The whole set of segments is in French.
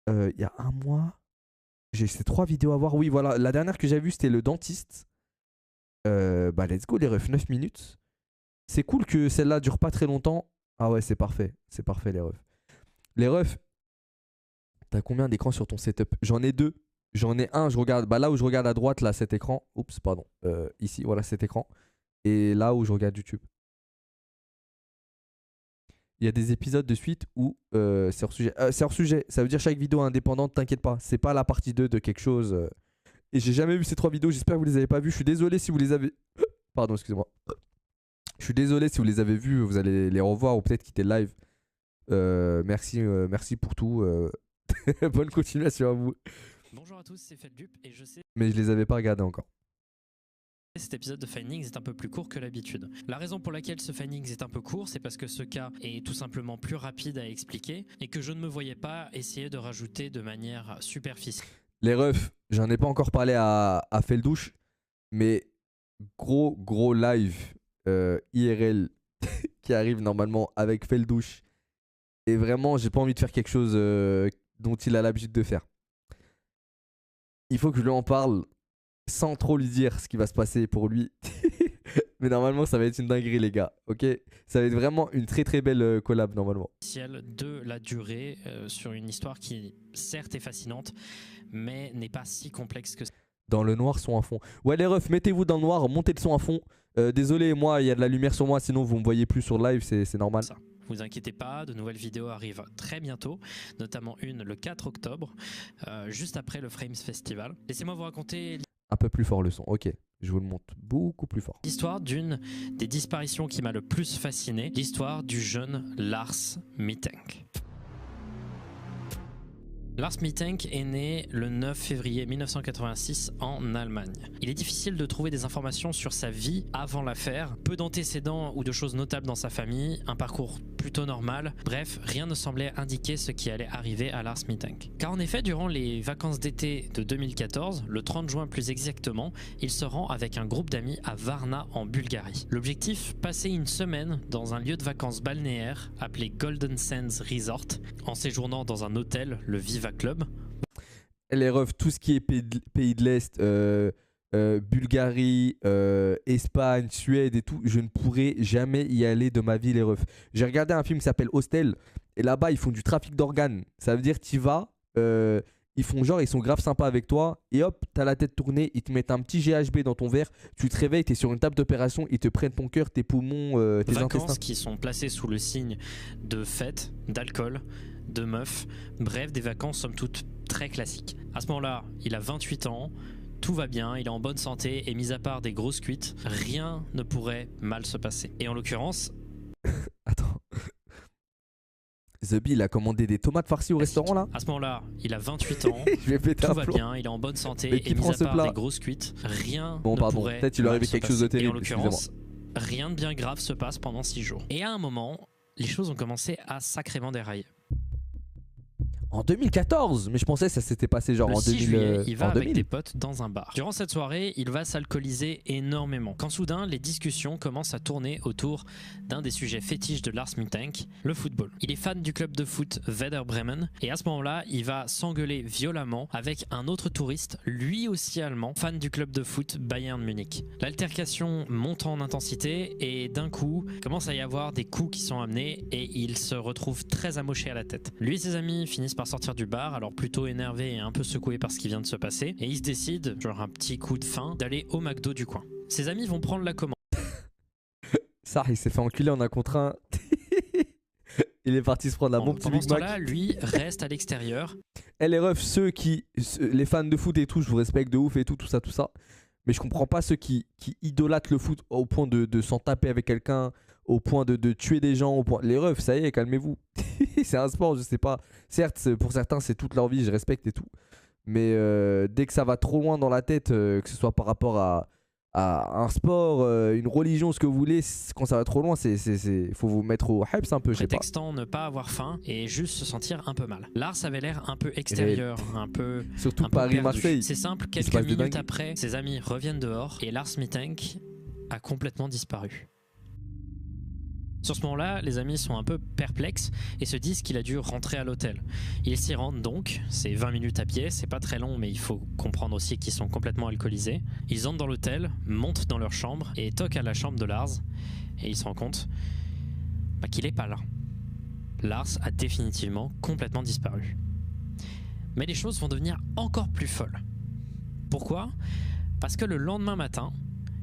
il y a un mois. J'ai ces 3 vidéos à voir. Oui, voilà. La dernière que j'ai vue, c'était le dentiste. Bah, let's go, les refs. 9 minutes. C'est cool que celle-là dure pas très longtemps. Ah ouais, c'est parfait. C'est parfait, les refs. Les refs, t'as combien d'écrans sur ton setup? J'en ai 2. J'en ai un, je regarde. Bah, là où je regarde à droite, là, cet écran. Oups, pardon. Ici, voilà, cet écran. Et là où je regarde YouTube. Il y a des épisodes de suite où c'est hors sujet. C'est hors sujet. Ça veut dire chaque vidéo indépendante, t'inquiète pas. C'est pas la partie 2 de quelque chose. Et j'ai jamais vu ces 3 vidéos. J'espère que vous les avez pas vues. Je suis désolé si vous les avez. Pardon, excusez-moi. Je suis désolé si vous les avez vues. Vous allez les revoir ou peut-être quitter le live. Merci pour tout. Bonne continuation à vous. Bonjour à tous, c'est Feldup et je sais Mais je les avais pas regardés encore. cet épisode de Findings est un peu plus court que l'habitude. La raison pour laquelle ce Findings est un peu court, c'est parce que ce cas est tout simplement plus rapide à expliquer et que je ne me voyais pas essayer de rajouter de manière superficielle. Les refs, j'en ai pas encore parlé à Feldouche, mais gros live IRL qui arrive normalement avec Feldouche. Et vraiment, j'ai pas envie de faire quelque chose dont il a l'habitude de faire. Il faut que je lui en parle sans trop lui dire ce qui va se passer pour lui. Mais normalement, ça va être une dinguerie, les gars. Ok? Ça va être vraiment une très belle collab, normalement. De la durée sur une histoire qui, certes, est fascinante, mais n'est pas si complexe que ça. Dans le noir, son à fond. Ouais, les refs, mettez-vous dans le noir, montez le son à fond. Désolé, moi, il y a de la lumière sur moi, sinon vous me voyez plus sur live, c'est normal. Ça. Vous inquiétez pas, de nouvelles vidéos arrivent très bientôt, notamment une le 4 octobre, juste après le Frames Festival. Laissez-moi vous raconter Un peu plus fort le son, ok. Je vous le monte beaucoup plus fort. l'histoire d'une des disparitions qui m'a le plus fasciné, l'histoire du jeune Lars Mittank. Lars Mittank est né le 9 février 1986 en Allemagne. Il est difficile de trouver des informations sur sa vie avant l'affaire, peu d'antécédents ou de choses notables dans sa famille, un parcours plutôt normal, bref, rien ne semblait indiquer ce qui allait arriver à Lars Mittank. Car en effet, durant les vacances d'été de 2014, le 30 juin plus exactement, il se rend avec un groupe d'amis à Varna en Bulgarie. L'objectif, passer une semaine dans un lieu de vacances balnéaire appelé Golden Sands Resort, en séjournant dans un hôtel, le Viva Club. Les refs, tout ce qui est pays de l'Est, Bulgarie, Espagne, Suède et tout, je ne pourrais jamais y aller de ma vie, les refs. J'ai regardé un film qui s'appelle Hostel, et là-bas, ils font du trafic d'organes. Ça veut dire, tu vas, ils font genre, ils sont grave sympas avec toi, et hop, t'as la tête tournée, ils te mettent un petit GHB dans ton verre, tu te réveilles, t'es sur une table d'opération, ils te prennent ton cœur, tes poumons, tes vacances intestins. Qui sont placées sous le signe de fêtes, d'alcool, de meufs, bref, des vacances somme toute très classiques. À ce moment-là, il a 28 ans, tout va bien, il est en bonne santé et mis à part des grosses cuites, rien ne pourrait mal se passer. Et en l'occurrence... Attends. The Bill a commandé des tomates farcies au restaurant là. À ce moment-là, il a 28 ans, Je vais péter tout un va plomb. bien, il est en bonne santé Mais et qui mis prend à ce part plat des grosses cuites, rien Bon, ne pardon, pourrait peut-être il lui mal arrivait se quelque chose de passer. Et en terrible, l'occurrence, rien de bien grave se passe pendant 6 jours. Et à un moment, les choses ont commencé à sacrément dérailler. En 2014, mais je pensais que ça s'était passé genre Le en 6 2000. juillet, il va en avec 2000. des potes dans un bar. Durant cette soirée, il va s'alcooliser énormément. Quand soudain, les discussions commencent à tourner autour d'un des sujets fétiches de Lars Mittank, le football. Il est fan du club de foot Werder Bremen et à ce moment-là, il va s'engueuler violemment avec un autre touriste, lui aussi allemand, fan du club de foot Bayern Munich. L'altercation monte en intensité et d'un coup, il commence à y avoir des coups qui sont amenés et il se retrouve très amoché à la tête. Lui et ses amis finissent par sortir du bar, alors plutôt énervé et un peu secoué par ce qui vient de se passer, et ils se décident, genre un petit coup de faim, d'aller au McDo du coin. Ses amis vont prendre la commande. Ça, il s'est fait enculer en un contre un. Il est parti se prendre un bon petit Pendant Big ce Mac. temps-là, lui reste à l'extérieur. Eh les refs, les fans de foot et tout, je vous respecte de ouf et tout, tout ça. Mais je comprends pas ceux qui idolâtrent le foot au point de s'en taper avec quelqu'un, au point de tuer des gens. Les refs, ça y est, calmez-vous. C'est un sport, je sais pas. Certes, pour certains, c'est toute leur vie, je respecte et tout. Mais dès que ça va trop loin dans la tête, que ce soit par rapport à un sport, une religion, ce que vous voulez, quand ça va trop loin, faut vous mettre au hype un peu, je sais pas. Prétextant ne pas avoir faim et juste se sentir un peu mal. Lars avait l'air un peu extérieur, un peu Surtout un peu Paris-Marseille. perdu. C'est simple, Il se quelques passe des minutes dingueries. après, ses amis reviennent dehors et Lars Mittank a complètement disparu. Sur ce moment-là, les amis sont un peu perplexes et se disent qu'il a dû rentrer à l'hôtel. Ils s'y rendent donc, c'est 20 minutes à pied, c'est pas très long mais il faut comprendre aussi qu'ils sont complètement alcoolisés. Ils entrent dans l'hôtel, montent dans leur chambre et toquent à la chambre de Lars et ils se rendent compte qu'il est pas là. Lars a définitivement complètement disparu. Mais les choses vont devenir encore plus folles. Pourquoi ? Parce que le lendemain matin,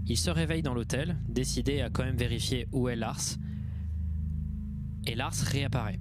il se réveille dans l'hôtel, décidé à quand même vérifier où est Lars. Et Lars réapparaît.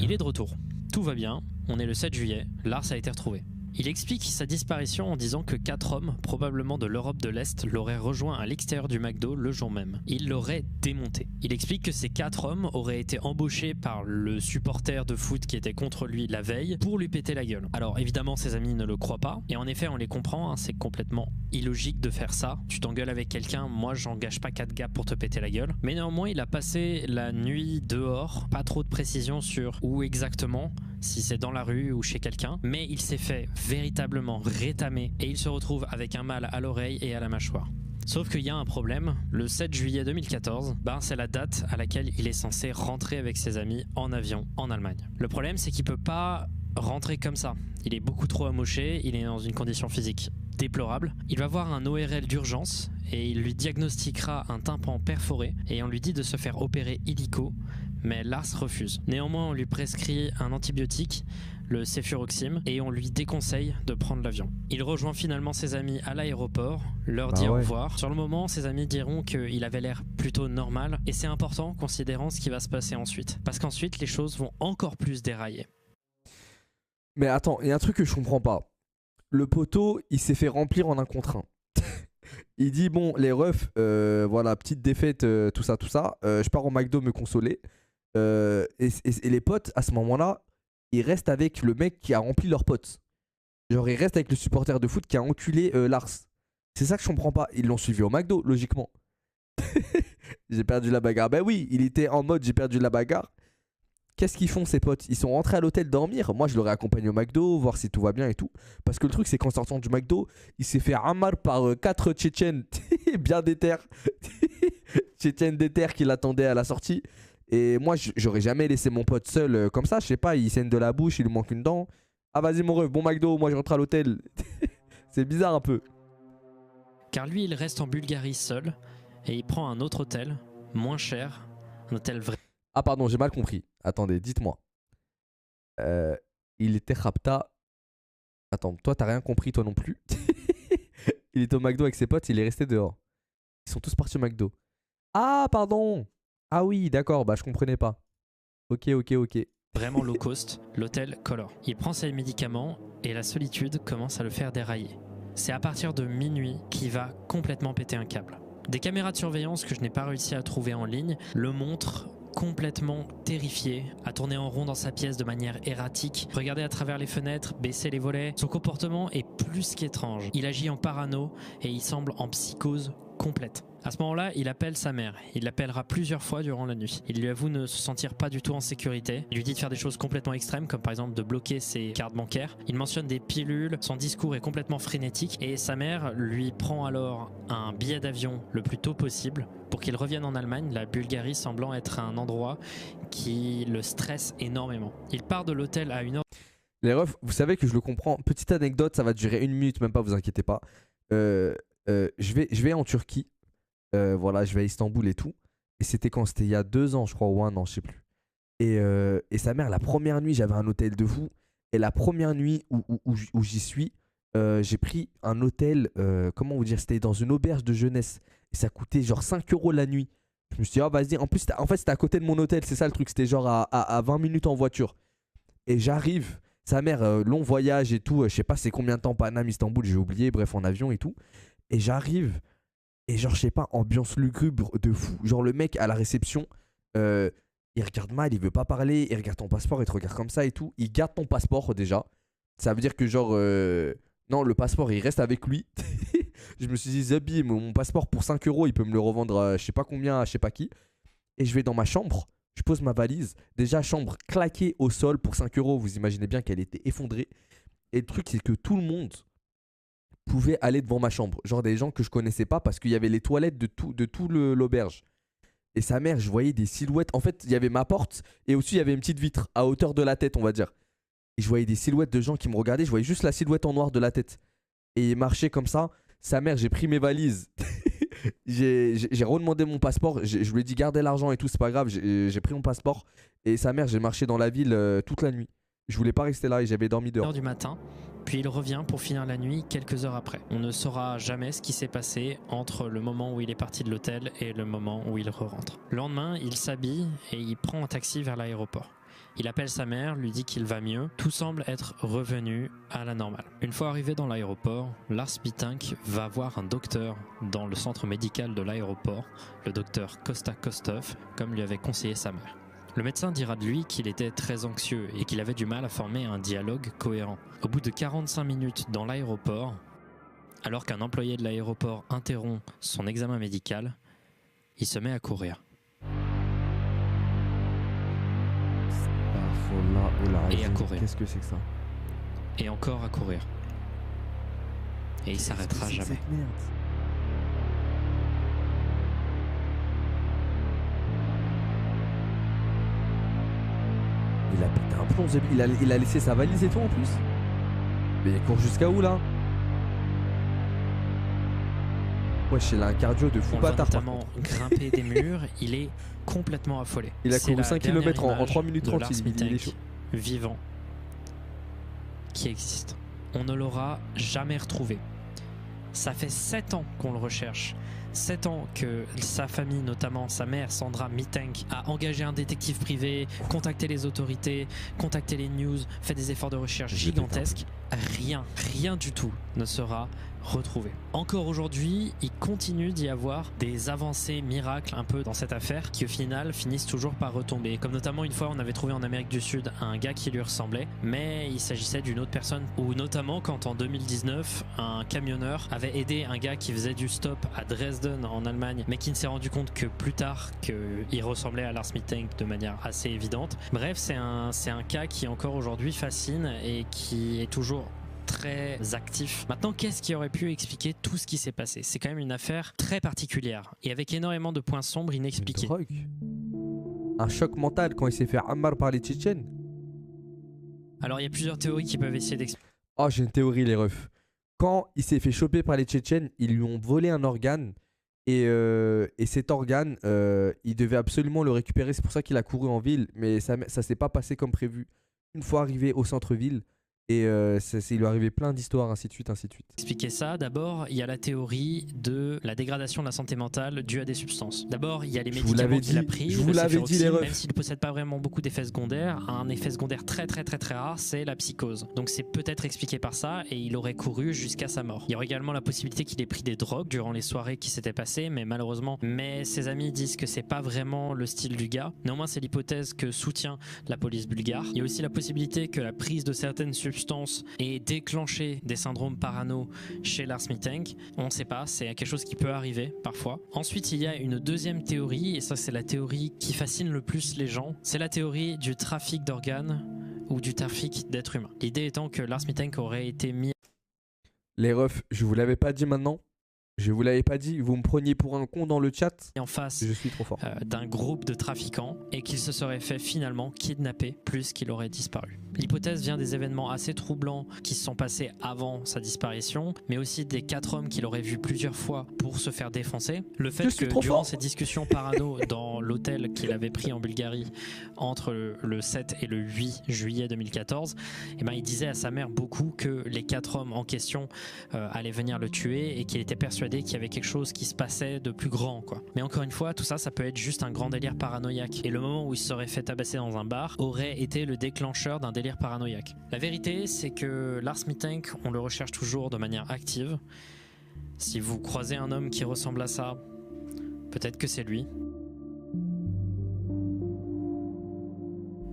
Il est de retour. Tout va bien, on est le 7 juillet, Lars a été retrouvé. Il explique sa disparition en disant que 4 hommes, probablement de l'Europe de l'Est, l'auraient rejoint à l'extérieur du McDo le jour même. Il l'aurait démonté. Il explique que ces 4 hommes auraient été embauchés par le supporter de foot qui était contre lui la veille pour lui péter la gueule. Alors évidemment ses amis ne le croient pas, et en effet on les comprend, hein, c'est complètement illogique de faire ça. Tu t'engueules avec quelqu'un, moi j'engage pas 4 gars pour te péter la gueule. Mais néanmoins il a passé la nuit dehors, pas trop de précision sur où exactement, si c'est dans la rue ou chez quelqu'un, mais il s'est fait véritablement rétamer et il se retrouve avec un mal à l'oreille et à la mâchoire. Sauf qu'il y a un problème, le 7 juillet 2014, c'est la date à laquelle il est censé rentrer avec ses amis en avion en Allemagne. Le problème c'est qu'il peut pas rentrer comme ça, il est beaucoup trop amoché, il est dans une condition physique déplorable. Il va voir un ORL d'urgence et il lui diagnostiquera un tympan perforé et on lui dit de se faire opérer illico, mais Lars refuse. Néanmoins on lui prescrit un antibiotique, le céfuroxime, et on lui déconseille de prendre l'avion. Il rejoint finalement ses amis à l'aéroport, leur dit au revoir. Sur le moment, ses amis diront qu'il avait l'air plutôt normal, et c'est important considérant ce qui va se passer ensuite. Parce qu'ensuite, les choses vont encore plus dérailler. Mais attends, il y a un truc que je comprends pas. Le poteau, il s'est fait remplir en 1 contre 1. Il dit, bon, les refs, voilà, petite défaite, tout ça, je pars au McDo me consoler. Et les potes, à ce moment-là, ils restent avec le mec qui a rempli leurs potes. Genre, ils restent avec le supporter de foot qui a enculé Lars. C'est ça que je comprends pas. Ils l'ont suivi au McDo, logiquement. J'ai perdu la bagarre. Ben oui, il était en mode j'ai perdu la bagarre. Qu'est-ce qu'ils font ces potes? Ils sont rentrés à l'hôtel dormir. Moi, je l'aurais accompagné au McDo, voir si tout va bien et tout. Parce que le truc, c'est qu'en sortant du McDo, il s'est fait ramar par 4 Tchétchènes bien déter. Tchétchènes déter qui l'attendaient à la sortie. Et moi, j'aurais jamais laissé mon pote seul comme ça. Je sais pas, il saigne de la bouche, il lui manque une dent. Ah, vas-y, mon ref, bon McDo, moi je rentre à l'hôtel. C'est bizarre un peu. Car lui, il reste en Bulgarie seul et il prend un autre hôtel, moins cher, un hôtel vrai. Ah, pardon, j'ai mal compris. Attendez, dites-moi. Il était rapta. Attends, toi, t'as rien compris, toi non plus. Il était au McDo avec ses potes, il est resté dehors. Ils sont tous partis au McDo. Ah, pardon. Ah oui, d'accord, bah je comprenais pas. Ok. Vraiment low cost, l'hôtel Color. Il prend ses médicaments et la solitude commence à le faire dérailler. C'est à partir de minuit qu'il va complètement péter un câble. Des caméras de surveillance que je n'ai pas réussi à trouver en ligne le montrent complètement terrifié, à tourner en rond dans sa pièce de manière erratique, regarder à travers les fenêtres, baisser les volets. Son comportement est plus qu'étrange. Il agit en parano et il semble en psychose complète. À ce moment-là, il appelle sa mère. Il l'appellera plusieurs fois durant la nuit. Il lui avoue ne se sentir pas du tout en sécurité. Il lui dit de faire des choses complètement extrêmes, comme par exemple de bloquer ses cartes bancaires. Il mentionne des pilules. Son discours est complètement frénétique. Et sa mère lui prend alors un billet d'avion le plus tôt possible pour qu'il revienne en Allemagne, la Bulgarie semblant être un endroit qui le stresse énormément. Il part de l'hôtel à 1h. Les refs, vous savez que je le comprends. Petite anecdote, ça va durer 1 minute, même pas, vous inquiétez pas. Je vais en Turquie. Voilà, je vais à Istanbul et tout. Et c'était quand? C'était il y a 2 ans, je crois, ou 1 an, je sais plus. Et sa mère, la première nuit, j'avais un hôtel de fou. Et la première nuit où j'y suis, j'ai pris un hôtel, comment vous dire, c'était dans une auberge de jeunesse. Et ça coûtait genre 5 € la nuit. Je me suis dit, ah vas-y, en plus, en fait, c'était à côté de mon hôtel, c'est ça le truc. C'était genre à 20 minutes en voiture. Et j'arrive, sa mère, long voyage et tout. Je sais pas c'est combien de temps, Paname, Istanbul, j'ai oublié, bref, en avion et tout. Et j'arrive. Et genre, je sais pas, ambiance lugubre de fou. Genre, le mec à la réception, il regarde mal, il veut pas parler, il regarde ton passeport, il te regarde comme ça et tout. Il garde ton passeport déjà. Ça veut dire que genre, non, le passeport, il reste avec lui. Je me suis dit, Zabi, mon passeport pour 5 €, il peut me le revendre à je sais pas combien, à je sais pas qui. Et je vais dans ma chambre, je pose ma valise. Déjà, chambre claquée au sol pour 5 €. Vous imaginez bien qu'elle était effondrée. Et le truc, c'est que tout le monde pouvait aller devant ma chambre. Genre des gens que je connaissais pas parce qu'il y avait les toilettes de tout l'auberge. Et sa mère, je voyais des silhouettes. En fait, il y avait ma porte et au-dessus, il y avait une petite vitre à hauteur de la tête, on va dire. Et je voyais des silhouettes de gens qui me regardaient. Je voyais juste la silhouette en noir de la tête. Et il marchait comme ça. Sa mère, j'ai pris mes valises. J'ai redemandé mon passeport. Je lui ai dit gardez l'argent et tout, c'est pas grave. J'ai pris mon passeport. Et sa mère, j'ai marché dans la ville toute la nuit. Je voulais pas rester là et j'avais dormi dehors. 1h du matin, puis il revient pour finir la nuit quelques heures après. On ne saura jamais ce qui s'est passé entre le moment où il est parti de l'hôtel et le moment où il re-rentre. Le lendemain, il s'habille et il prend un taxi vers l'aéroport. Il appelle sa mère, lui dit qu'il va mieux. Tout semble être revenu à la normale. Une fois arrivé dans l'aéroport, Lars Mittank va voir un docteur dans le centre médical de l'aéroport, le docteur Costa Kostov, comme lui avait conseillé sa mère. Le médecin dira de lui qu'il était très anxieux et qu'il avait du mal à former un dialogue cohérent. Au bout de 45 minutes dans l'aéroport, alors qu'un employé de l'aéroport interrompt son examen médical, il se met à courir. Et à courir. Qu'est-ce que c'est que ça? Et encore à courir. Et il s'arrêtera jamais. Il a pété un plomb, il a laissé sa valise et tout en plus. Mais il court jusqu'à où là? Wesh, il a un cardio de fou On le voit bâtard. notamment grimper des murs, il est complètement affolé. Il a C'est couru la 5 dernière km en image 3 minutes de 30, Lars il est Mittank chaud. vivant qui existe. On ne l'aura jamais retrouvé. Ça fait 7 ans qu'on le recherche. 7 ans que sa famille, notamment sa mère Sandra Mittank, a engagé un détective privé, contacté les autorités, contacté les news, fait des efforts de recherche gigantesques. Rien du tout ne sera retrouvé. Encore aujourd'hui, il continue d'y avoir des avancées miracles un peu dans cette affaire qui au final finissent toujours par retomber. Comme notamment une fois on avait trouvé en Amérique du Sud un gars qui lui ressemblait, mais il s'agissait d'une autre personne. Ou notamment quand en 2019 un camionneur avait aidé un gars qui faisait du stop à Dresden en Allemagne, mais qui ne s'est rendu compte que plus tard qu'il ressemblait à Lars Mittank de manière assez évidente. Bref, c'est un cas qui encore aujourd'hui fascine et qui est toujours très actif. Maintenant, qu'est-ce qui aurait pu expliquer tout ce qui s'est passé? C'est quand même une affaire très particulière et avec énormément de points sombres inexpliqués. Un choc mental quand il s'est fait ammar par les Tchétchènes. Alors, il y a plusieurs théories qui peuvent essayer d'expliquer. Oh, j'ai une théorie, les refs. Quand il s'est fait choper par les Tchétchènes, ils lui ont volé un organe et cet organe, il devait absolument le récupérer. C'est pour ça qu'il a couru en ville, mais ça s'est pas passé comme prévu. Une fois arrivé au centre-ville, et il lui est arrivé plein d'histoires, ainsi de suite, ainsi de suite. Expliquer ça, d'abord, il y a la théorie de la dégradation de la santé mentale due à des substances. D'abord, il y a les médicaments qu'il a pris. Je vous l'avais dit, les refs. Même s'il ne possède pas vraiment beaucoup d'effets secondaires, un effet secondaire très rare, c'est la psychose. Donc c'est peut-être expliqué par ça et il aurait couru jusqu'à sa mort. Il y aurait également la possibilité qu'il ait pris des drogues durant les soirées qui s'étaient passées, mais malheureusement, ses amis disent que c'est pas vraiment le style du gars. Néanmoins, c'est l'hypothèse que soutient la police bulgare. Il y a aussi la possibilité que la prise de certaines substances ait déclenché des syndromes parano chez Lars Mittank. On ne sait pas, c'est quelque chose qui peut arriver parfois. Ensuite, il y a une deuxième théorie, et ça c'est la théorie qui fascine le plus les gens. C'est la théorie du trafic d'organes ou du trafic d'êtres humains. L'idée étant que Lars Mittank aurait été mis... Les refs, je vous l'avais pas dit maintenant. Je vous l'avais pas dit, vous me preniez pour un con dans le chat. En face je suis trop fort. D'un groupe de trafiquants et qu'il se serait fait finalement kidnapper plus qu'il aurait disparu. L'hypothèse vient des événements assez troublants qui se sont passés avant sa disparition, mais aussi des 4 hommes qu'il aurait vus plusieurs fois pour se faire défoncer. Le fait que durant ces discussions parano dans l'hôtel qu'il avait pris en Bulgarie entre le 7 et le 8 juillet 2014, il disait à sa mère beaucoup que les 4 hommes en question allaient venir le tuer et qu'il était persuadé qu'il y avait quelque chose qui se passait de plus grand, quoi. Mais encore une fois, tout ça, ça peut être juste un grand délire paranoïaque. Et le moment où il se serait fait tabasser dans un bar aurait été le déclencheur d'un délire paranoïaque. La vérité, c'est que Lars Mittank, on le recherche toujours de manière active. Si vous croisez un homme qui ressemble à ça, peut-être que c'est lui.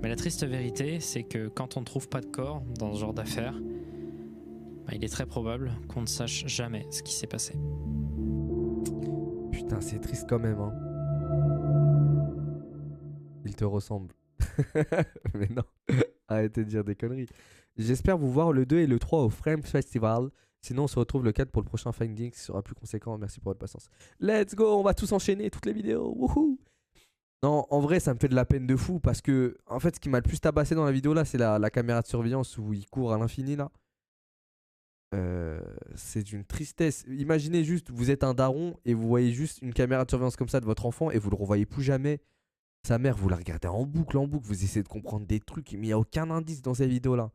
Mais la triste vérité, c'est que quand on ne trouve pas de corps dans ce genre d'affaires, il est très probable qu'on ne sache jamais ce qui s'est passé. Putain, c'est triste quand même, hein. Il te ressemble. Mais non, arrêtez de dire des conneries. J'espère vous voir le 2 et le 3 au Frames Festival. Sinon, on se retrouve le 4 pour le prochain Finding qui sera plus conséquent. Merci pour votre patience. Let's go, on va tous enchaîner toutes les vidéos. Wouhou! Non, en vrai, ça me fait de la peine de fou parce que, en fait, ce qui m'a le plus tabassé dans la vidéo là, c'est la caméra de surveillance où il court à l'infini là. C'est d'une tristesse. Imaginez juste, vous êtes un daron et vous voyez juste une caméra de surveillance comme ça de votre enfant et vous le revoyez plus jamais. Sa mère, vous la regardez en boucle, vous essayez de comprendre des trucs, mais il n'y a aucun indice dans ces vidéos là.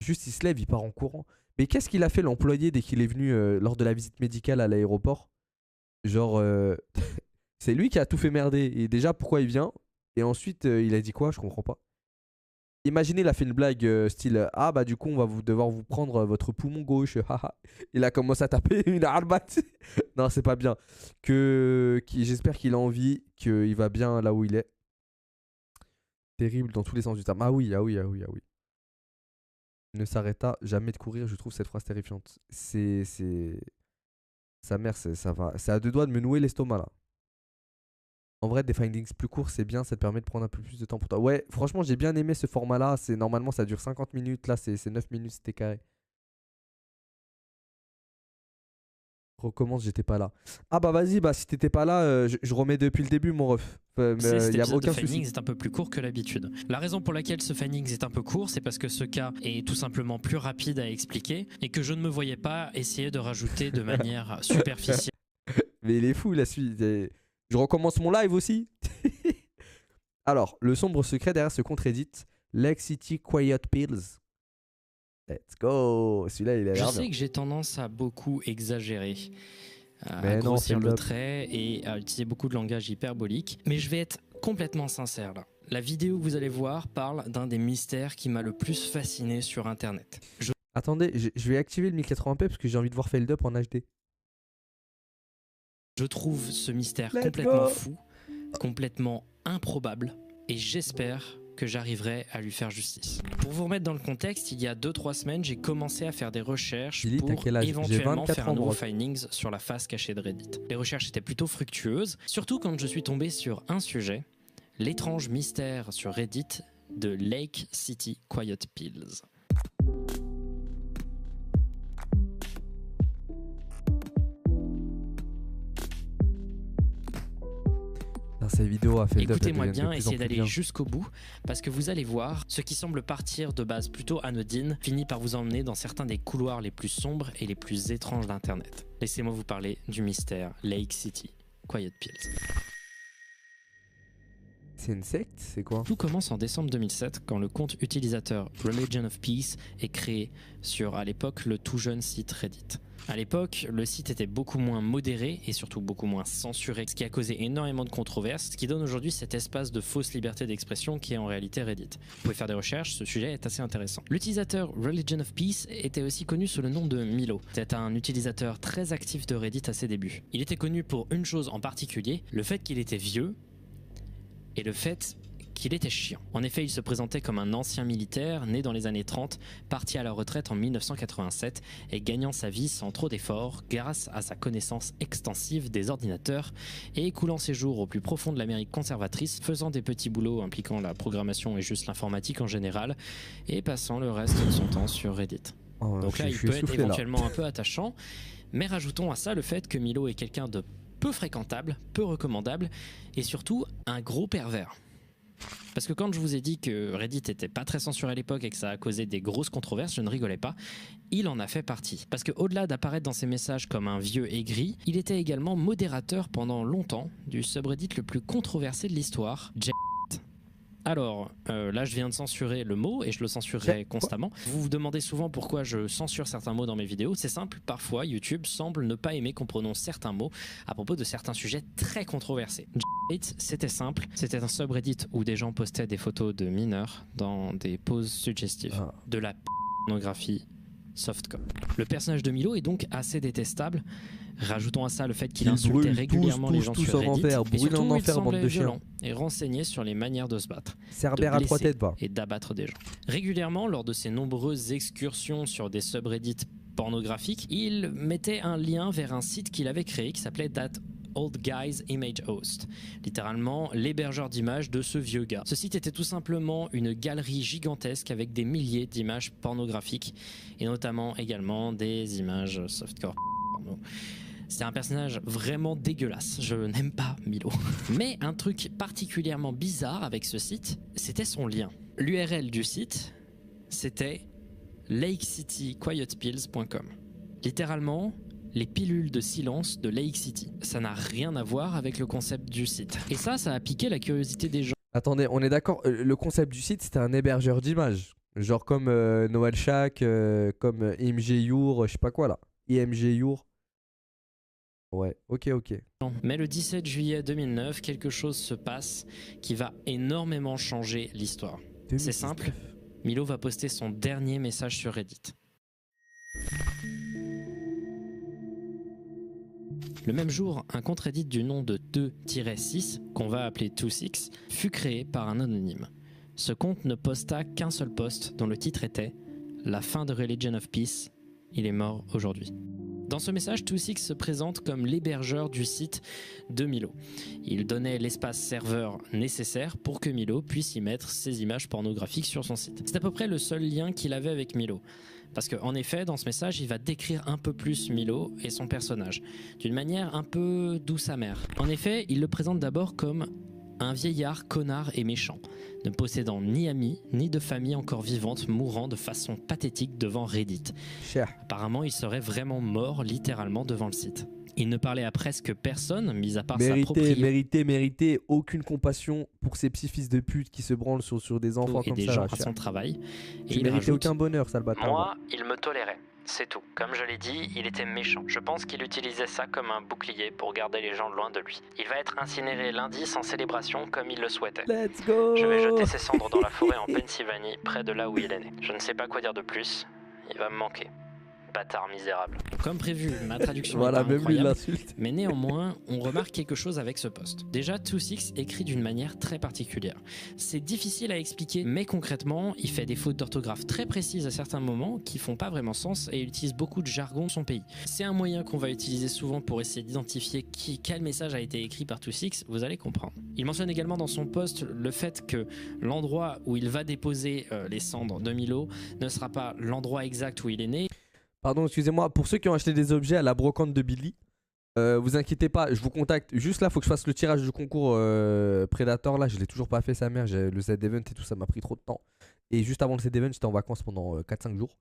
Juste, il se lève, il part en courant. Mais qu'est-ce qu'il a fait l'employé dès qu'il est venu lors de la visite médicale à l'aéroport? Genre, c'est lui qui a tout fait merder. Et déjà, pourquoi il vient? Et ensuite, il a dit quoi? Je comprends pas. Imaginez, il a fait une blague style ah bah du coup on va devoir vous prendre votre poumon gauche. Haha. Il a commencé à taper une armate. Non, c'est pas bien. J'espère qu'il a envie, qu'il va bien là où il est. Terrible dans tous les sens du terme. Ah oui, ah oui, ah oui, ah oui. Il ne s'arrêta jamais de courir, je trouve cette phrase terrifiante. Sa mère, ça va. C'est à deux doigts de me nouer l'estomac là. En vrai, des findings plus courts, c'est bien, ça te permet de prendre un peu plus de temps pour toi. Ouais, franchement, j'ai bien aimé ce format-là. Normalement, ça dure 50 minutes. Là, c'est 9 minutes, c'était carré. Recommence, j'étais pas là. Ah bah vas-y, bah si t'étais pas là, je remets depuis le début, mon ref. Cet Y a épisode aucun de souci. Findings est un peu plus court que l'habitude. La raison pour laquelle ce Findings est un peu court, c'est parce que ce cas est tout simplement plus rapide à expliquer et que je ne me voyais pas essayer de rajouter de manière superficielle. Mais il est fou, la suite. Je recommence mon live aussi. Alors, le sombre secret derrière ce compte Reddit, Lake City Quiet Pills. Let's go. Celui-là, il a Je l'air sais bien. que j'ai tendance à beaucoup exagérer, Mais à non, grossir fais-le. le trait et à utiliser beaucoup de langage hyperbolique, mais je vais être complètement sincère là. La vidéo que vous allez voir parle d'un des mystères qui m'a le plus fasciné sur internet. Attendez, je vais activer le 1080p parce que j'ai envie de voir Failed Up en HD. Je trouve ce mystère Let's complètement go. fou, complètement improbable, et j'espère que j'arriverai à lui faire justice. Pour vous remettre dans le contexte, il y a 2-3 semaines, j'ai commencé à faire des recherches Billy, t'as pour quel âge? J'ai éventuellement 24 faire ans, un nouveau bro. findings sur la face cachée de Reddit. Les recherches étaient plutôt fructueuses, surtout quand je suis tombé sur un sujet, l'étrange mystère sur Reddit de Lake City Quiet Pills. Cette vidéo a fait Écoutez-moi bien, essayez d'aller jusqu'au bout, parce que vous allez voir, ce qui semble partir de base plutôt anodine finit par vous emmener dans certains des couloirs les plus sombres et les plus étranges d'Internet. Laissez-moi vous parler du mystère Lake City Quiet Pills. C'est une secte? C'est quoi? Tout commence en décembre 2007 quand le compte utilisateur Religion of Peace est créé sur, à l'époque, le tout jeune site Reddit. À l'époque, le site était beaucoup moins modéré et surtout beaucoup moins censuré, ce qui a causé énormément de controverses, ce qui donne aujourd'hui cet espace de fausse liberté d'expression qui est en réalité Reddit. Vous pouvez faire des recherches, ce sujet est assez intéressant. L'utilisateur Religion of Peace était aussi connu sous le nom de Milo. C'était un utilisateur très actif de Reddit à ses débuts. Il était connu pour une chose en particulier, le fait qu'il était vieux et le fait qu'il était chiant. En effet, il se présentait comme un ancien militaire né dans les années 30, parti à la retraite en 1987 et gagnant sa vie sans trop d'efforts grâce à sa connaissance extensive des ordinateurs et écoulant ses jours au plus profond de l'Amérique conservatrice, faisant des petits boulots impliquant la programmation et juste l'informatique en général et passant le reste de son temps sur Reddit. Oh, Donc là, il peut être éventuellement un peu attachant, mais rajoutons à ça le fait que Milo est quelqu'un de peu fréquentable, peu recommandable et surtout un gros pervers. Parce que quand je vous ai dit que Reddit était pas très censuré à l'époque et que ça a causé des grosses controverses, je ne rigolais pas, il en a fait partie. Parce que au-delà d'apparaître dans ses messages comme un vieux aigri, il était également modérateur pendant longtemps du subreddit le plus controversé de l'histoire, Alors, là je viens de censurer le mot et je le censurerai constamment. Vous vous demandez souvent pourquoi je censure certains mots dans mes vidéos. C'est simple, parfois YouTube semble ne pas aimer qu'on prononce certains mots à propos de certains sujets très controversés. C'était simple, c'était un subreddit où des gens postaient des photos de mineurs dans des poses suggestives. De la pornographie softcore. Le personnage de Milo est donc assez détestable. Rajoutons à ça le fait qu'il insultait régulièrement les gens sur Reddit et surtout il semblait violent et renseigné sur les manières de se battre, de blesser et d'abattre des gens. Régulièrement, lors de ses nombreuses excursions sur des subreddits pornographiques, il mettait un lien vers un site qu'il avait créé qui s'appelait That Old Guy's Image Host, littéralement l'hébergeur d'images de ce vieux gars. Ce site était tout simplement une galerie gigantesque avec des milliers d'images pornographiques et notamment également des images softcore porno. C'est un personnage vraiment dégueulasse, je n'aime pas Milo. Mais un truc particulièrement bizarre avec ce site, c'était son lien. L'URL du site, c'était lakecityquietpills.com. Littéralement, les pilules de silence de Lake City. Ça n'a rien à voir avec le concept du site. Et ça a piqué la curiosité des gens. Attendez, on est d'accord, le concept du site, c'était un hébergeur d'images. Genre comme Noël Shack, comme IMG je sais pas quoi là. IMG Ouais, ok. Mais le 17 juillet 2009, quelque chose se passe qui va énormément changer l'histoire. C'est simple, Milo va poster son dernier message sur Reddit. Le même jour, un compte Reddit du nom de 2-6, qu'on va appeler 26, fut créé par un anonyme. Ce compte ne posta qu'un seul post dont le titre était « La fin de Religion of Peace, il est mort aujourd'hui ». Dans ce message, 26 se présente comme l'hébergeur du site de Milo. Il donnait l'espace serveur nécessaire pour que Milo puisse y mettre ses images pornographiques sur son site. C'est à peu près le seul lien qu'il avait avec Milo. Parce qu'en effet, dans ce message, il va décrire un peu plus Milo et son personnage, d'une manière un peu douce amère. En effet, il le présente d'abord comme un vieillard connard et méchant, ne possédant ni amis, ni de famille encore vivante, mourant de façon pathétique devant Reddit. Apparemment, il serait vraiment mort littéralement devant le site. Il ne parlait à presque personne, mis à part sa propriété. Mérité, aucune compassion pour ces petits fils de pute qui se branlent sur des enfants et comme des ça. gens à son travail. Et il méritait aucun bonheur, sale bâtard. Moi, il me tolérait. C'est tout. Comme je l'ai dit, il était méchant. Je pense qu'il utilisait ça comme un bouclier pour garder les gens loin de lui. Il va être incinéré lundi sans célébration comme il le souhaitait. Let's go! Je vais jeter ses cendres dans la forêt en Pennsylvanie, près de là où il est né. Je ne sais pas quoi dire de plus. Il va me manquer. Bâtard misérable. Comme prévu, ma traduction voilà, est pas même incroyable, lui l'insulte. mais néanmoins, on remarque quelque chose avec ce post. Déjà, 26 écrit d'une manière très particulière. C'est difficile à expliquer, mais concrètement, il fait des fautes d'orthographe très précises à certains moments qui font pas vraiment sens et il utilise beaucoup de jargon de son pays. C'est un moyen qu'on va utiliser souvent pour essayer d'identifier quel message a été écrit par 26, vous allez comprendre. Il mentionne également dans son post le fait que l'endroit où il va déposer les cendres de Milo ne sera pas l'endroit exact où il est né. Pardon, excusez-moi, pour ceux qui ont acheté des objets à la brocante de Billy, vous inquiétez pas, je vous contacte. Juste là, faut que je fasse le tirage du concours Predator. Là, je l'ai toujours pas fait, sa mère. Le Z-Event et tout ça m'a pris trop de temps. Et juste avant le Z-Event, j'étais en vacances pendant 4-5 jours.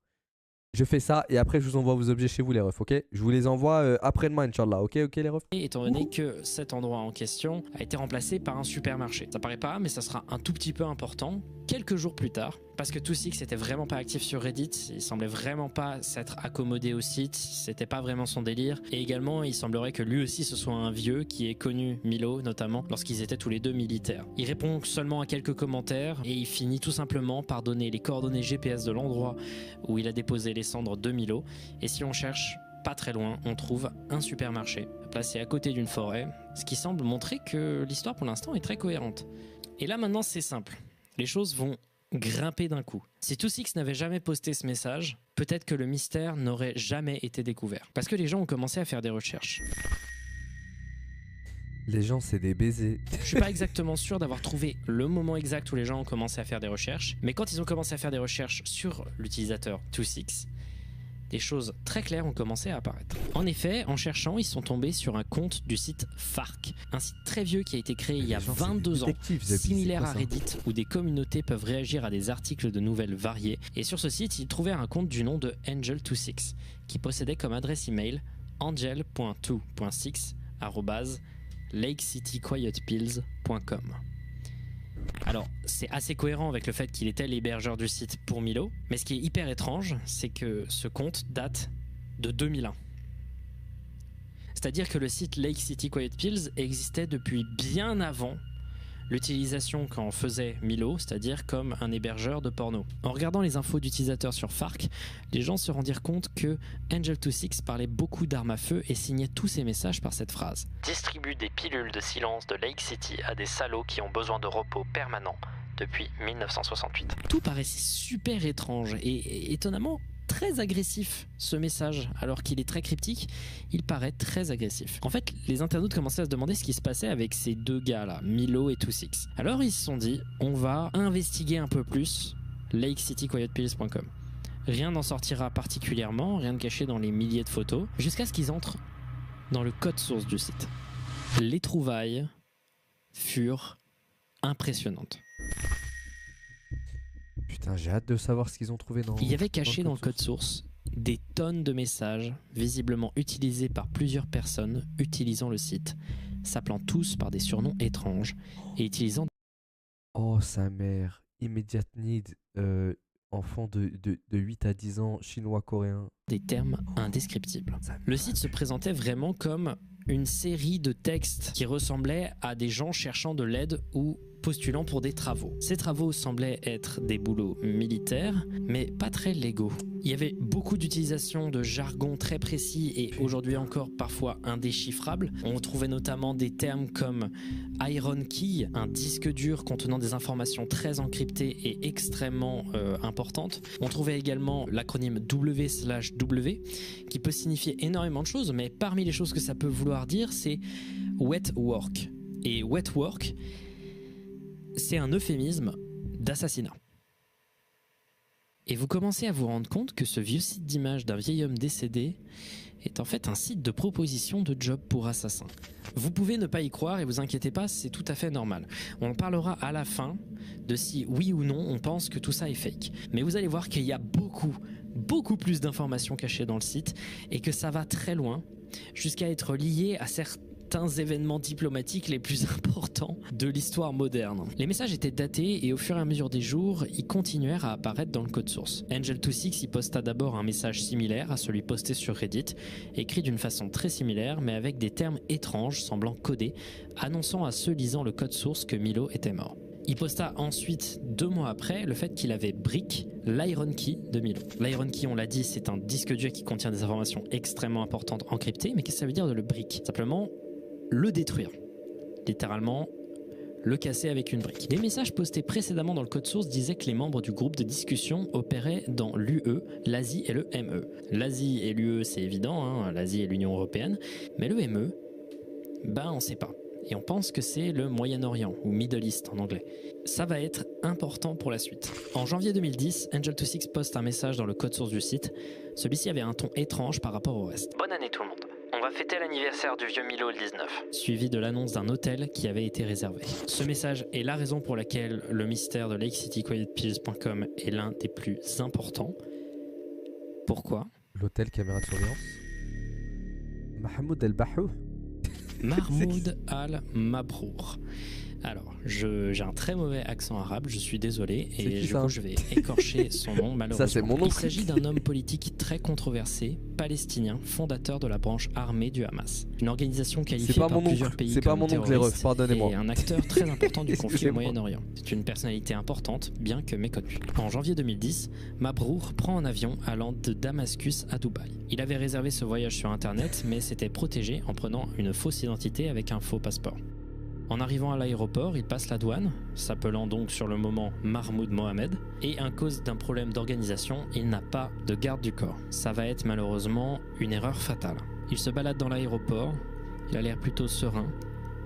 Je fais ça et après je vous envoie vos objets chez vous les refs, ok? Je vous les envoie après-demain, Inch'Allah, ok les refs? Et étant donné que cet endroit en question a été remplacé par un supermarché. Ça paraît pas, mais ça sera un tout petit peu important quelques jours plus tard, parce que 26 était vraiment pas actif sur Reddit, il semblait vraiment pas s'être accommodé au site, c'était pas vraiment son délire, et également il semblerait que lui aussi ce soit un vieux qui ait connu Milo, notamment lorsqu'ils étaient tous les deux militaires. Il répond seulement à quelques commentaires, et il finit tout simplement par donner les coordonnées GPS de l'endroit où il a déposé les cendres de Milo, et si on cherche pas très loin, on trouve un supermarché placé à côté d'une forêt, ce qui semble montrer que l'histoire pour l'instant est très cohérente. Et là maintenant c'est simple, les choses vont grimper d'un coup. Si 26 n'avait jamais posté ce message, peut-être que le mystère n'aurait jamais été découvert. Parce que les gens ont commencé à faire des recherches. Les gens, c'est des baisers. Je suis pas exactement sûr d'avoir trouvé le moment exact où les gens ont commencé à faire des recherches, mais quand ils ont commencé à faire des recherches sur l'utilisateur 26, des choses très claires ont commencé à apparaître. En effet, en cherchant, ils sont tombés sur un compte du site Fark, un site très vieux qui a été créé il y a 22 ans, similaire à Reddit, où des communautés peuvent réagir à des articles de nouvelles variés. Et sur ce site, ils trouvèrent un compte du nom de Angel26, qui possédait comme adresse email angel.2.6@lakecityquietpills.com. Alors, c'est assez cohérent avec le fait qu'il était l'hébergeur du site pour Milo, mais ce qui est hyper étrange, c'est que ce compte date de 2001. C'est-à-dire que le site Lake City Quiet Pills existait depuis bien avant l'utilisation qu'en faisait Milo, c'est-à-dire comme un hébergeur de porno. En regardant les infos d'utilisateurs sur Fark, les gens se rendirent compte que Angel26 parlait beaucoup d'armes à feu et signait tous ses messages par cette phrase. Distribue des pilules de silence de Lake City à des salauds qui ont besoin de repos permanent depuis 1968. Tout paraissait super étrange et étonnamment très agressif ce message, alors qu'il est très cryptique, il paraît très agressif. En fait, les internautes commençaient à se demander ce qui se passait avec ces deux gars-là, Milo et 26. Alors ils se sont dit, on va investiguer un peu plus lakecityquietpills.com. Rien n'en sortira particulièrement, rien de caché dans les milliers de photos, jusqu'à ce qu'ils entrent dans le code source du site. Les trouvailles furent impressionnantes. Putain, j'ai hâte de savoir ce qu'ils ont trouvé dans... Il y avait caché dans le code source des tonnes de messages visiblement utilisés par plusieurs personnes utilisant le site, s'appelant tous par des surnoms étranges et utilisant... Oh, sa mère. Immediate need. Enfant de 8 à 10 ans, chinois-coréen. des termes indescriptibles. Le site se présentait vraiment comme une série de textes qui ressemblaient à des gens cherchant de l'aide ou postulant pour des travaux. Ces travaux semblaient être des boulots militaires, mais pas très légaux. Il y avait beaucoup d'utilisation de jargon très précis et aujourd'hui encore parfois indéchiffrable. On trouvait notamment des termes comme Iron Key, un disque dur contenant des informations très encryptées et extrêmement importantes. On trouvait également l'acronyme W/W qui peut signifier énormément de choses, mais parmi les choses que ça peut vouloir dire, c'est wet work. Et wet work, c'est un euphémisme d'assassinat. Et vous commencez à vous rendre compte que ce vieux site d'image d'un vieil homme décédé est en fait un site de proposition de job pour assassins. Vous pouvez ne pas y croire et vous inquiétez pas, c'est tout à fait normal. On parlera à la fin de si oui ou non on pense que tout ça est fake. Mais vous allez voir qu'il y a beaucoup plus d'informations cachées dans le site et que ça va très loin jusqu'à être lié à certains événements diplomatiques les plus importants de l'histoire moderne. Les messages étaient datés et au fur et à mesure des jours, ils continuèrent à apparaître dans le code source. Angel26 y posta d'abord un message similaire à celui posté sur Reddit, écrit d'une façon très similaire mais avec des termes étranges semblant codés, annonçant à ceux lisant le code source que Milo était mort. Il posta ensuite, 2 mois après, le fait qu'il avait brick l'Iron Key de Milo. L'Iron Key, on l'a dit, c'est un disque dur qui contient des informations extrêmement importantes encryptées, mais qu'est-ce que ça veut dire de le brick ? Simplement, le détruire. Littéralement, le casser avec une brique. Les messages postés précédemment dans le code source disaient que les membres du groupe de discussion opéraient dans l'UE, l'Asie et le ME. L'Asie et l'UE, c'est évident, hein, l'Asie et l'Union Européenne, mais le ME, on sait pas. Et on pense que c'est le Moyen-Orient, ou Middle East en anglais. Ça va être important pour la suite. En janvier 2010, Angel26 poste un message dans le code source du site. Celui-ci avait un ton étrange par rapport au reste. Bonne année tout le monde. On va fêter l'anniversaire du vieux Milo le 19. Suivi de l'annonce d'un hôtel qui avait été réservé. Ce message est la raison pour laquelle le mystère de LakeCityQuietPills.com est l'un des plus importants. Pourquoi ? L'hôtel caméra de surveillance. Mahmoud El-Bahou. Mahmoud Al-Mabrour. Alors, j'ai un très mauvais accent arabe, je suis désolé, et du coup je vais écorcher son nom malheureusement. Ça, c'est mon nom. Il s'agit d'un homme politique très controversé, palestinien, fondateur de la branche armée du Hamas. Une organisation qualifiée par plusieurs pays comme terroriste et un acteur très important du conflit au Moyen-Orient. C'est une personnalité importante, bien que méconnue. En janvier 2010, Mabrour prend un avion allant de Damascus à Dubaï. Il avait réservé ce voyage sur internet, mais s'était protégé en prenant une fausse identité avec un faux passeport. En arrivant à l'aéroport, il passe la douane, s'appelant donc sur le moment Mahmoud Mohamed, et à cause d'un problème d'organisation, il n'a pas de garde du corps. Ça va être malheureusement une erreur fatale. Il se balade dans l'aéroport, il a l'air plutôt serein,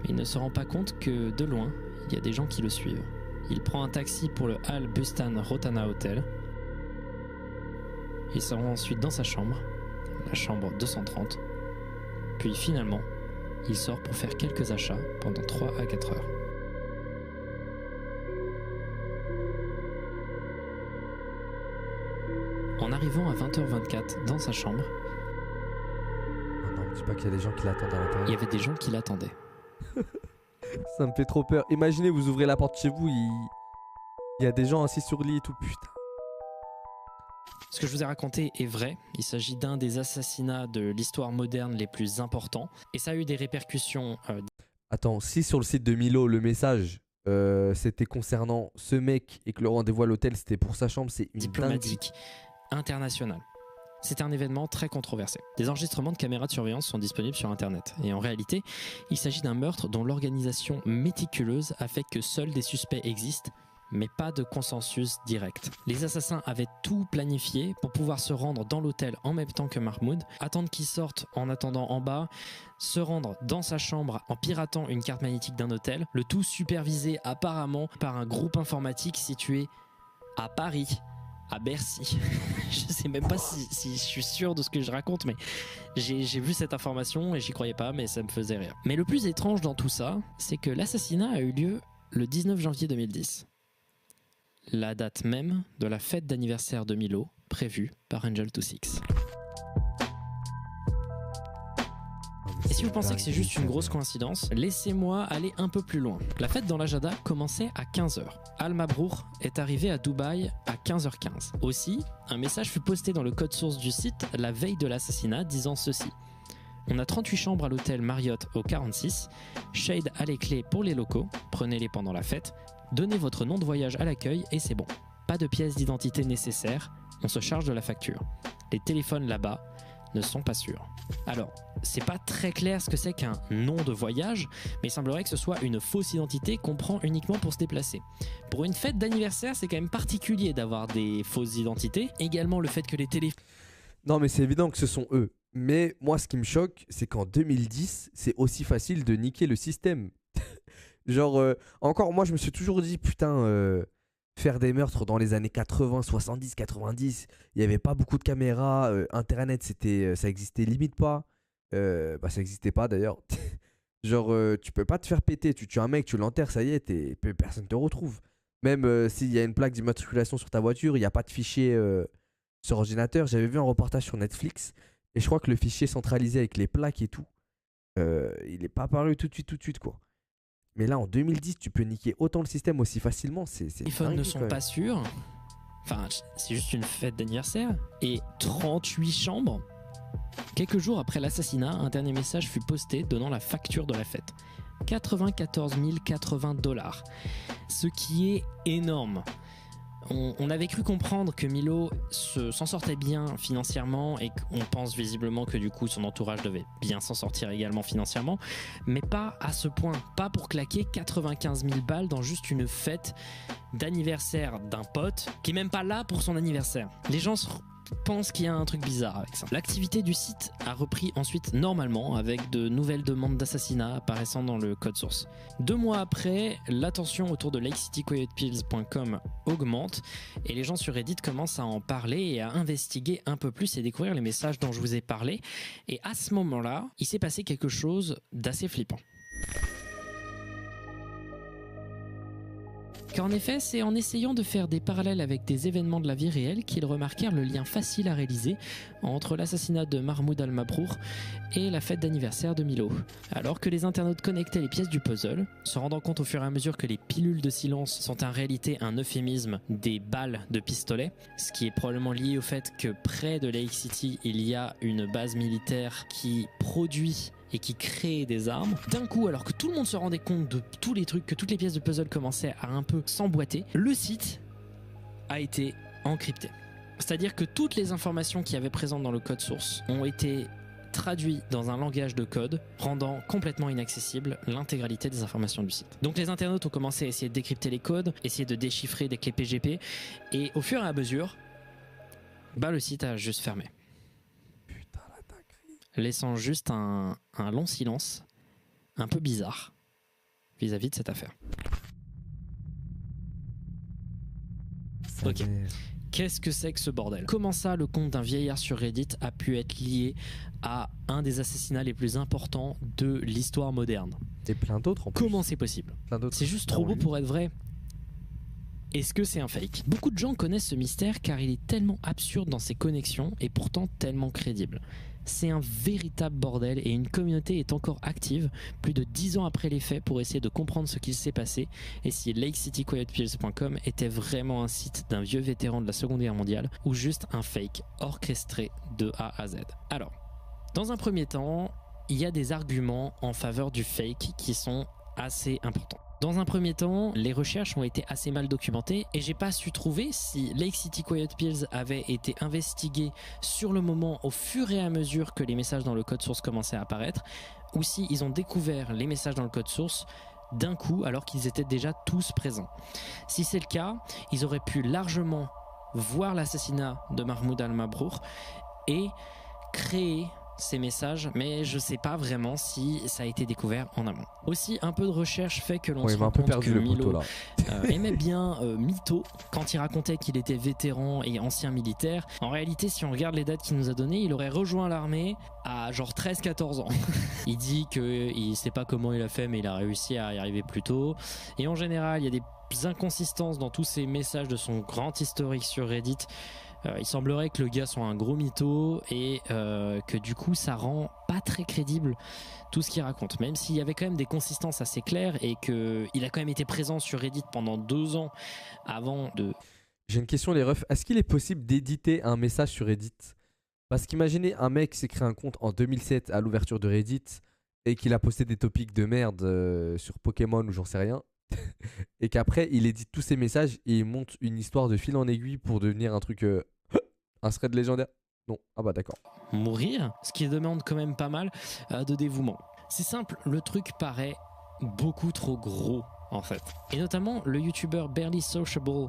mais il ne se rend pas compte que de loin, il y a des gens qui le suivent. Il prend un taxi pour le Al Bustan Rotana Hotel. Il se rend ensuite dans sa chambre, la chambre 230, puis finalement, il sort pour faire quelques achats pendant 3 à 4 heures. En arrivant à 20h24 dans sa chambre, oh non, me dis pas qu'il y a des gens qui l'attendent à l'intérieur. Il y avait des gens qui l'attendaient. Ça me fait trop peur. Imaginez, vous ouvrez la porte chez vous, il y a des gens assis sur le lit et tout, putain. Ce que je vous ai raconté est vrai, il s'agit d'un des assassinats de l'histoire moderne les plus importants et ça a eu des répercussions. Attends, si sur le site de Milo le message c'était concernant ce mec et que le rendez-vous à l'hôtel c'était pour sa chambre, c'est une diplomatique internationale. C'était un événement très controversé. Des enregistrements de caméras de surveillance sont disponibles sur internet et en réalité, il s'agit d'un meurtre dont l'organisation méticuleuse a fait que seuls des suspects existent, mais pas de consensus direct. Les assassins avaient tout planifié pour pouvoir se rendre dans l'hôtel en même temps que Mahmoud, attendre qu'il sorte en attendant en bas, se rendre dans sa chambre en piratant une carte magnétique d'un hôtel, le tout supervisé apparemment par un groupe informatique situé à Paris, à Bercy. Je sais sais même pas si je suis sûr de ce que je raconte, mais j'ai vu cette information et j'y croyais pas, mais ça me faisait rire. Mais le plus étrange dans tout ça, c'est que l'assassinat a eu lieu le 19 janvier 2010. La date même de la fête d'anniversaire de Milo, prévue par Angel26. Et si vous pensez que c'est juste une grosse coïncidence, laissez-moi aller un peu plus loin. La fête dans l'agenda commençait à 15h. Al-Mabrour est arrivé à Dubaï à 15h15. Aussi, un message fut posté dans le code source du site la veille de l'assassinat disant ceci. On a 38 chambres à l'hôtel Marriott au 46. Shade a les clés pour les locaux. Prenez-les pendant la fête. Donnez votre nom de voyage à l'accueil et c'est bon. Pas de pièces d'identité nécessaires. On se charge de la facture. Les téléphones là-bas ne sont pas sûrs. Alors, c'est pas très clair ce que c'est qu'un nom de voyage, mais il semblerait que ce soit une fausse identité qu'on prend uniquement pour se déplacer. Pour une fête d'anniversaire, c'est quand même particulier d'avoir des fausses identités. Également le fait que les téléphones... Non, mais c'est évident que ce sont eux. Mais moi, ce qui me choque, c'est qu'en 2010, c'est aussi facile de niquer le système. Genre, encore, moi, je me suis toujours dit, putain, faire des meurtres dans les années 80, 70, 90, il n'y avait pas beaucoup de caméras, Internet, ça existait limite pas. Bah, ça existait pas d'ailleurs. Genre, tu peux pas te faire péter, tu tues un mec, tu l'enterres, ça y est, personne te retrouve. Même s'il y a une plaque d'immatriculation sur ta voiture, il n'y a pas de fichier sur ordinateur. J'avais vu un reportage sur Netflix et je crois que le fichier centralisé avec les plaques et tout, il n'est pas apparu tout de suite quoi. Mais là en 2010 tu peux niquer autant le système aussi facilement, les téléphones ne sont pas sûrs. Enfin, c'est juste une fête d'anniversaire. Et 38 chambres. Quelques jours après l'assassinat, un dernier message fut posté donnant la facture de la fête. 94 080 $. Ce qui est énorme. On avait cru comprendre que Milo s'en sortait bien financièrement et qu'on pense visiblement que du coup son entourage devait bien s'en sortir également financièrement, mais pas à ce point, pas pour claquer 95 000 balles dans juste une fête d'anniversaire d'un pote qui est même pas là pour son anniversaire. Les gens pense qu'il y a un truc bizarre avec ça. L'activité du site a repris ensuite normalement avec de nouvelles demandes d'assassinat apparaissant dans le code source. 2 mois après, l'attention autour de lakecitycoyotepills.com augmente et les gens sur Reddit commencent à en parler et à investiguer un peu plus et découvrir les messages dont je vous ai parlé. Et à ce moment-là, il s'est passé quelque chose d'assez flippant. Car en effet, c'est en essayant de faire des parallèles avec des événements de la vie réelle qu'ils remarquèrent le lien facile à réaliser entre l'assassinat de Mahmoud Al-Mabrour et la fête d'anniversaire de Milo. Alors que les internautes connectaient les pièces du puzzle, se rendant compte au fur et à mesure que les pilules de silence sont en réalité un euphémisme des balles de pistolet, ce qui est probablement lié au fait que près de Lake City, il y a une base militaire qui produit et qui crée des armes. D'un coup, alors que tout le monde se rendait compte de tous les trucs, que toutes les pièces de puzzle commençaient à un peu s'emboîter, le site a été encrypté. C'est-à-dire que toutes les informations qu'il y avait présentes dans le code source ont été traduites dans un langage de code, rendant complètement inaccessible l'intégralité des informations du site. Donc les internautes ont commencé à essayer de décrypter les codes, essayer de déchiffrer des clés PGP, et au fur et à mesure, le site a juste fermé. Laissant juste un long silence un peu bizarre vis-à-vis de cette affaire. Ok, qu'est-ce que c'est que ce bordel? Comment ça, le compte d'un vieillard sur Reddit a pu être lié à un des assassinats les plus importants de l'histoire moderne? Et plein d'autres en plus. Comment c'est possible? C'est juste trop beau pour être vrai. Est-ce que c'est un fake? Beaucoup de gens connaissent ce mystère car il est tellement absurde dans ses connexions et pourtant tellement crédible. C'est un véritable bordel et une communauté est encore active plus de 10 ans après les faits pour essayer de comprendre ce qu'il s'est passé et si lakecitycoyotepills.com était vraiment un site d'un vieux vétéran de la Seconde Guerre mondiale ou juste un fake orchestré de A à Z. Alors, dans un premier temps, il y a des arguments en faveur du fake qui sont assez importants. Dans un premier temps, les recherches ont été assez mal documentées et j'ai pas su trouver si Lake City Quiet Pills avait été investigué sur le moment au fur et à mesure que les messages dans le code source commençaient à apparaître ou si ils ont découvert les messages dans le code source d'un coup alors qu'ils étaient déjà tous présents. Si c'est le cas, ils auraient pu largement voir l'assassinat de Mahmoud Al-Mabrour et créer ces messages, mais je sais pas vraiment si ça a été découvert en amont. Aussi, un peu de recherche fait que l'on se rend compte que Milo aimait bien mytho quand il racontait qu'il était vétéran et ancien militaire. En réalité, si on regarde les dates qu'il nous a données, il aurait rejoint l'armée à genre 13-14 ans. Il dit qu'il sait pas comment il a fait, mais il a réussi à y arriver plus tôt. Et en général, il y a des inconsistances dans tous ces messages de son grand historique sur Reddit. Il semblerait que le gars soit un gros mytho et que du coup ça rend pas très crédible tout ce qu'il raconte, même s'il y avait quand même des consistances assez claires et qu'il a quand même été présent sur Reddit pendant 2 ans avant de... J'ai une question les refs, est-ce qu'il est possible d'éditer un message sur Reddit? Parce qu'imaginez un mec s'est créé un compte en 2007 à l'ouverture de Reddit et qu'il a posté des topics de merde sur Pokémon ou j'en sais rien et qu'après il édite tous ses messages et il monte une histoire de fil en aiguille pour devenir un truc un thread légendaire. Non, ah bah d'accord. Mourir, ce qui demande quand même pas mal de dévouement. C'est simple, le truc paraît beaucoup trop gros en fait. Et notamment le youtubeur Barely Sociable,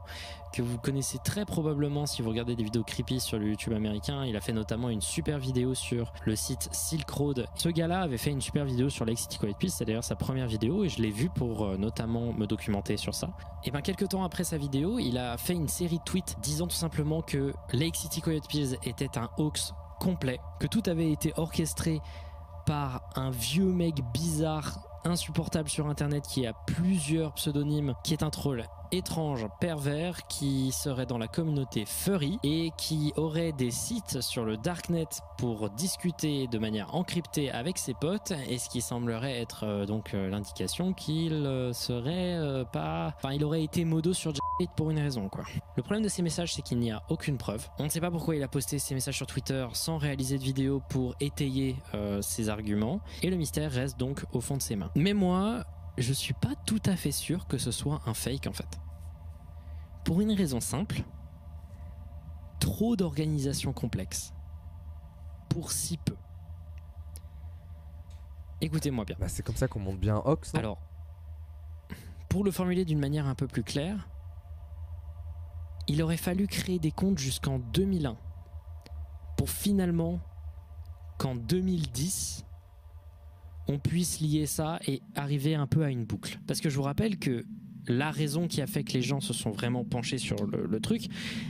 que vous connaissez très probablement si vous regardez des vidéos creepy sur le YouTube américain. Il a fait notamment une super vidéo sur le site Silk Road. Ce gars-là avait fait une super vidéo sur Lake City Quiet Pills, c'est d'ailleurs sa première vidéo et je l'ai vu pour notamment me documenter sur ça. Et bien quelques temps après sa vidéo, il a fait une série de tweets disant tout simplement que Lake City Quiet Pills était un hoax complet, que tout avait été orchestré par un vieux mec bizarre insupportable sur internet qui a plusieurs pseudonymes, qui est un troll étrange, pervers, qui serait dans la communauté furry et qui aurait des sites sur le darknet pour discuter de manière encryptée avec ses potes, et ce qui semblerait être donc l'indication qu'il serait pas... Enfin, il aurait été modo sur Reddit pour une raison, quoi. Le problème de ces messages, c'est qu'il n'y a aucune preuve. On ne sait pas pourquoi il a posté ces messages sur Twitter sans réaliser de vidéo pour étayer ses arguments, et le mystère reste donc au fond de ses mains. Mais moi, je suis pas tout à fait sûr que ce soit un fake en fait. Pour une raison simple, trop d'organisations complexes pour si peu. Écoutez-moi bien. Bah c'est comme ça qu'on monte bien un hoax. Non? Alors, pour le formuler d'une manière un peu plus claire, il aurait fallu créer des comptes jusqu'en 2001 pour finalement qu'en 2010 on puisse lier ça et arriver un peu à une boucle. Parce que je vous rappelle que la raison qui a fait que les gens se sont vraiment penchés sur le truc,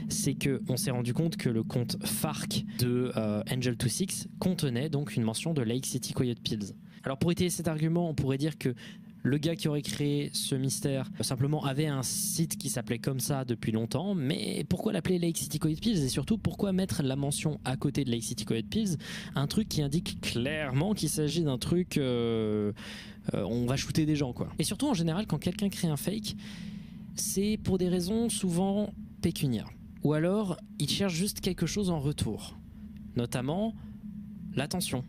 c'est qu'on s'est rendu compte que le compte FARC de Angel26 contenait donc une mention de Lake City Quiet Pills. Alors pour étayer cet argument, on pourrait dire que le gars qui aurait créé ce mystère simplement avait un site qui s'appelait comme ça depuis longtemps, mais pourquoi l'appeler Lake City Quiet Pills et surtout pourquoi mettre la mention à côté de Lake City Quiet Pills, un truc qui indique clairement qu'il s'agit d'un truc on va shooter des gens quoi. Et surtout en général quand quelqu'un crée un fake, c'est pour des raisons souvent pécuniaires. Ou alors il cherche juste quelque chose en retour, notamment l'attention,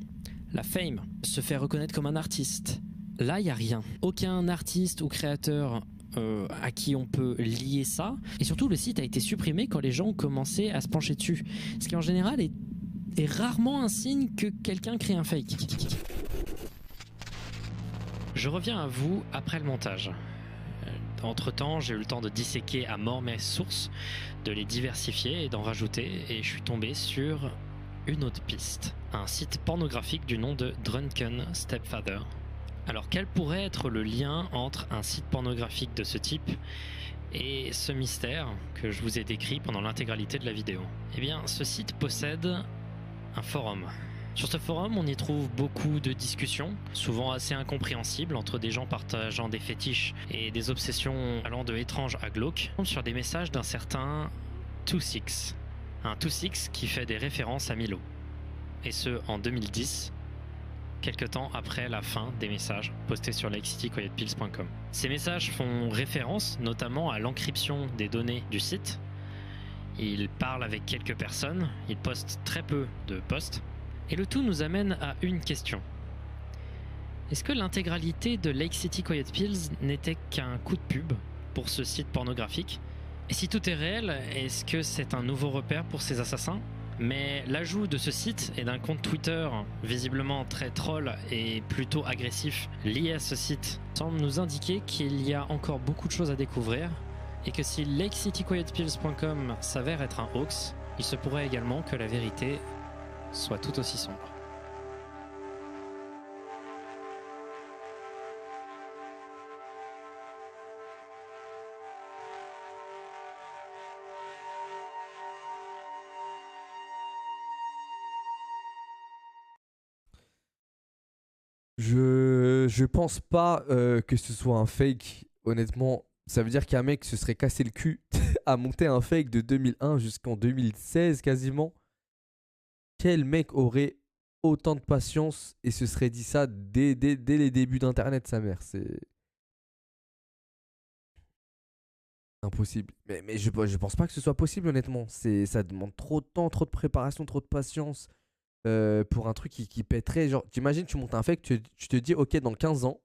la fame, se faire reconnaître comme un artiste. Là, il n'y a rien. Aucun artiste ou créateur à qui on peut lier ça. Et surtout, le site a été supprimé quand les gens ont commencé à se pencher dessus. Ce qui, en général, est rarement un signe que quelqu'un crée un fake. Je reviens à vous après le montage. Entre-temps, j'ai eu le temps de disséquer à mort mes sources, de les diversifier et d'en rajouter. Et je suis tombé sur une autre piste. Un site pornographique du nom de Drunken Stepfather. Alors quel pourrait être le lien entre un site pornographique de ce type et ce mystère que je vous ai décrit pendant l'intégralité de la vidéo? Eh bien, ce site possède un forum. Sur ce forum, on y trouve beaucoup de discussions, souvent assez incompréhensibles, entre des gens partageant des fétiches et des obsessions allant de étranges à glauques, sur des messages d'un certain 26. Un 26 qui fait des références à Milo. Et ce, en 2010, quelque temps après la fin des messages postés sur lakecityquietpills.com. Ces messages font référence notamment à l'encryption des données du site. Il parle avec quelques personnes, il poste très peu de posts. Et le tout nous amène à une question. Est-ce que l'intégralité de Lake City Quiet Pills n'était qu'un coup de pub pour ce site pornographique? Et si tout est réel, est-ce que c'est un nouveau repère pour ces assassins? Mais l'ajout de ce site et d'un compte Twitter visiblement très troll et plutôt agressif lié à ce site semble nous indiquer qu'il y a encore beaucoup de choses à découvrir et que si lakecityquietpills.com s'avère être un hoax, il se pourrait également que la vérité soit tout aussi sombre. Je pense pas que ce soit un fake. Honnêtement, ça veut dire qu'un mec se serait cassé le cul à monter un fake de 2001 jusqu'en 2016 quasiment. Quel mec aurait autant de patience et se serait dit ça dès les débuts d'Internet, sa mère? C'est impossible. Mais je pense pas que ce soit possible, honnêtement. Ça demande trop de temps, trop de préparation, trop de patience pour un truc qui pèterait. Genre, t'imagines, tu montes un fake, tu te dis, ok, dans 15 ans,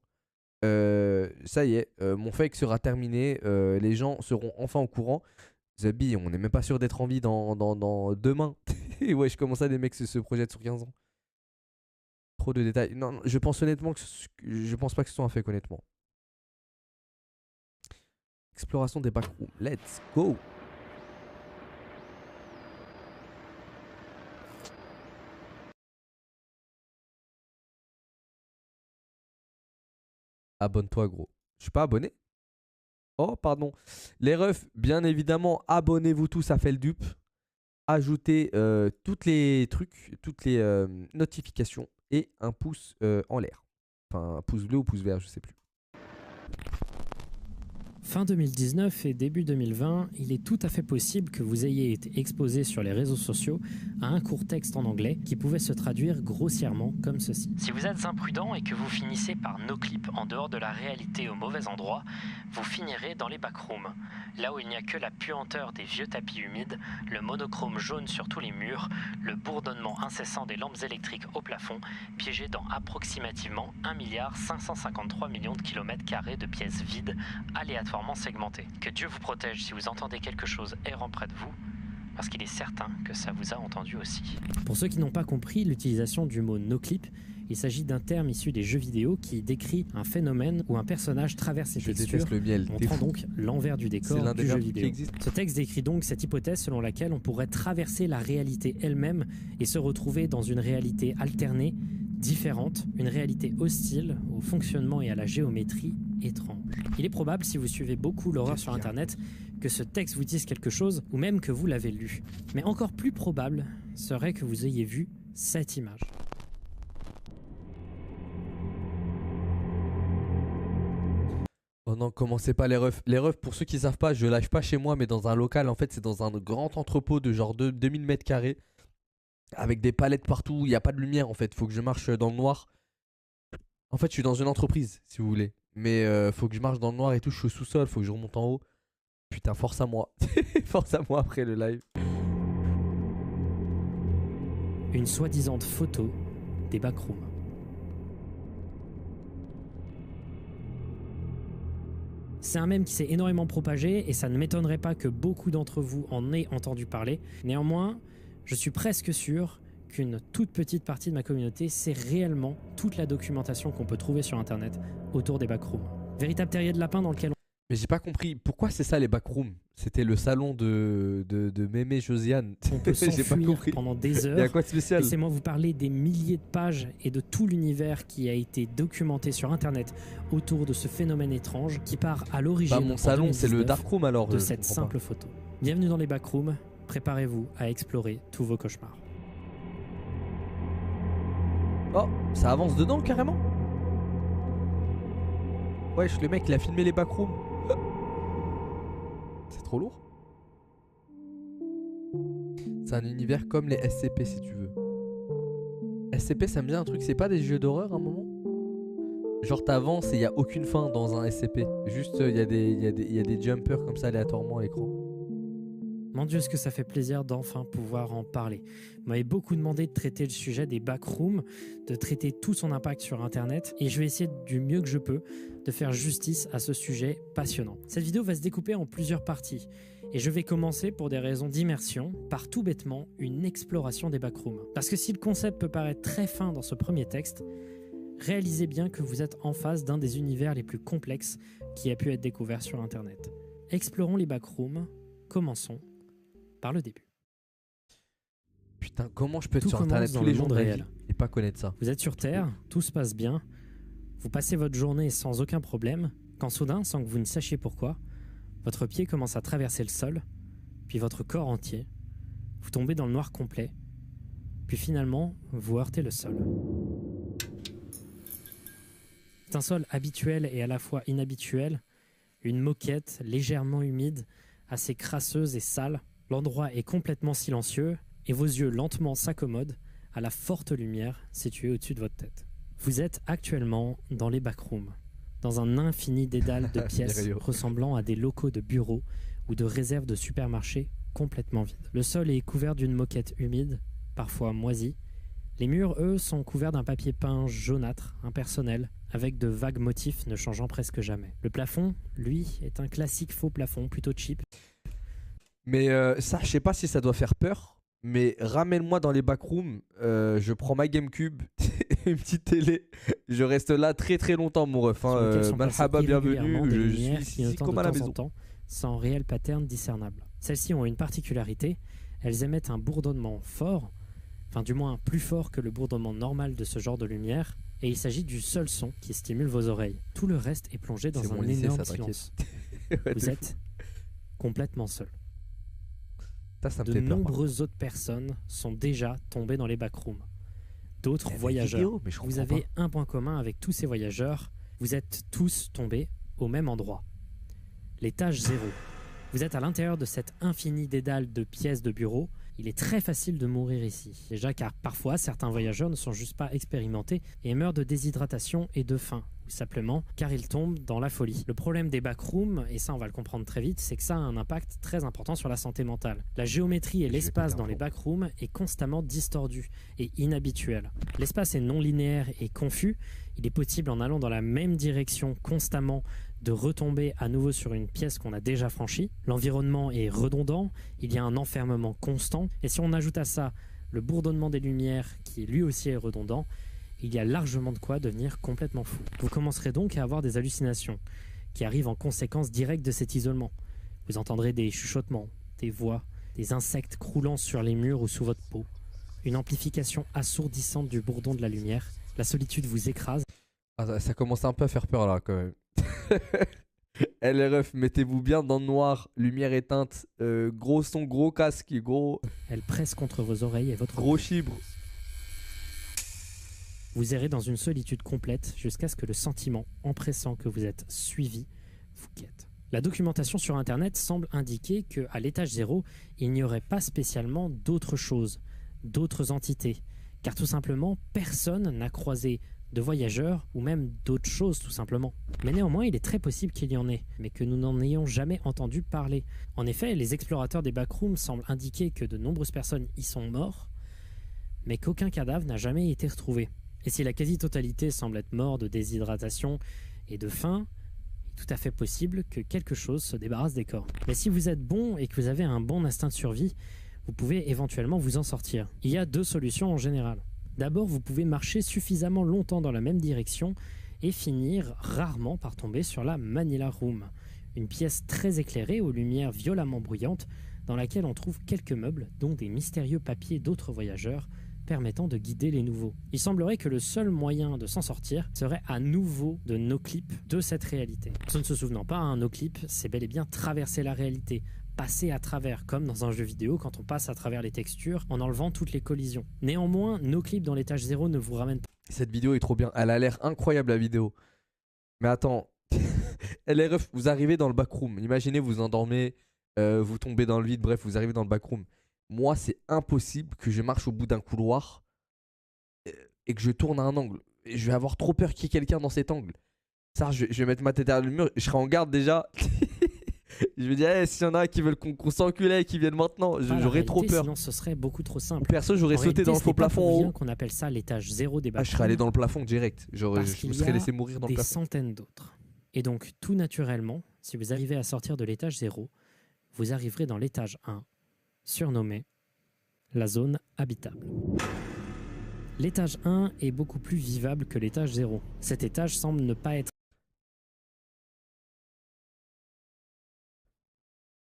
ça y est, mon fake sera terminé, les gens seront enfin au courant. Zabi, on n'est même pas sûr d'être en vie dans demain. Et ouais, je commence à des mecs se projettent sur 15 ans. Trop de détails. Non, non, je pense honnêtement je pense pas que ce soit un fake, honnêtement. Exploration des backrooms. Let's go. Abonne-toi, gros. Je suis pas abonné. Oh, pardon. Les refs, bien évidemment, abonnez-vous tous, ça fait le dupe. Ajoutez toutes les trucs, toutes les notifications et un pouce en l'air. Enfin, un pouce bleu ou pouce vert, je sais plus. Fin 2019 et début 2020, il est tout à fait possible que vous ayez été exposé sur les réseaux sociaux à un court texte en anglais qui pouvait se traduire grossièrement comme ceci. Si vous êtes imprudent et que vous finissez par no-clip en dehors de la réalité au mauvais endroit, vous finirez dans les backrooms, là où il n'y a que la puanteur des vieux tapis humides, le monochrome jaune sur tous les murs, le bourdonnement incessant des lampes électriques au plafond, piégés dans approximativement 1,553 milliard de kilomètres carrés de pièces vides aléatoirement segmenté. Que Dieu vous protège si vous entendez quelque chose errant près de vous, parce qu'il est certain que ça vous a entendu aussi. Pour ceux qui n'ont pas compris l'utilisation du mot no-clip, il s'agit d'un terme issu des jeux vidéo qui décrit un phénomène où un personnage traverse ses textures, montrant donc l'envers du décor du jeu vidéo. Ce texte décrit donc cette hypothèse selon laquelle on pourrait traverser la réalité elle-même et se retrouver dans une réalité alternée, différente, une réalité hostile au fonctionnement et à la géométrie étrange. Il est probable, si vous suivez beaucoup l'horreur sur internet, que ce texte vous dise quelque chose ou même que vous l'avez lu. Mais encore plus probable serait que vous ayez vu cette image. Oh non, commencez pas les refs. Les refs, pour ceux qui savent pas, je live pas chez moi, mais dans un local. En fait, c'est dans un grand entrepôt de genre 2000 mètres carrés. Avec des palettes partout. Il n'y a pas de lumière en fait. Faut que je marche dans le noir. En fait, je suis dans une entreprise, si vous voulez. Mais faut que je marche dans le noir et tout. Je suis au sous-sol. Faut que je remonte en haut. Putain, force à moi. Force à moi après le live. Une soi-disant photo des backrooms. C'est un mème qui s'est énormément propagé et ça ne m'étonnerait pas que beaucoup d'entre vous en aient entendu parler. Néanmoins, je suis presque sûr qu'une toute petite partie de ma communauté sait réellement toute la documentation qu'on peut trouver sur internet autour des backrooms. Véritable terrier de lapin dans lequel Mais j'ai pas compris, pourquoi c'est ça les backrooms? C'était le salon de Mémé Josiane. on peut s'enfuir pendant des heures. Il y a quoi de spécial? Laissez-moi vous parler des milliers de pages et de tout l'univers qui a été documenté sur internet autour de ce phénomène étrange qui part à l'origine mon salon, c'est le darkroom alors. de cette simple photo. Bienvenue dans les backrooms, préparez-vous à explorer tous vos cauchemars. Oh, ça avance dedans carrément? Wesh, le mec il a filmé les backrooms. C'est trop lourd. C'est un univers comme les SCP si tu veux. SCP ça me dit un truc, c'est pas des jeux d'horreur à un moment? Genre t'avances et y a aucune fin dans un SCP. Juste y a des jumpers comme ça aléatoirement à l'écran. Mon Dieu, ce que ça fait plaisir d'enfin pouvoir en parler. Vous m'avez beaucoup demandé de traiter le sujet des backrooms, de traiter tout son impact sur Internet, et je vais essayer du mieux que je peux de faire justice à ce sujet passionnant. Cette vidéo va se découper en plusieurs parties, et je vais commencer pour des raisons d'immersion, par tout bêtement une exploration des backrooms. Parce que si le concept peut paraître très fin dans ce premier texte, réalisez bien que vous êtes en face d'un des univers les plus complexes qui a pu être découvert sur Internet. Explorons les backrooms, commençons par le début. Putain, comment je peux être Tout sur internet commence tous les dans le jours de monde ma réel. vie et pas connaître ça? Vous êtes sur Terre, tout se passe bien, vous passez votre journée sans aucun problème, quand soudain, sans que vous ne sachiez pourquoi, votre pied commence à traverser le sol, puis votre corps entier, vous tombez dans le noir complet, puis finalement, vous heurtez le sol. C'est un sol habituel et à la fois inhabituel, une moquette légèrement humide, assez crasseuse et sale. L'endroit est complètement silencieux et vos yeux lentement s'accommodent à la forte lumière située au-dessus de votre tête. Vous êtes actuellement dans les backrooms, dans un infini dédale de pièces ressemblant à des locaux de bureaux ou de réserves de supermarchés complètement vides. Le sol est couvert d'une moquette humide, parfois moisie. Les murs, eux, sont couverts d'un papier peint jaunâtre, impersonnel, avec de vagues motifs ne changeant presque jamais. Le plafond, lui, est un classique faux plafond, plutôt cheap. Mais ça, je sais pas si ça doit faire peur, mais ramène-moi dans les backrooms, je prends ma GameCube, une petite télé, je reste là très très longtemps mon ref. Marhaba, bienvenue, je suis ici comme à la maison. Sans réel pattern discernable. Celles-ci ont une particularité, elles émettent un bourdonnement fort, enfin du moins plus fort que le bourdonnement normal de ce genre de lumière, et il s'agit du seul son qui stimule vos oreilles. Tout le reste est plongé dans un énorme silence. Ouais, vous êtes complètement seul. Ça me de fait peur, nombreuses autres personnes sont déjà tombées dans les backrooms. D'autres voyageurs. Vous avez un point commun avec tous ces voyageurs, vous êtes tous tombés au même endroit. L'étage 0. Vous êtes à l'intérieur de cette infinie dédale de pièces de bureau. Il est très facile de mourir ici. Déjà car parfois, certains voyageurs ne sont juste pas expérimentés et meurent de déshydratation et de faim. Ou simplement car ils tombent dans la folie. Le problème des backrooms, et ça on va le comprendre très vite, c'est que ça a un impact très important sur la santé mentale. La géométrie et l'espace dans les backrooms est constamment distordu et inhabituel. L'espace est non linéaire et confus. Il est possible en allant dans la même direction constamment de retomber à nouveau sur une pièce qu'on a déjà franchie. L'environnement est redondant, il y a un enfermement constant, et si on ajoute à ça le bourdonnement des lumières qui lui aussi est redondant, il y a largement de quoi devenir complètement fou. Vous commencerez donc à avoir des hallucinations qui arrivent en conséquence directe de cet isolement. Vous entendrez des chuchotements, des voix, des insectes croulant sur les murs ou sous votre peau, une amplification assourdissante du bourdon de la lumière. La solitude vous écrase. Ah, ça commence un peu à faire peur là quand même. Les refs, mettez-vous bien dans le noir, lumière éteinte, gros son, gros casque, gros... Elle presse contre vos oreilles et votre... Gros chibre. Vous errez dans une solitude complète jusqu'à ce que le sentiment empressant que vous êtes suivi vous guette. La documentation sur internet semble indiquer qu'à l'étage 0, il n'y aurait pas spécialement d'autres choses, d'autres entités, car tout simplement personne n'a croisé de voyageurs ou même d'autres choses tout simplement. Mais néanmoins, il est très possible qu'il y en ait, mais que nous n'en ayons jamais entendu parler. En effet, les explorateurs des backrooms semblent indiquer que de nombreuses personnes y sont mortes, mais qu'aucun cadavre n'a jamais été retrouvé. Et si la quasi-totalité semble être mort de déshydratation et de faim, il est tout à fait possible que quelque chose se débarrasse des corps. Mais si vous êtes bon et que vous avez un bon instinct de survie, vous pouvez éventuellement vous en sortir. Il y a deux solutions en général. D'abord, vous pouvez marcher suffisamment longtemps dans la même direction et finir rarement par tomber sur la Manila Room, une pièce très éclairée aux lumières violemment bruyantes dans laquelle on trouve quelques meubles, dont des mystérieux papiers d'autres voyageurs permettant de guider les nouveaux. Il semblerait que le seul moyen de s'en sortir serait à nouveau de no-clip de cette réalité. Ceux ne se souvenant pas, un no-clip, c'est bel et bien traverser la réalité, passer à travers, comme dans un jeu vidéo quand on passe à travers les textures en enlevant toutes les collisions. Néanmoins, no-clip dans l'étage 0 ne vous ramène pas. Cette vidéo est trop bien, elle a l'air incroyable la vidéo. Mais attends, LRF, vous arrivez dans le backroom, imaginez vous endormez, vous tombez dans le vide, bref, vous arrivez dans le backroom. Moi, c'est impossible que je marche au bout d'un couloir et que je tourne à un angle. Et je vais avoir trop peur qu'il y ait quelqu'un dans cet angle. Ça, je vais mettre ma tête derrière le mur, je serai en garde déjà. Je me dis, hey, s'il y en a qui veulent qu'on s'encule, qui viennent maintenant, j'aurais trop peur. Sinon, ce serait beaucoup trop simple. Perso, j'aurais sauté dans le faux plafond. Qu'on appelle ça l'étage 0 des backrooms. Je serais allé dans le plafond direct. Je me serais laissé mourir dans le plafond. Des centaines d'autres. Et donc, tout naturellement, si vous arrivez à sortir de l'étage 0, vous arriverez dans l'étage 1, surnommé la zone habitable. L'étage 1 est beaucoup plus vivable que l'étage 0. Cet étage semble ne pas être...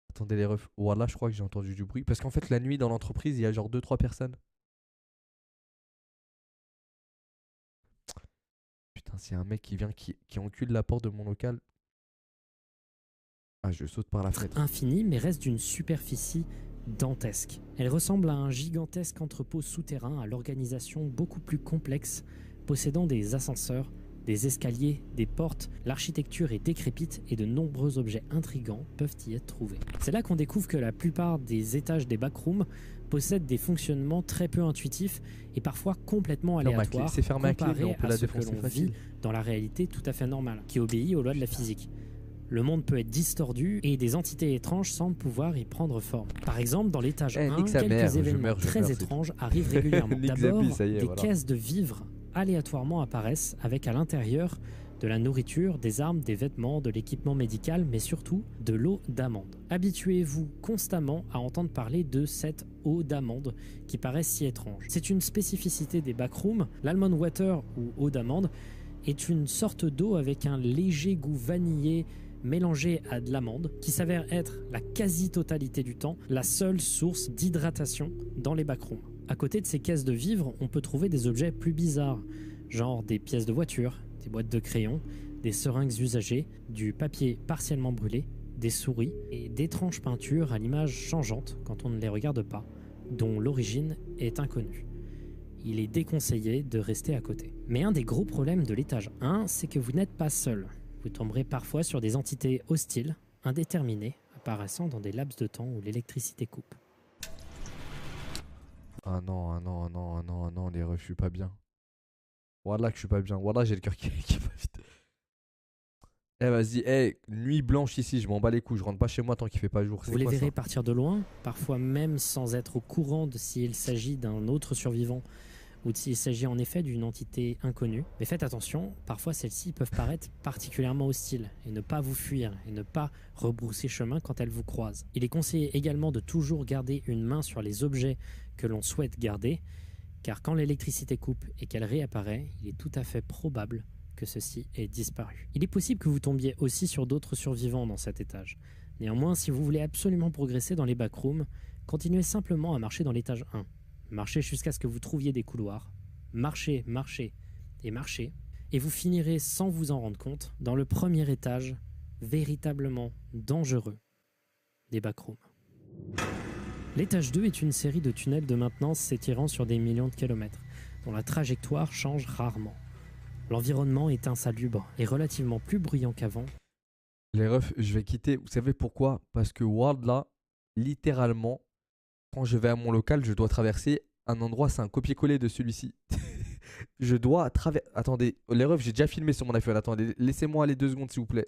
Attendez les refs, voilà, je crois que j'ai entendu du bruit. Parce qu'en fait, la nuit dans l'entreprise, il y a genre 2-3 personnes. Putain, c'est un mec qui vient, qui encule la porte de mon local. Ah, je saute par la fenêtre. Infinie, mais reste d'une superficie dantesque. Elle ressemble à un gigantesque entrepôt souterrain à l'organisation beaucoup plus complexe, possédant des ascenseurs des escaliers, des portes, l'architecture est décrépite et de nombreux objets intrigants peuvent y être trouvés. C'est là qu'on découvre que la plupart des étages des backrooms possèdent des fonctionnements très peu intuitifs et parfois complètement aléatoires comparés à ce que l'on vit dans la réalité tout à fait normale, qui obéit aux lois de la physique. Le monde peut être distordu et des entités étranges semblent pouvoir y prendre forme. Par exemple, dans l'étage 1, quelques événements très étranges arrivent régulièrement. D'abord, des caisses de vivres aléatoirement apparaissent avec à l'intérieur de la nourriture, des armes, des vêtements, de l'équipement médical, mais surtout de l'eau d'amande. Habituez-vous constamment à entendre parler de cette eau d'amande qui paraît si étrange. C'est une spécificité des backrooms. L'almond water ou eau d'amande est une sorte d'eau avec un léger goût vanillé mélangé à de l'amande, qui s'avère être la quasi-totalité du temps la seule source d'hydratation dans les backrooms. À côté de ces caisses de vivres, on peut trouver des objets plus bizarres, genre des pièces de voiture, des boîtes de crayons, des seringues usagées, du papier partiellement brûlé, des souris et d'étranges peintures à l'image changeante quand on ne les regarde pas, dont l'origine est inconnue. Il est déconseillé de rester à côté. Mais un des gros problèmes de l'étage 1, c'est que vous n'êtes pas seul. Vous tomberez parfois sur des entités hostiles, indéterminées, apparaissant dans des laps de temps où l'électricité coupe. Ah non, ah non, ah non, ah non, ah non, les refs, je suis pas bien. Voilà que je suis pas bien. Voilà, j'ai le cœur qui va vite. Eh vas-y, nuit blanche ici, je m'en bats les couilles, je rentre pas chez moi tant qu'il fait pas jour. Vous les verrez partir de loin, parfois même sans être au courant de s'il s'agit d'un autre survivant ou s'il s'agit en effet d'une entité inconnue. Mais faites attention, parfois celles-ci peuvent paraître particulièrement hostiles et ne pas vous fuir et ne pas rebrousser chemin quand elles vous croisent. Il est conseillé également de toujours garder une main sur les objets que l'on souhaite garder, car quand l'électricité coupe et qu'elle réapparaît, il est tout à fait probable que ceci ait disparu. Il est possible que vous tombiez aussi sur d'autres survivants dans cet étage. Néanmoins, si vous voulez absolument progresser dans les backrooms, continuez simplement à marcher dans l'étage 1. Marchez jusqu'à ce que vous trouviez des couloirs. Marchez, marchez et marchez. Et vous finirez sans vous en rendre compte dans le premier étage véritablement dangereux des backrooms. L'étage 2 est une série de tunnels de maintenance s'étirant sur des millions de kilomètres, dont la trajectoire change rarement. L'environnement est insalubre et relativement plus bruyant qu'avant. Les refs, je vais quitter. Vous savez pourquoi? Parce que World là, littéralement, quand je vais à mon local, je dois traverser un endroit, c'est un copier-coller de celui-ci. Je dois traverser... Attendez, les refs, j'ai déjà filmé sur mon iPhone. Attendez, laissez-moi aller 2 secondes s'il vous plaît.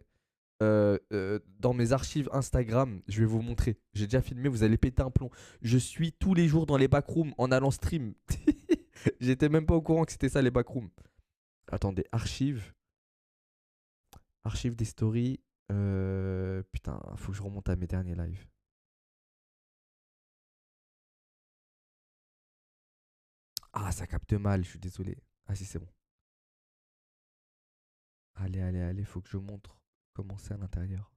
Dans mes archives Instagram, je vais vous montrer. J'ai déjà filmé, vous allez péter un plomb. Je suis tous les jours dans les backrooms en allant stream. J'étais même pas au courant que c'était ça les backrooms. Attendez, archives. Archives des stories. Putain, faut que je remonte à mes derniers lives. Ah, ça capte mal, je suis désolé. Ah si, c'est bon. Allez, allez, allez, faut que je montre comment c'est à l'intérieur.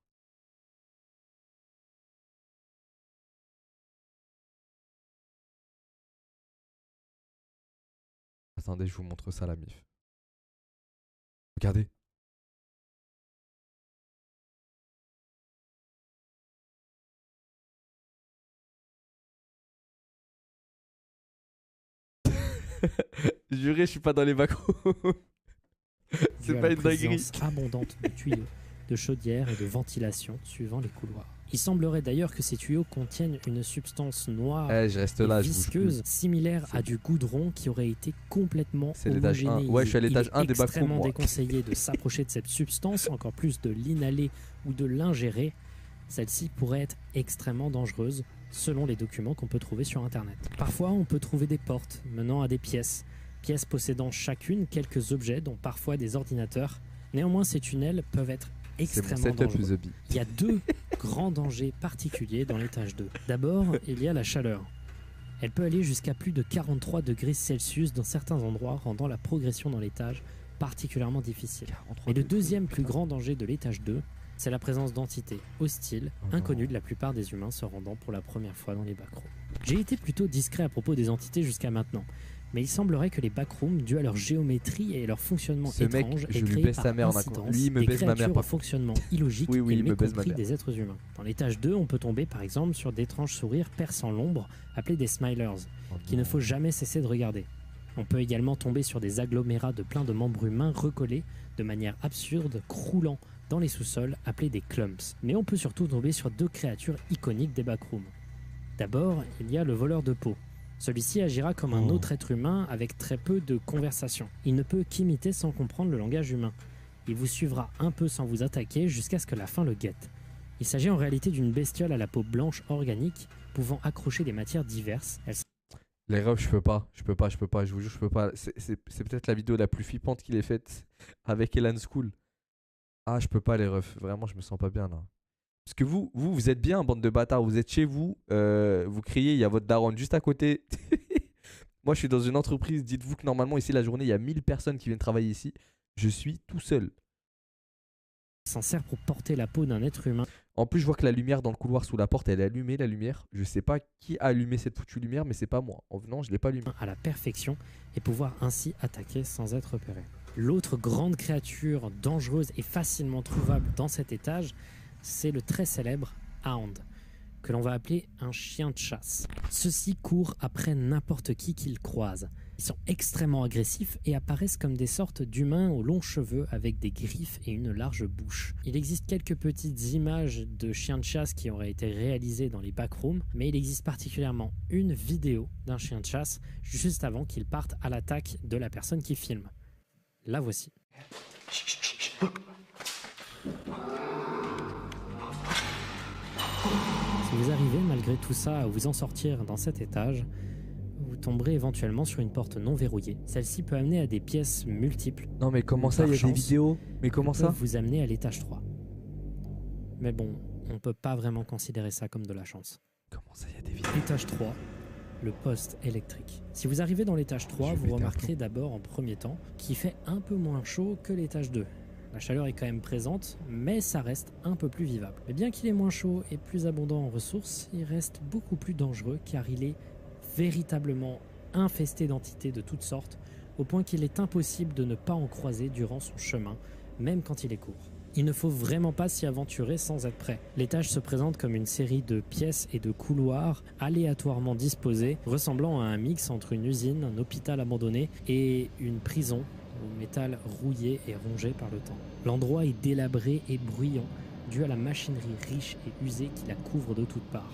Attendez, je vous montre ça, la mif. Regardez. Juré, je suis pas dans les backrooms. C'est pas une dinguerie. Abondante de tuyaux, de chaudières et de ventilation suivant les couloirs. Il semblerait d'ailleurs que ces tuyaux contiennent une substance noire et visqueuse similaire à du goudron qui aurait été complètement homogénéisé. Ouais, je suis à l'étage 1 des backrooms. Il est extrêmement déconseillé de s'approcher de cette substance, encore plus de l'inhaler ou de l'ingérer. Celle-ci pourrait être extrêmement dangereuse selon les documents qu'on peut trouver sur internet. Parfois, on peut trouver des portes menant à des pièces possédant chacune quelques objets, dont parfois des ordinateurs. Néanmoins, ces tunnels peuvent être extrêmement dangereux. Il y a 2 grands dangers particuliers dans l'étage 2. D'abord, il y a la chaleur. Elle peut aller jusqu'à plus de 43 degrés Celsius dans certains endroits, rendant la progression dans l'étage particulièrement difficile. Et le deuxième plus grand danger de l'étage 2, c'est la présence d'entités hostiles, inconnues de la plupart des humains se rendant pour la première fois dans les backrooms. J'ai été plutôt discret à propos des entités jusqu'à maintenant, mais il semblerait que les backrooms, dû à leur géométrie et leur fonctionnement étrange, aient créé par incidence des créatures au fonctionnement illogique et mécompris des êtres humains. Dans l'étage 2, on peut tomber par exemple sur d'étranges sourires perçant l'ombre, appelés des smilers, qu'il ne faut jamais cesser de regarder. On peut également tomber sur des agglomérats de plein de membres humains recollés de manière absurde, croulant dans les sous-sols, appelés des clumps. Mais on peut surtout tomber sur 2 créatures iconiques des backrooms. D'abord, il y a le voleur de peau. Celui-ci agira comme un autre être humain avec très peu de conversation. Il ne peut qu'imiter sans comprendre le langage humain. Il vous suivra un peu sans vous attaquer jusqu'à ce que la faim le guette. Il s'agit en réalité d'une bestiole à la peau blanche organique pouvant accrocher des matières diverses. Les refs, je peux pas, je vous jure, je peux pas. C'est peut-être la vidéo la plus flippante qu'il ait faite avec Elan School. Ah, je peux pas, les refs. Vraiment, je me sens pas bien là. Parce que vous êtes bien, bande de bâtards. Vous êtes chez vous, vous criez, il y a votre daronne juste à côté. Moi, je suis dans une entreprise. Dites-vous que normalement, ici, la journée, il y a 1000 personnes qui viennent travailler ici. Je suis tout seul. S'en sert pour porter la peau d'un être humain. En plus, je vois que la lumière dans le couloir sous la porte, elle est allumée, la lumière. Je sais pas qui a allumé cette foutue lumière, mais c'est pas moi. En venant, je l'ai pas allumée. À la perfection et pouvoir ainsi attaquer sans être repéré. L'autre grande créature dangereuse et facilement trouvable dans cet étage, c'est le très célèbre Hound, que l'on va appeler un chien de chasse. Ceux-ci courent après n'importe qui qu'ils croisent. Ils sont extrêmement agressifs et apparaissent comme des sortes d'humains aux longs cheveux avec des griffes et une large bouche. Il existe quelques petites images de chiens de chasse qui auraient été réalisées dans les backrooms, mais il existe particulièrement une vidéo d'un chien de chasse juste avant qu'il parte à l'attaque de la personne qui filme. La voici. Si vous arrivez malgré tout ça à vous en sortir dans cet étage, vous tomberez éventuellement sur une porte non verrouillée. Celle-ci peut amener à des pièces multiples. Non mais comment ça, il y a des vidéos? Mais comment ça? Vous amener à l'étage 3. Mais bon, on peut pas vraiment considérer ça comme de la chance. Comment ça, il y a des vidéos? Étage 3, le poste électrique. Si vous arrivez dans l'étage 3, vous remarquerez d'abord en premier temps qu'il fait un peu moins chaud que l'étage 2. La chaleur est quand même présente, mais ça reste un peu plus vivable. Mais bien qu'il est moins chaud et plus abondant en ressources, il reste beaucoup plus dangereux car il est véritablement infesté d'entités de toutes sortes, au point qu'il est impossible de ne pas en croiser durant son chemin, même quand il est court. Il ne faut vraiment pas s'y aventurer sans être prêt. L'étage se présente comme une série de pièces et de couloirs aléatoirement disposés, ressemblant à un mix entre une usine, un hôpital abandonné et une prison au métal rouillé et rongé par le temps. L'endroit est délabré et bruyant, dû à la machinerie riche et usée qui la couvre de toutes parts.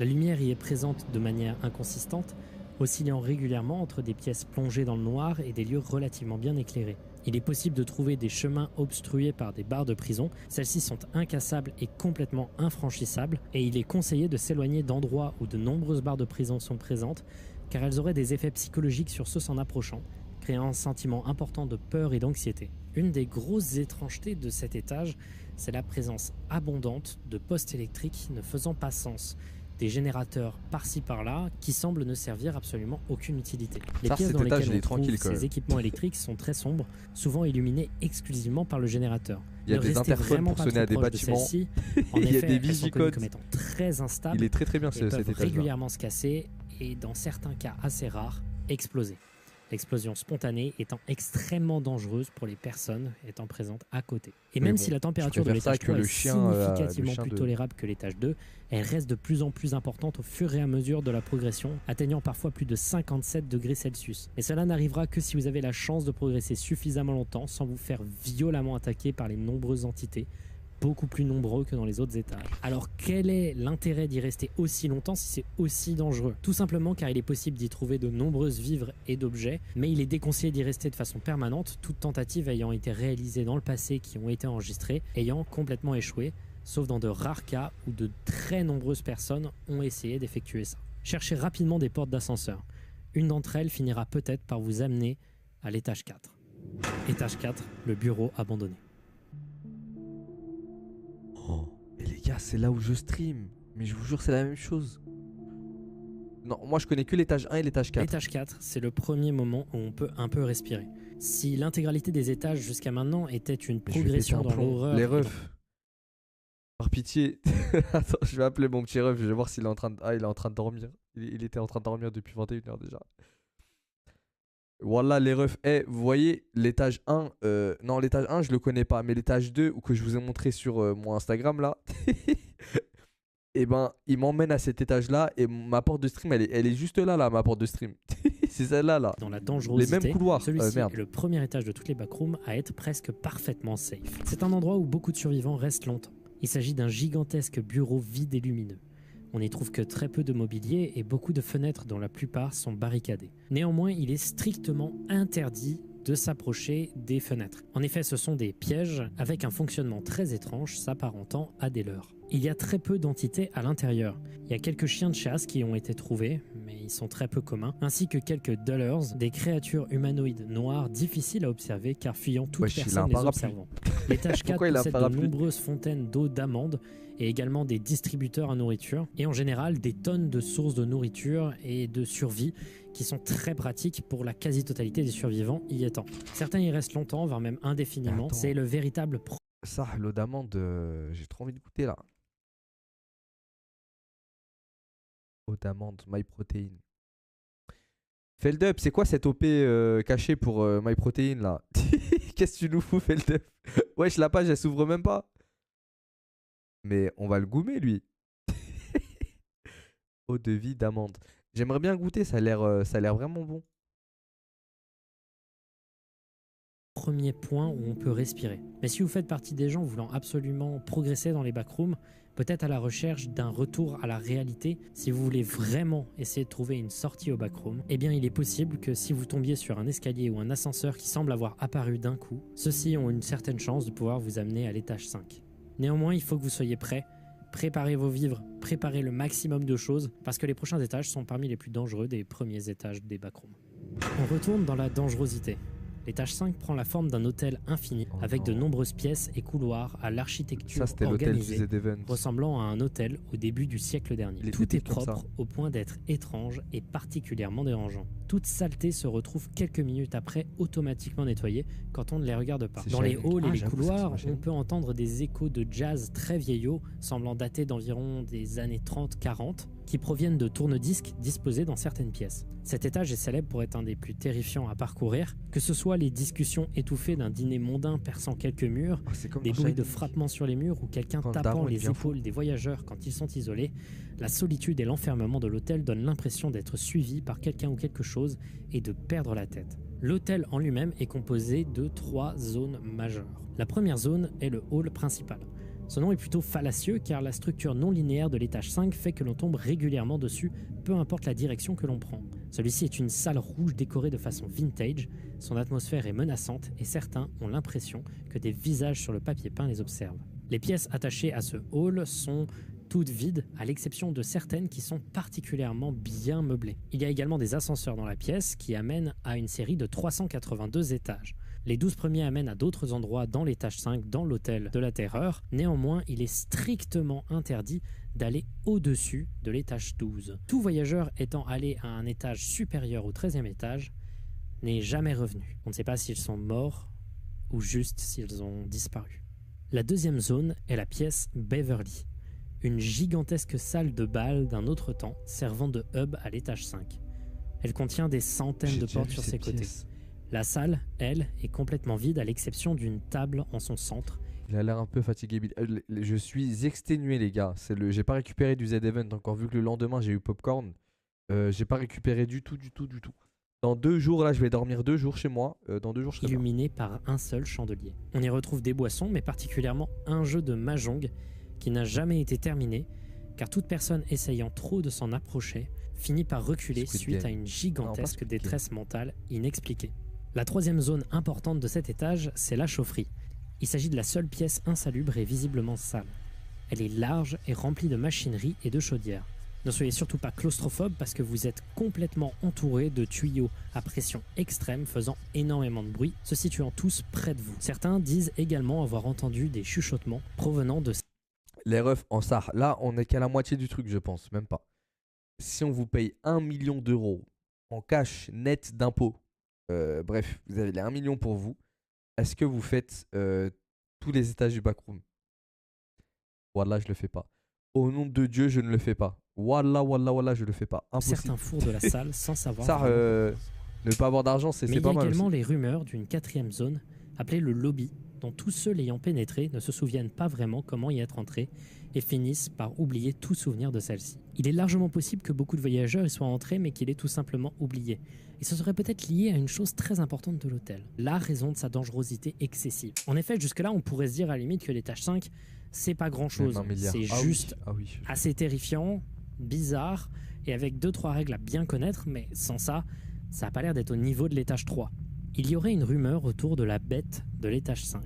La lumière y est présente de manière inconsistante, oscillant régulièrement entre des pièces plongées dans le noir et des lieux relativement bien éclairés. Il est possible de trouver des chemins obstrués par des barres de prison. Celles-ci sont incassables et complètement infranchissables, et il est conseillé de s'éloigner d'endroits où de nombreuses barres de prison sont présentes, car elles auraient des effets psychologiques sur ceux s'en approchant, créant un sentiment important de peur et d'anxiété. Une des grosses étrangetés de cet étage, c'est la présence abondante de postes électriques ne faisant pas sens. Des générateurs par-ci par-là qui semblent ne servir absolument aucune utilité. Les pièces dans lesquelles on trouve ces équipements électriques sont très sombres, souvent illuminées exclusivement par le générateur. Il y a des interphones pour sonner à des bâtiments. Il y a des visicodes comme étant très instables. Il est très bien cet étage-là. Régulièrement se casser et dans certains cas assez rares, exploser. L'explosion spontanée étant extrêmement dangereuse pour les personnes étant présentes à côté. Et même si la température de l'étage 3 est significativement plus tolérable que l'étage 2, elle reste de plus en plus importante au fur et à mesure de la progression, atteignant parfois plus de 57 degrés Celsius. Et cela n'arrivera que si vous avez la chance de progresser suffisamment longtemps sans vous faire violemment attaquer par les nombreuses entités, beaucoup plus nombreux que dans les autres étages. Alors quel est l'intérêt d'y rester aussi longtemps si c'est aussi dangereux? Tout simplement car il est possible d'y trouver de nombreuses vivres et d'objets, mais il est déconseillé d'y rester de façon permanente, toute tentative ayant été réalisée dans le passé qui ont été enregistrées, ayant complètement échoué, sauf dans de rares cas où de très nombreuses personnes ont essayé d'effectuer ça. Cherchez rapidement des portes d'ascenseur. Une d'entre elles finira peut-être par vous amener à l'étage 4. Étage 4, le bureau abandonné. Oh, mais les gars, c'est là où je stream. Mais je vous jure, c'est la même chose. Non, moi je connais que l'étage 1 et l'étage 4. L'étage 4, c'est le premier moment où on peut un peu respirer. Si l'intégralité des étages jusqu'à maintenant était une progression dans l'horreur... Les refs. Par pitié. Attends, je vais appeler mon petit ref, je vais voir s'il est en train de... Ah, il est en train de dormir. Il était en train de dormir depuis 21h déjà. Voilà les refs. Eh, vous voyez, l'étage 1, non, l'étage 1, je le connais pas, mais l'étage 2, ou que je vous ai montré sur mon Instagram là, et ben, il m'emmène à cet étage là, et ma porte de stream, elle est juste là, ma porte de stream. c'est celle-là là. Dans la Les dangerosité, mêmes couloirs. celui-ci Merde. est le premier étage de toutes les backrooms à être presque parfaitement safe. C'est un endroit où beaucoup de survivants restent longtemps. Il s'agit d'un gigantesque bureau vide et lumineux. On n'y trouve que très peu de mobilier et beaucoup de fenêtres dont la plupart sont barricadées. Néanmoins, il est strictement interdit de s'approcher des fenêtres. En effet, ce sont des pièges avec un fonctionnement très étrange s'apparentant à des leurres. Il y a très peu d'entités à l'intérieur. Il y a quelques chiens de chasse qui ont été trouvés, mais ils sont très peu communs, ainsi que quelques dullers, des créatures humanoïdes noires difficiles à observer car fuyant toute Wesh, il a personne un les parapluie. observant. L'étage 4 Pourquoi il a un possède de parapluie? nombreuses fontaines d'eau d'amande et également des distributeurs à nourriture et en général des tonnes de sources de nourriture et de survie qui sont très pratiques pour la quasi-totalité des survivants y étant. Certains y restent longtemps, voire même indéfiniment. Attends. C'est le véritable Ça, l'eau d'amande, j'ai trop envie de goûter là. Eau d'amande, MyProtein. Feldup, c'est quoi cette OP cachée pour MyProtein là? Qu'est-ce que tu nous fous, Feldup? Wesh, la page elle s'ouvre même pas. Mais on va le goumer lui. Eau de vie d'amande. J'aimerais bien goûter, ça a l'air vraiment bon. premier point où on peut respirer. Mais si vous faites partie des gens voulant absolument progresser dans les backrooms, peut-être à la recherche d'un retour à la réalité, si vous voulez vraiment essayer de trouver une sortie au backroom, eh bien il est possible que si vous tombiez sur un escalier ou un ascenseur qui semble avoir apparu d'un coup, ceux-ci ont une certaine chance de pouvoir vous amener à l'étage 5. Néanmoins, il faut que vous soyez prêts. Préparez vos vivres, préparez le maximum de choses, parce que les prochains étages sont parmi les plus dangereux des premiers étages des backrooms. On retourne dans la dangerosité. L'étage 5 prend la forme d'un hôtel infini, avec de nombreuses pièces et couloirs à l'architecture Ça, c'était l'hôtel du organisée, Z-Event. ressemblant à un hôtel au début du siècle dernier. Il est Tout est pété comme propre ça. au point d'être étrange et particulièrement dérangeant. Toute saleté se retrouve quelques minutes après automatiquement nettoyée quand on ne les regarde pas. C'est Dans les génial. halls et Ah, les j'avoue, couloirs, ça se voit on peut entendre des échos de jazz très vieillots, semblant dater d'environ des années 30-40, qui proviennent de tourne-disques disposés dans certaines pièces. Cet étage est célèbre pour être un des plus terrifiants à parcourir, que ce soit les discussions étouffées d'un dîner mondain perçant quelques murs, Ah, c'est comme des dans bruits de Shining. frappements sur les murs ou quelqu'un Quand le tapant daron, il les devient fou. épaules des voyageurs quand ils sont isolés, la solitude et l'enfermement de l'hôtel donnent l'impression d'être suivi par quelqu'un ou quelque chose et de perdre la tête. L'hôtel en lui-même est composé de 3 zones majeures. La première zone est le hall principal. Ce nom est plutôt fallacieux car la structure non linéaire de l'étage 5 fait que l'on tombe régulièrement dessus, peu importe la direction que l'on prend. Celui-ci est une salle rouge décorée de façon vintage, son atmosphère est menaçante et certains ont l'impression que des visages sur le papier peint les observent. Les pièces attachées à ce hall sont toutes vides, à l'exception de certaines qui sont particulièrement bien meublées. Il y a également des ascenseurs dans la pièce qui amènent à une série de 382 étages. Les 12 premiers amènent à d'autres endroits dans l'étage 5, dans l'hôtel de la Terreur. Néanmoins, il est strictement interdit d'aller au-dessus de l'étage 12. Tout voyageur étant allé à un étage supérieur au 13e étage n'est jamais revenu. On ne sait pas s'ils sont morts ou juste s'ils ont disparu. La deuxième zone est la pièce Beverly, une gigantesque salle de bal d'un autre temps servant de hub à l'étage 5. Elle contient des centaines de portes sur ses côtés. La salle, elle, est complètement vide à l'exception d'une table en son centre. Il a l'air un peu fatigué. Je suis exténué, les gars. J'ai pas récupéré du Z-Event encore, vu que le lendemain j'ai eu popcorn. J'ai pas récupéré du tout. Dans 2 jours, là, je vais dormir 2 jours chez moi. Dans 2 jours, je serai là. Illuminé par un seul chandelier. On y retrouve des boissons, mais particulièrement un jeu de mahjong qui n'a jamais été terminé, car toute personne essayant trop de s'en approcher finit par reculer Squid suite Game. à une gigantesque Squid Game. détresse mentale inexpliquée. La troisième zone importante de cet étage, c'est la chaufferie. Il s'agit de la seule pièce insalubre et visiblement sale. Elle est large et remplie de machinerie et de chaudières. Ne soyez surtout pas claustrophobe parce que vous êtes complètement entouré de tuyaux à pression extrême faisant énormément de bruit, se situant tous près de vous. Certains disent également avoir entendu des chuchotements provenant de... Les refs en SAR. Là, on est qu'à la moitié du truc, je pense. Même pas. Si on vous paye 1 million d'euros en cash net d'impôts, bref, vous avez les 1 million pour vous, est-ce que vous faites tous les étages du backroom? Wallah, je le fais pas. Au nom de Dieu, je ne le fais pas. Wallah, je le fais pas. Impossible. certains fours de la salle sans savoir... Ça, vraiment. ne pas avoir d'argent, Mais c'est il y pas a mal également aussi. les rumeurs d'une 4e zone appelée le lobby, dont tous ceux l'ayant pénétrée ne se souviennent pas vraiment comment y être entrés et finissent par oublier tout souvenir de celle-ci. Il est largement possible que beaucoup de voyageurs y soient entrés mais qu'il ait tout simplement oublié. Et ce serait peut-être lié à une chose très importante de l'hôtel, la raison de sa dangerosité excessive. En effet, jusque-là, on pourrait se dire à la limite que l'étage 5, c'est pas grand-chose. C'est juste assez terrifiant, bizarre, et avec 2-3 règles à bien connaître, mais sans ça, ça n'a pas l'air d'être au niveau de l'étage 3. Il y aurait une rumeur autour de la bête de l'étage 5.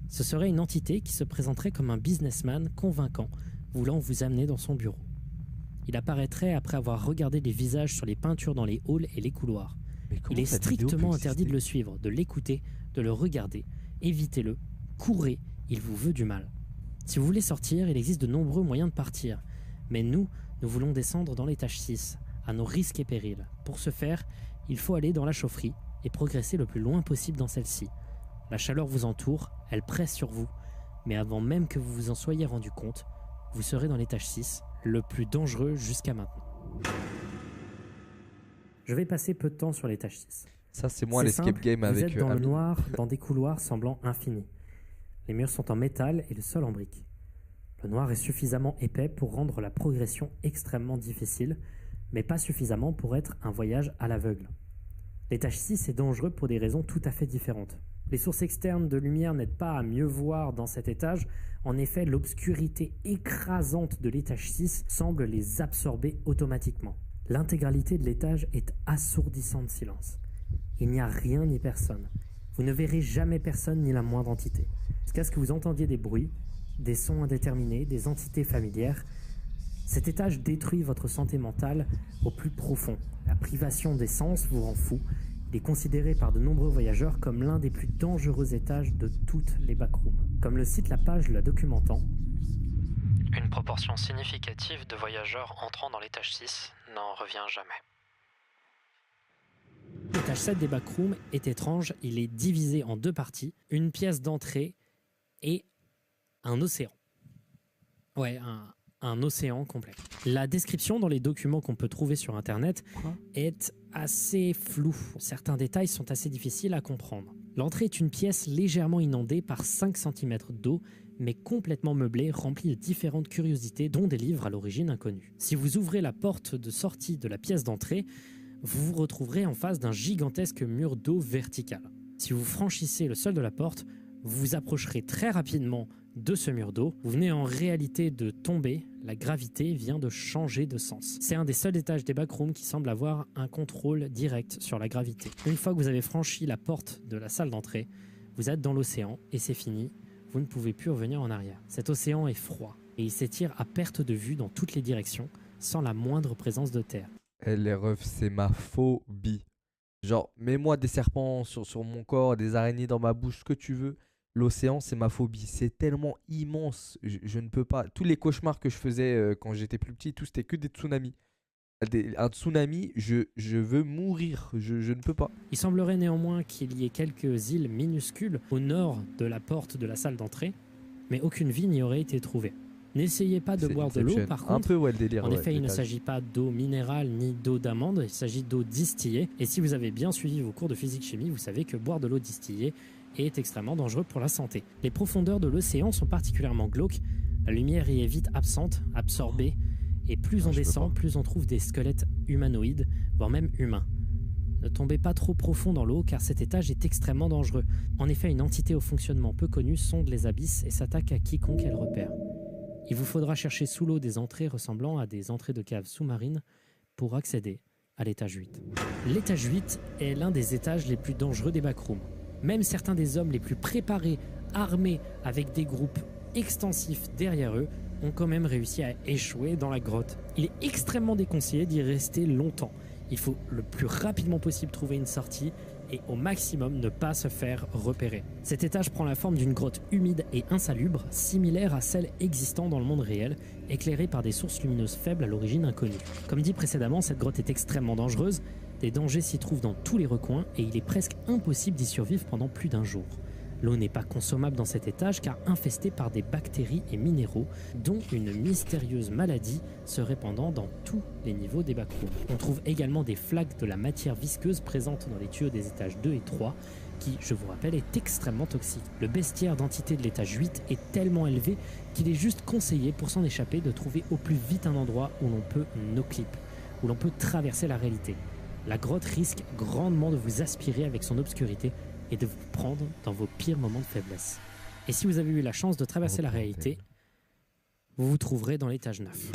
Ce serait une entité qui se présenterait comme un businessman convaincant, voulant vous amener dans son bureau. Il apparaîtrait après avoir regardé les visages sur les peintures dans les halls et les couloirs. Il est strictement interdit de le suivre, de l'écouter, de le regarder. Évitez-le, courez, il vous veut du mal. Si vous voulez sortir, il existe de nombreux moyens de partir. Mais nous voulons descendre dans l'étage 6, à nos risques et périls. Pour ce faire, il faut aller dans la chaufferie et progresser le plus loin possible dans celle-ci. La chaleur vous entoure, elle presse sur vous, mais avant même que vous vous en soyez rendu compte, vous serez dans l'étage 6, le plus dangereux jusqu'à maintenant. Je vais passer peu de temps sur l'étage 6. Ça, c'est moi l'escape game avec... Vous êtes dans le noir, dans des couloirs semblant infinis. Les murs sont en métal et le sol en briques. Le noir est suffisamment épais pour rendre la progression extrêmement difficile, mais pas suffisamment pour être un voyage à l'aveugle. L'étage 6 est dangereux pour des raisons tout à fait différentes. Les sources externes de lumière n'aident pas à mieux voir dans cet étage. En effet, l'obscurité écrasante de l'étage 6 semble les absorber automatiquement. L'intégralité de l'étage est assourdissant de silence. Il n'y a rien ni personne. Vous ne verrez jamais personne ni la moindre entité. Jusqu'à ce que vous entendiez des bruits, des sons indéterminés, des entités familières. Cet étage détruit votre santé mentale au plus profond. La privation des sens vous rend fou. Il est considéré par de nombreux voyageurs comme l'un des plus dangereux étages de toutes les backrooms. Comme le cite la page la documentant, une proportion significative de voyageurs entrant dans l'étage 6 n'en revient jamais. L'étage 7 des backrooms est étrange, il est divisé en 2 parties, une pièce d'entrée et un océan. Ouais, un océan complet. La description dans les documents qu'on peut trouver sur internet est assez floue. Certains détails sont assez difficiles à comprendre. L'entrée est une pièce légèrement inondée par 5 cm d'eau, mais complètement meublée, remplie de différentes curiosités, dont des livres à l'origine inconnus. Si vous ouvrez la porte de sortie de la pièce d'entrée, vous vous retrouverez en face d'un gigantesque mur d'eau vertical. Si vous franchissez le seuil de la porte, vous vous approcherez très rapidement de ce mur d'eau. Vous venez en réalité de tomber, la gravité vient de changer de sens. C'est un des seuls étages des backrooms qui semble avoir un contrôle direct sur la gravité. Une fois que vous avez franchi la porte de la salle d'entrée, vous êtes dans l'océan et c'est fini. Vous ne pouvez plus revenir en arrière. Cet océan est froid et il s'étire à perte de vue dans toutes les directions, sans la moindre présence de terre. Les refs, c'est ma phobie. Genre, mets-moi des serpents sur mon corps, des araignées dans ma bouche, ce que tu veux. L'océan, c'est ma phobie. C'est tellement immense. Je ne peux pas. Tous les cauchemars que je faisais quand j'étais plus petit, tout c'était que des tsunamis. Un tsunami, je veux mourir. Je ne peux pas. Il semblerait néanmoins qu'il y ait quelques îles minuscules au nord de la porte de la salle d'entrée, mais aucune vie n'y aurait été trouvée. N'essayez pas de boire de l'eau, par contre. Un peu, ouais, le délire. En effet, il ne s'agit pas d'eau minérale ni d'eau d'amande, il s'agit d'eau distillée. Et si vous avez bien suivi vos cours de physique-chimie, vous savez que boire de l'eau distillée est extrêmement dangereux pour la santé. Les profondeurs de l'océan sont particulièrement glauques. La lumière y est vite absente, absorbée. Et plus on descend, plus on trouve des squelettes humanoïdes, voire même humains. Ne tombez pas trop profond dans l'eau car cet étage est extrêmement dangereux. En effet, une entité au fonctionnement peu connue sonde les abysses et s'attaque à quiconque elle repère. Il vous faudra chercher sous l'eau des entrées ressemblant à des entrées de caves sous-marines pour accéder à l'étage 8. L'étage 8 est l'un des étages les plus dangereux des backrooms. Même certains des hommes les plus préparés, armés avec des groupes extensifs derrière eux, ont quand même réussi à échouer dans la grotte. Il est extrêmement déconseillé d'y rester longtemps. Il faut le plus rapidement possible trouver une sortie et au maximum ne pas se faire repérer. Cet étage prend la forme d'une grotte humide et insalubre, similaire à celle existant dans le monde réel, éclairée par des sources lumineuses faibles à l'origine inconnue. Comme dit précédemment, cette grotte est extrêmement dangereuse, des dangers s'y trouvent dans tous les recoins et il est presque impossible d'y survivre pendant plus d'un jour. L'eau n'est pas consommable dans cet étage car infestée par des bactéries et minéraux dont une mystérieuse maladie se répandant dans tous les niveaux des backrooms. On trouve également des flaques de la matière visqueuse présente dans les tuyaux des étages 2 et 3 qui, je vous rappelle, est extrêmement toxique. Le bestiaire d'entités de l'étage 8 est tellement élevé qu'il est juste conseillé pour s'en échapper de trouver au plus vite un endroit où l'on peut no-clip, où l'on peut traverser la réalité. La grotte risque grandement de vous aspirer avec son obscurité et de vous prendre dans vos pires moments de faiblesse. Et si vous avez eu la chance de traverser la réalité, vous vous trouverez dans l'étage 9.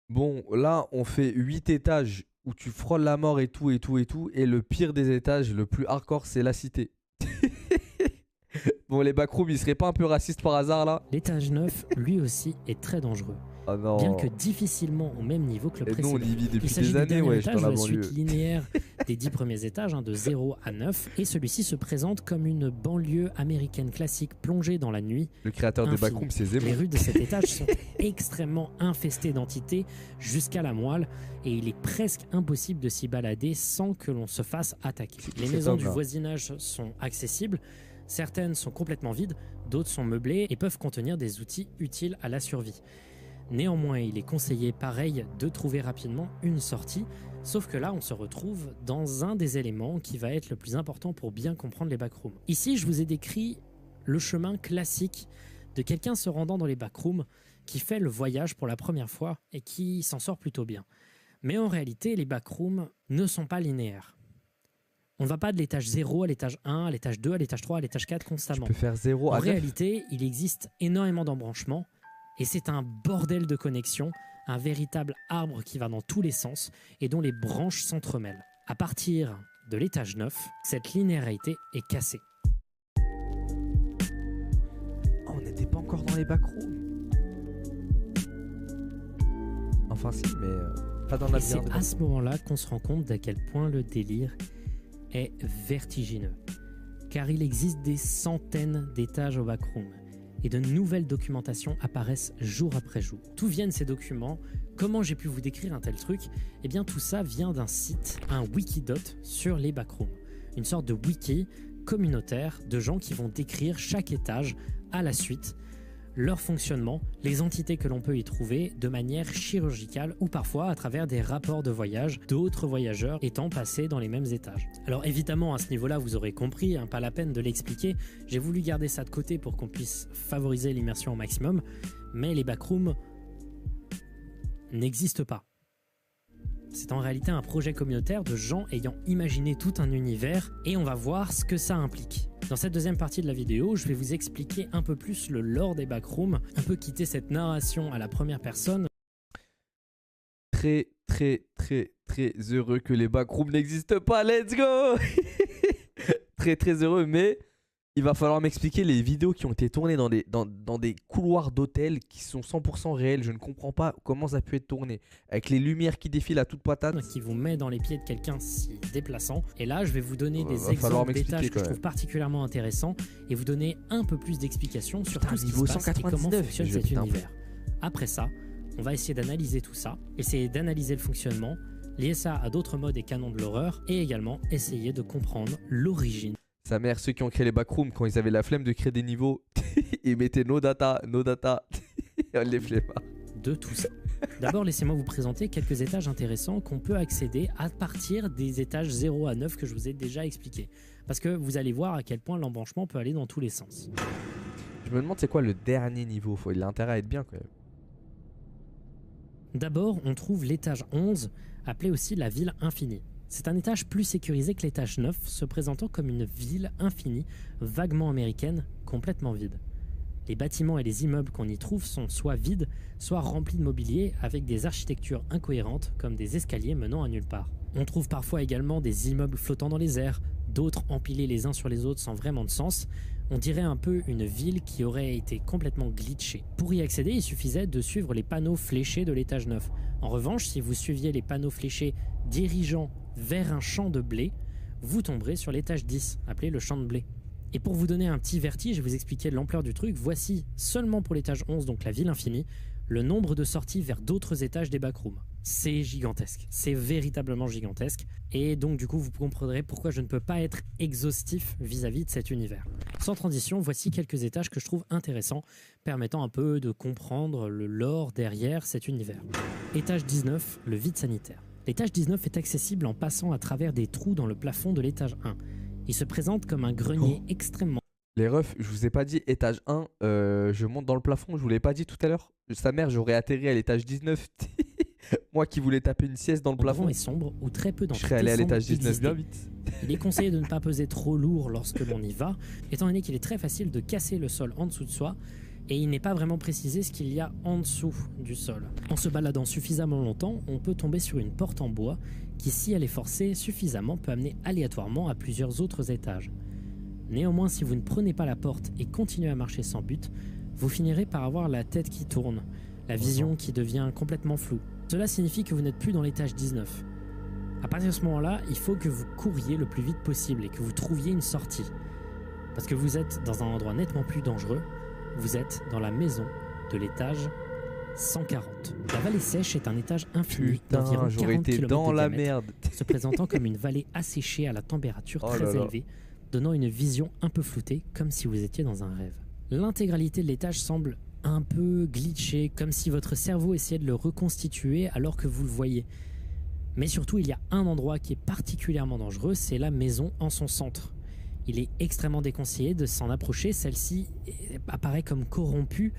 Bon, là, on fait 8 étages où tu frôles la mort et tout, et tout, et tout. Et le pire des étages, le plus hardcore, c'est la cité. Bon, les backrooms, ils seraient pas un peu racistes par hasard, là? L'étage 9, lui aussi, est très dangereux. Oh non. Bien que difficilement au même niveau que le Et nous, précédent. on y vit Il depuis s'agit des du années, dernier ouais, étage dans de la la banlieue. suite linéaire des 10 premiers étages, de 0 à 9. Et celui-ci se présente comme une banlieue américaine classique plongée dans la nuit. Le créateur des Infini. backrooms, c'est Les Zemmour. rues de cet étage sont extrêmement infestées d'entités jusqu'à la moelle et il est presque impossible de s'y balader sans que l'on se fasse attaquer. Les cet maisons homme, du là. voisinage sont accessibles, certaines sont complètement vides, d'autres sont meublées et peuvent contenir des outils utiles à la survie. Néanmoins, il est conseillé, pareil, de trouver rapidement une sortie, sauf que là, on se retrouve dans un des éléments qui va être le plus important pour bien comprendre les backrooms. Ici, je vous ai décrit le chemin classique de quelqu'un se rendant dans les backrooms qui fait le voyage pour la première fois et qui s'en sort plutôt bien. Mais en réalité, les backrooms ne sont pas linéaires. On ne va pas de l'étage 0 à l'étage 1, à l'étage 2, à l'étage 3, à l'étage 4 Tu constamment. peux faire 0 En à 9. réalité, il existe énormément d'embranchements et c'est un bordel de connexions, un véritable arbre qui va dans tous les sens et dont les branches s'entremêlent. À partir de l'étage 9, cette linéarité est cassée. Oh, on n'était pas encore dans les backrooms. Enfin si, mais pas dans la Et c'est à ce moment-là qu'on se rend compte d'à quel point le délire est vertigineux. Car il existe des centaines d'étages au backroom et de nouvelles documentations apparaissent jour après jour. D'où viennent ces documents? Comment j'ai pu vous décrire un tel truc? Eh bien tout ça vient d'un site, un Wikidot sur les backrooms. Une sorte de wiki communautaire de gens qui vont décrire chaque étage à la suite, leur fonctionnement, les entités que l'on peut y trouver de manière chirurgicale ou parfois à travers des rapports de voyage d'autres voyageurs étant passés dans les mêmes étages. Alors évidemment à ce niveau-là vous aurez compris, pas la peine de l'expliquer, j'ai voulu garder ça de côté pour qu'on puisse favoriser l'immersion au maximum, mais les backrooms n'existent pas. C'est en réalité un projet communautaire de gens ayant imaginé tout un univers et on va voir ce que ça implique. Dans cette deuxième partie de la vidéo, je vais vous expliquer un peu plus le lore des backrooms, un peu quitter cette narration à la première personne. Très heureux que les backrooms n'existent pas, let's go. Très heureux, mais il va falloir m'expliquer les vidéos qui ont été tournées dans des couloirs d'hôtels qui sont 100% réels. Je ne comprends pas comment ça a pu être tourné. Avec les lumières qui défilent à toute patate. Qui vous met dans les pieds de quelqu'un s'y déplaçant. Et là, je vais vous donner des Va falloir exemples d'étages m'expliquer que je quand trouve particulièrement intéressants et vous donner un peu plus d'explications sur tout ce qui niveau se passe et comment 199, fonctionne je vais cet péter un univers. Après ça, on va essayer d'analyser tout ça, essayer d'analyser le fonctionnement, lier ça à d'autres modes et canons de l'horreur et également essayer de comprendre l'origine. Sa mère, ceux qui ont créé les backrooms, quand ils avaient la flemme de créer des niveaux, ils mettaient no data. On les flemmard. De tout ça. D'abord, laissez-moi vous présenter quelques étages intéressants qu'on peut accéder à partir des étages 0 à 9 que je vous ai déjà expliqués. Parce que vous allez voir à quel point l'embranchement peut aller dans tous les sens. Je me demande c'est quoi le dernier niveau. Il a intérêt à être bien quand même. D'abord, on trouve l'étage 11, appelé aussi la ville infinie. C'est un étage plus sécurisé que l'étage 9, se présentant comme une ville infinie, vaguement américaine, complètement vide. Les bâtiments et les immeubles qu'on y trouve sont soit vides, soit remplis de mobilier avec des architectures incohérentes comme des escaliers menant à nulle part. On trouve parfois également des immeubles flottant dans les airs, d'autres empilés les uns sur les autres sans vraiment de sens. On dirait un peu une ville qui aurait été complètement glitchée. Pour y accéder, il suffisait de suivre les panneaux fléchés de l'étage 9. En revanche, si vous suiviez les panneaux fléchés dirigeant vers un champ de blé, vous tomberez sur l'étage 10, appelé le champ de blé. Et pour vous donner un petit vertige et vous expliquer l'ampleur du truc, voici, seulement pour l'étage 11, donc la ville infinie, le nombre de sorties vers d'autres étages des backrooms. C'est gigantesque, c'est véritablement gigantesque. Et donc du coup, vous comprendrez pourquoi je ne peux pas être exhaustif vis-à-vis de cet univers. Sans transition, voici quelques étages que je trouve intéressants, permettant un peu de comprendre le lore derrière cet univers. Étage 19, le vide sanitaire. L'étage 19 est accessible en passant à travers des trous dans le plafond de l'étage 1. Il se présente comme un grenier extrêmement... Les refs, je vous ai pas dit étage 1, je monte dans le plafond, je vous l'ai pas dit tout à l'heure. Sa mère, j'aurais atterri à l'étage 19. Moi qui voulais taper une sieste dans le plafond. est sombre où très peu Je d'entités serais allé à semblent l'étage 19 exister. bien vite. Il est conseillé de ne pas peser trop lourd lorsque l'on y va, étant donné qu'il est très facile de casser le sol en dessous de soi, et il n'est pas vraiment précisé ce qu'il y a en dessous du sol. En se baladant suffisamment longtemps, on peut tomber sur une porte en bois qui, si elle est forcée suffisamment, peut amener aléatoirement à plusieurs autres étages. Néanmoins, si vous ne prenez pas la porte et continuez à marcher sans but, vous finirez par avoir la tête qui tourne, la vision qui devient complètement floue. Cela signifie que vous n'êtes plus dans l'étage 19. À partir de ce moment-là, il faut que vous couriez le plus vite possible et que vous trouviez une sortie. Parce que vous êtes dans un endroit nettement plus dangereux, vous êtes dans la maison de l'étage 140. La vallée sèche est un étage infini d'environ Putain, j'aurais 40 été km dans de la diamètre, merde. se présentant comme une vallée asséchée à la température Oh très là là. élevée, donnant une vision un peu floutée, comme si vous étiez dans un rêve. L'intégralité de l'étage semble un peu glitché, comme si votre cerveau essayait de le reconstituer alors que vous le voyez. Mais surtout, il y a un endroit qui est particulièrement dangereux, c'est la maison en son centre. Il est extrêmement déconseillé de s'en approcher, celle-ci apparaît comme corrompue,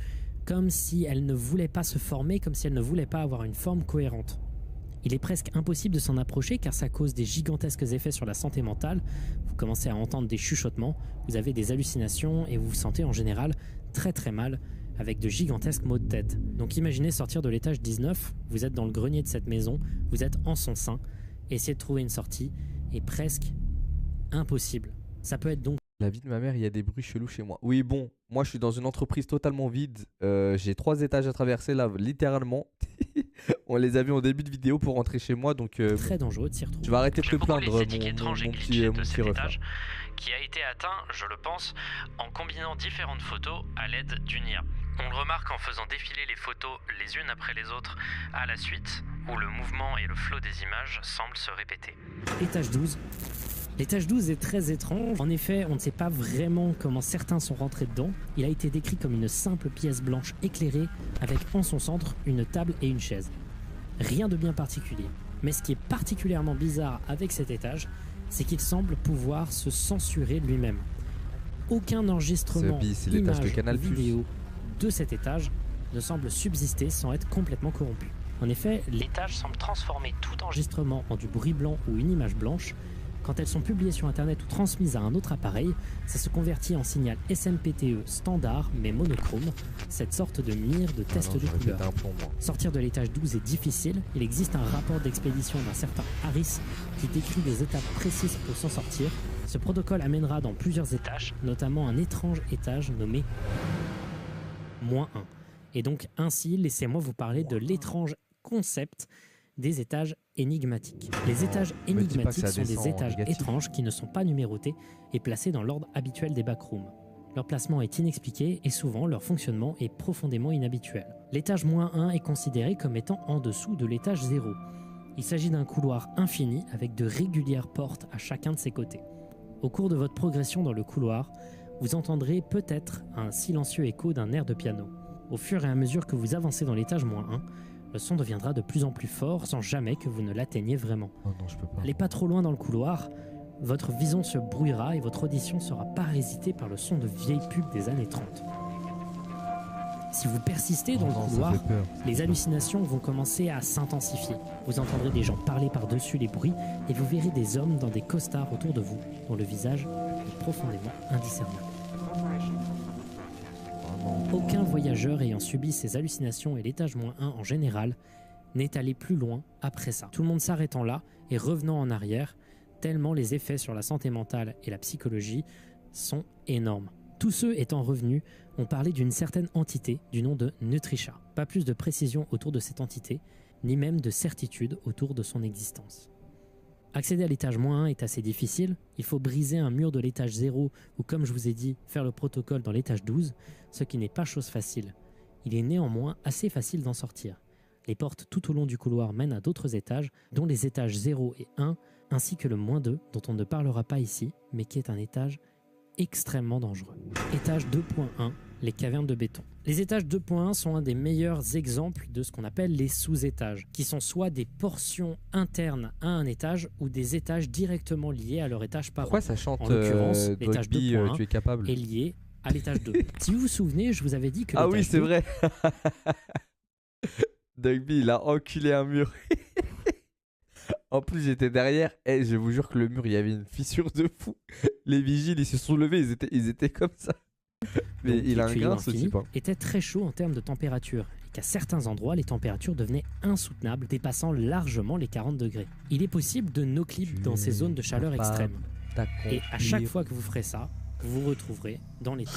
comme si elle ne voulait pas se former, comme si elle ne voulait pas avoir une forme cohérente. Il est presque impossible de s'en approcher car ça cause des gigantesques effets sur la santé mentale. Vous commencez à entendre des chuchotements, vous avez des hallucinations et vous vous sentez en général très très mal avec de gigantesques maux de tête. Donc imaginez sortir de l'étage 19, vous êtes dans le grenier de cette maison, vous êtes en son sein, essayer de trouver une sortie est presque impossible. Ça peut être donc... La vie de ma mère, il y a des bruits chelous chez moi. Oui, bon, moi je suis dans une entreprise totalement vide. J'ai 3 étages à traverser là, littéralement. On les a vus en début de vidéo pour rentrer chez moi, donc très dangereux de s'y retrouver. je vais arrêter de te Je propose plaindre, l'esthétique étrange et mon glitchée de petit cet ref. là. étage, qui a été atteint, je le pense, en combinant différentes photos à l'aide d'une IA. On le remarque en faisant défiler les photos les unes après les autres à la suite, où le mouvement et le flot des images semblent se répéter. Étage 12. L'étage 12 est très étrange. En effet, on ne sait pas vraiment comment certains sont rentrés dedans. Il a été décrit comme une simple pièce blanche éclairée avec en son centre une table et une chaise. Rien de bien particulier. Mais ce qui est particulièrement bizarre avec cet étage, c'est qu'il semble pouvoir se censurer lui-même. Aucun enregistrement, c'est l'étage de image Canal+. ou vidéo de cet étage ne semble subsister sans être complètement corrompu. En effet, l'étage semble transformer tout enregistrement en du bruit blanc ou une image blanche. Quand elles sont publiées sur internet ou transmises à un autre appareil, ça se convertit en signal SMPTE standard mais monochrome, cette sorte de mire de test de couleur. Sortir de l'étage 12 est difficile, il existe un rapport d'expédition d'un certain Harris qui décrit des étapes précises pour s'en sortir. Ce protocole amènera dans plusieurs étages, notamment un étrange étage nommé -1. Et donc ainsi, laissez-moi vous parler de l'étrange concept des étages énigmatiques. Les étages énigmatiques sont des étages étranges qui ne sont pas numérotés et placés dans l'ordre habituel des backrooms. Leur placement est inexpliqué et souvent leur fonctionnement est profondément inhabituel. L'étage -1 est considéré comme étant en dessous de l'étage 0. Il s'agit d'un couloir infini avec de régulières portes à chacun de ses côtés. Au cours de votre progression dans le couloir, vous entendrez peut-être un silencieux écho d'un air de piano. Au fur et à mesure que vous avancez dans l'étage -1, le son deviendra de plus en plus fort sans jamais que vous ne l'atteigniez vraiment. Oh non, je peux pas. Allez pas trop loin dans le couloir, votre vision se brouillera et votre audition sera parasitée par le son de vieilles pubs des années 30. Si vous persistez dans le couloir, les hallucinations vont commencer à s'intensifier. Vous entendrez des gens parler par-dessus les bruits et vous verrez des hommes dans des costards autour de vous, dont le visage est profondément indiscernable. Aucun voyageur ayant subi ces hallucinations et l'étage -1 en général n'est allé plus loin après ça. Tout le monde s'arrêtant là et revenant en arrière, tellement les effets sur la santé mentale et la psychologie sont énormes. Tous ceux étant revenus ont parlé d'une certaine entité du nom de Nutrisha. Pas plus de précision autour de cette entité, ni même de certitude autour de son existence. Accéder à l'étage -1 est assez difficile, il faut briser un mur de l'étage 0 ou comme je vous ai dit, faire le protocole dans l'étage 12, ce qui n'est pas chose facile. Il est néanmoins assez facile d'en sortir. Les portes tout au long du couloir mènent à d'autres étages, dont les étages 0 et 1, ainsi que le -2, dont on ne parlera pas ici, mais qui est un étage extrêmement dangereux. Étage 2.1, les cavernes de béton. Les étages 2.1 sont un des meilleurs exemples de ce qu'on appelle les sous-étages, qui sont soit des portions internes à un étage ou des étages directement liés à leur étage parent. Pourquoi ça chante En l'occurrence, l'étage Rugby, 2.1 tu es capable? est lié à l'étage 2. Si vous vous souvenez, je vous avais dit que Ah oui, l'étage c'est 2 vrai. Dugby, il a enculé un mur. En plus, j'étais derrière. Et je vous jure que le mur, il y avait une fissure de fou. Les vigiles, ils se sont levés. Ils étaient comme ça. Mais donc, il a les un tuyaux grain, ce infinis, type. Hein. était très chaud en termes de température et qu'à certains endroits, les températures devenaient insoutenables, dépassant largement les 40 degrés. Il est possible de no-clip dans ces zones de chaleur extrême. Et à chaque fois que vous ferez ça, vous vous retrouverez dans l'étage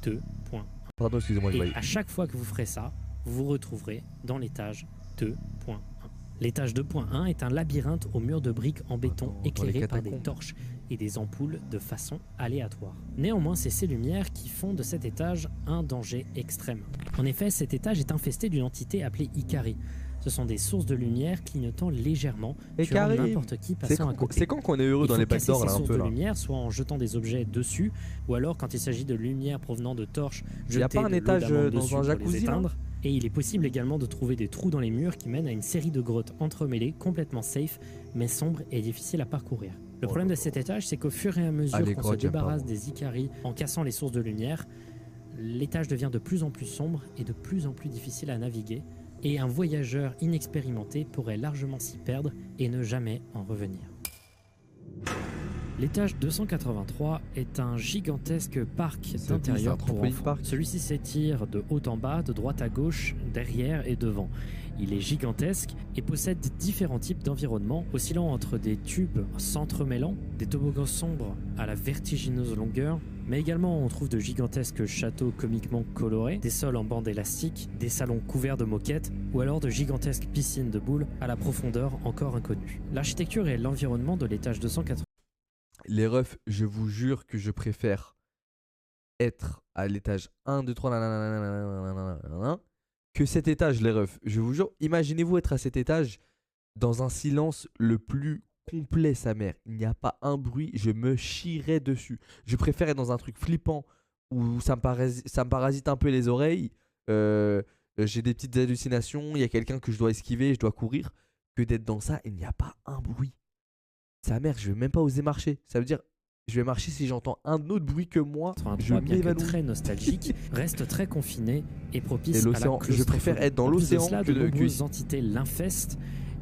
2.1. Pardon, excusez-moi, je Et voyais. à chaque fois que vous ferez ça, vous vous retrouverez dans l'étage 2.1. L'étage 2.1 est un labyrinthe aux murs de briques en béton Dans les éclairé par des catacombes. torches et des ampoules de façon aléatoire. Néanmoins, c'est ces lumières qui font de cet étage un danger extrême. En effet, cet étage est infesté d'une entité appelée Ikari. Ce sont des sources de lumière clignotant légèrement, tuant Ikari, n'importe qui passant à côté. c'est quand qu'on est heureux Il dans faut les casser backdoors ces là un sources peu de là. lumière, soit en jetant des objets dessus, ou alors quand il s'agit de lumière provenant de torches, Il y a jeter pas un de l'eau étage d'amande dans dessus un pour les jacuzzi, là éteindre. Et il est possible également de trouver des trous dans les murs qui mènent à une série de grottes entremêlées, complètement safe, mais sombres et difficiles à parcourir. Le problème de cet étage, c'est qu'au fur et à mesure les qu'on se grottes, j'aime pas, débarrasse moi. des Ikari en cassant les sources de lumière, l'étage devient de plus en plus sombre et de plus en plus difficile à naviguer, et un voyageur inexpérimenté pourrait largement s'y perdre et ne jamais en revenir. L'étage 283 est un gigantesque parc C'est d'intérieur un pour trampoline enfants. park. Celui-ci s'étire de haut en bas, de droite à gauche, derrière et devant. Il est gigantesque et possède différents types d'environnements, oscillant entre des tubes s'entremêlant, des toboggans sombres à la vertigineuse longueur, mais également on trouve de gigantesques châteaux comiquement colorés, des sols en bande élastique, des salons couverts de moquettes, ou alors de gigantesques piscines de boules à la profondeur encore inconnue. L'architecture et l'environnement de l'étage 280 Les refs, je vous jure que je préfère être à l'étage 1, 2, 3, nanana, que cet étage, les refs. Je vous jure, imaginez-vous être à cet étage dans un silence le plus complet, sa mère. Il n'y a pas un bruit, je me chierais dessus. Je préfère être dans un truc flippant où ça me parasite un peu les oreilles. J'ai des petites hallucinations, il y a quelqu'un que je dois esquiver, je dois courir, que d'être dans ça, il n'y a pas un bruit. Sa mère, je vais même pas oser marcher. Ça veut dire, je vais marcher si j'entends un autre bruit que moi, je 83, bien que m'évanouis. très nostalgique, reste très confiné et propice Et à la l'océan, je préfère claustrophobie. être dans En plus de l'océan cela, que de de nombreuses ici. entités l'infestent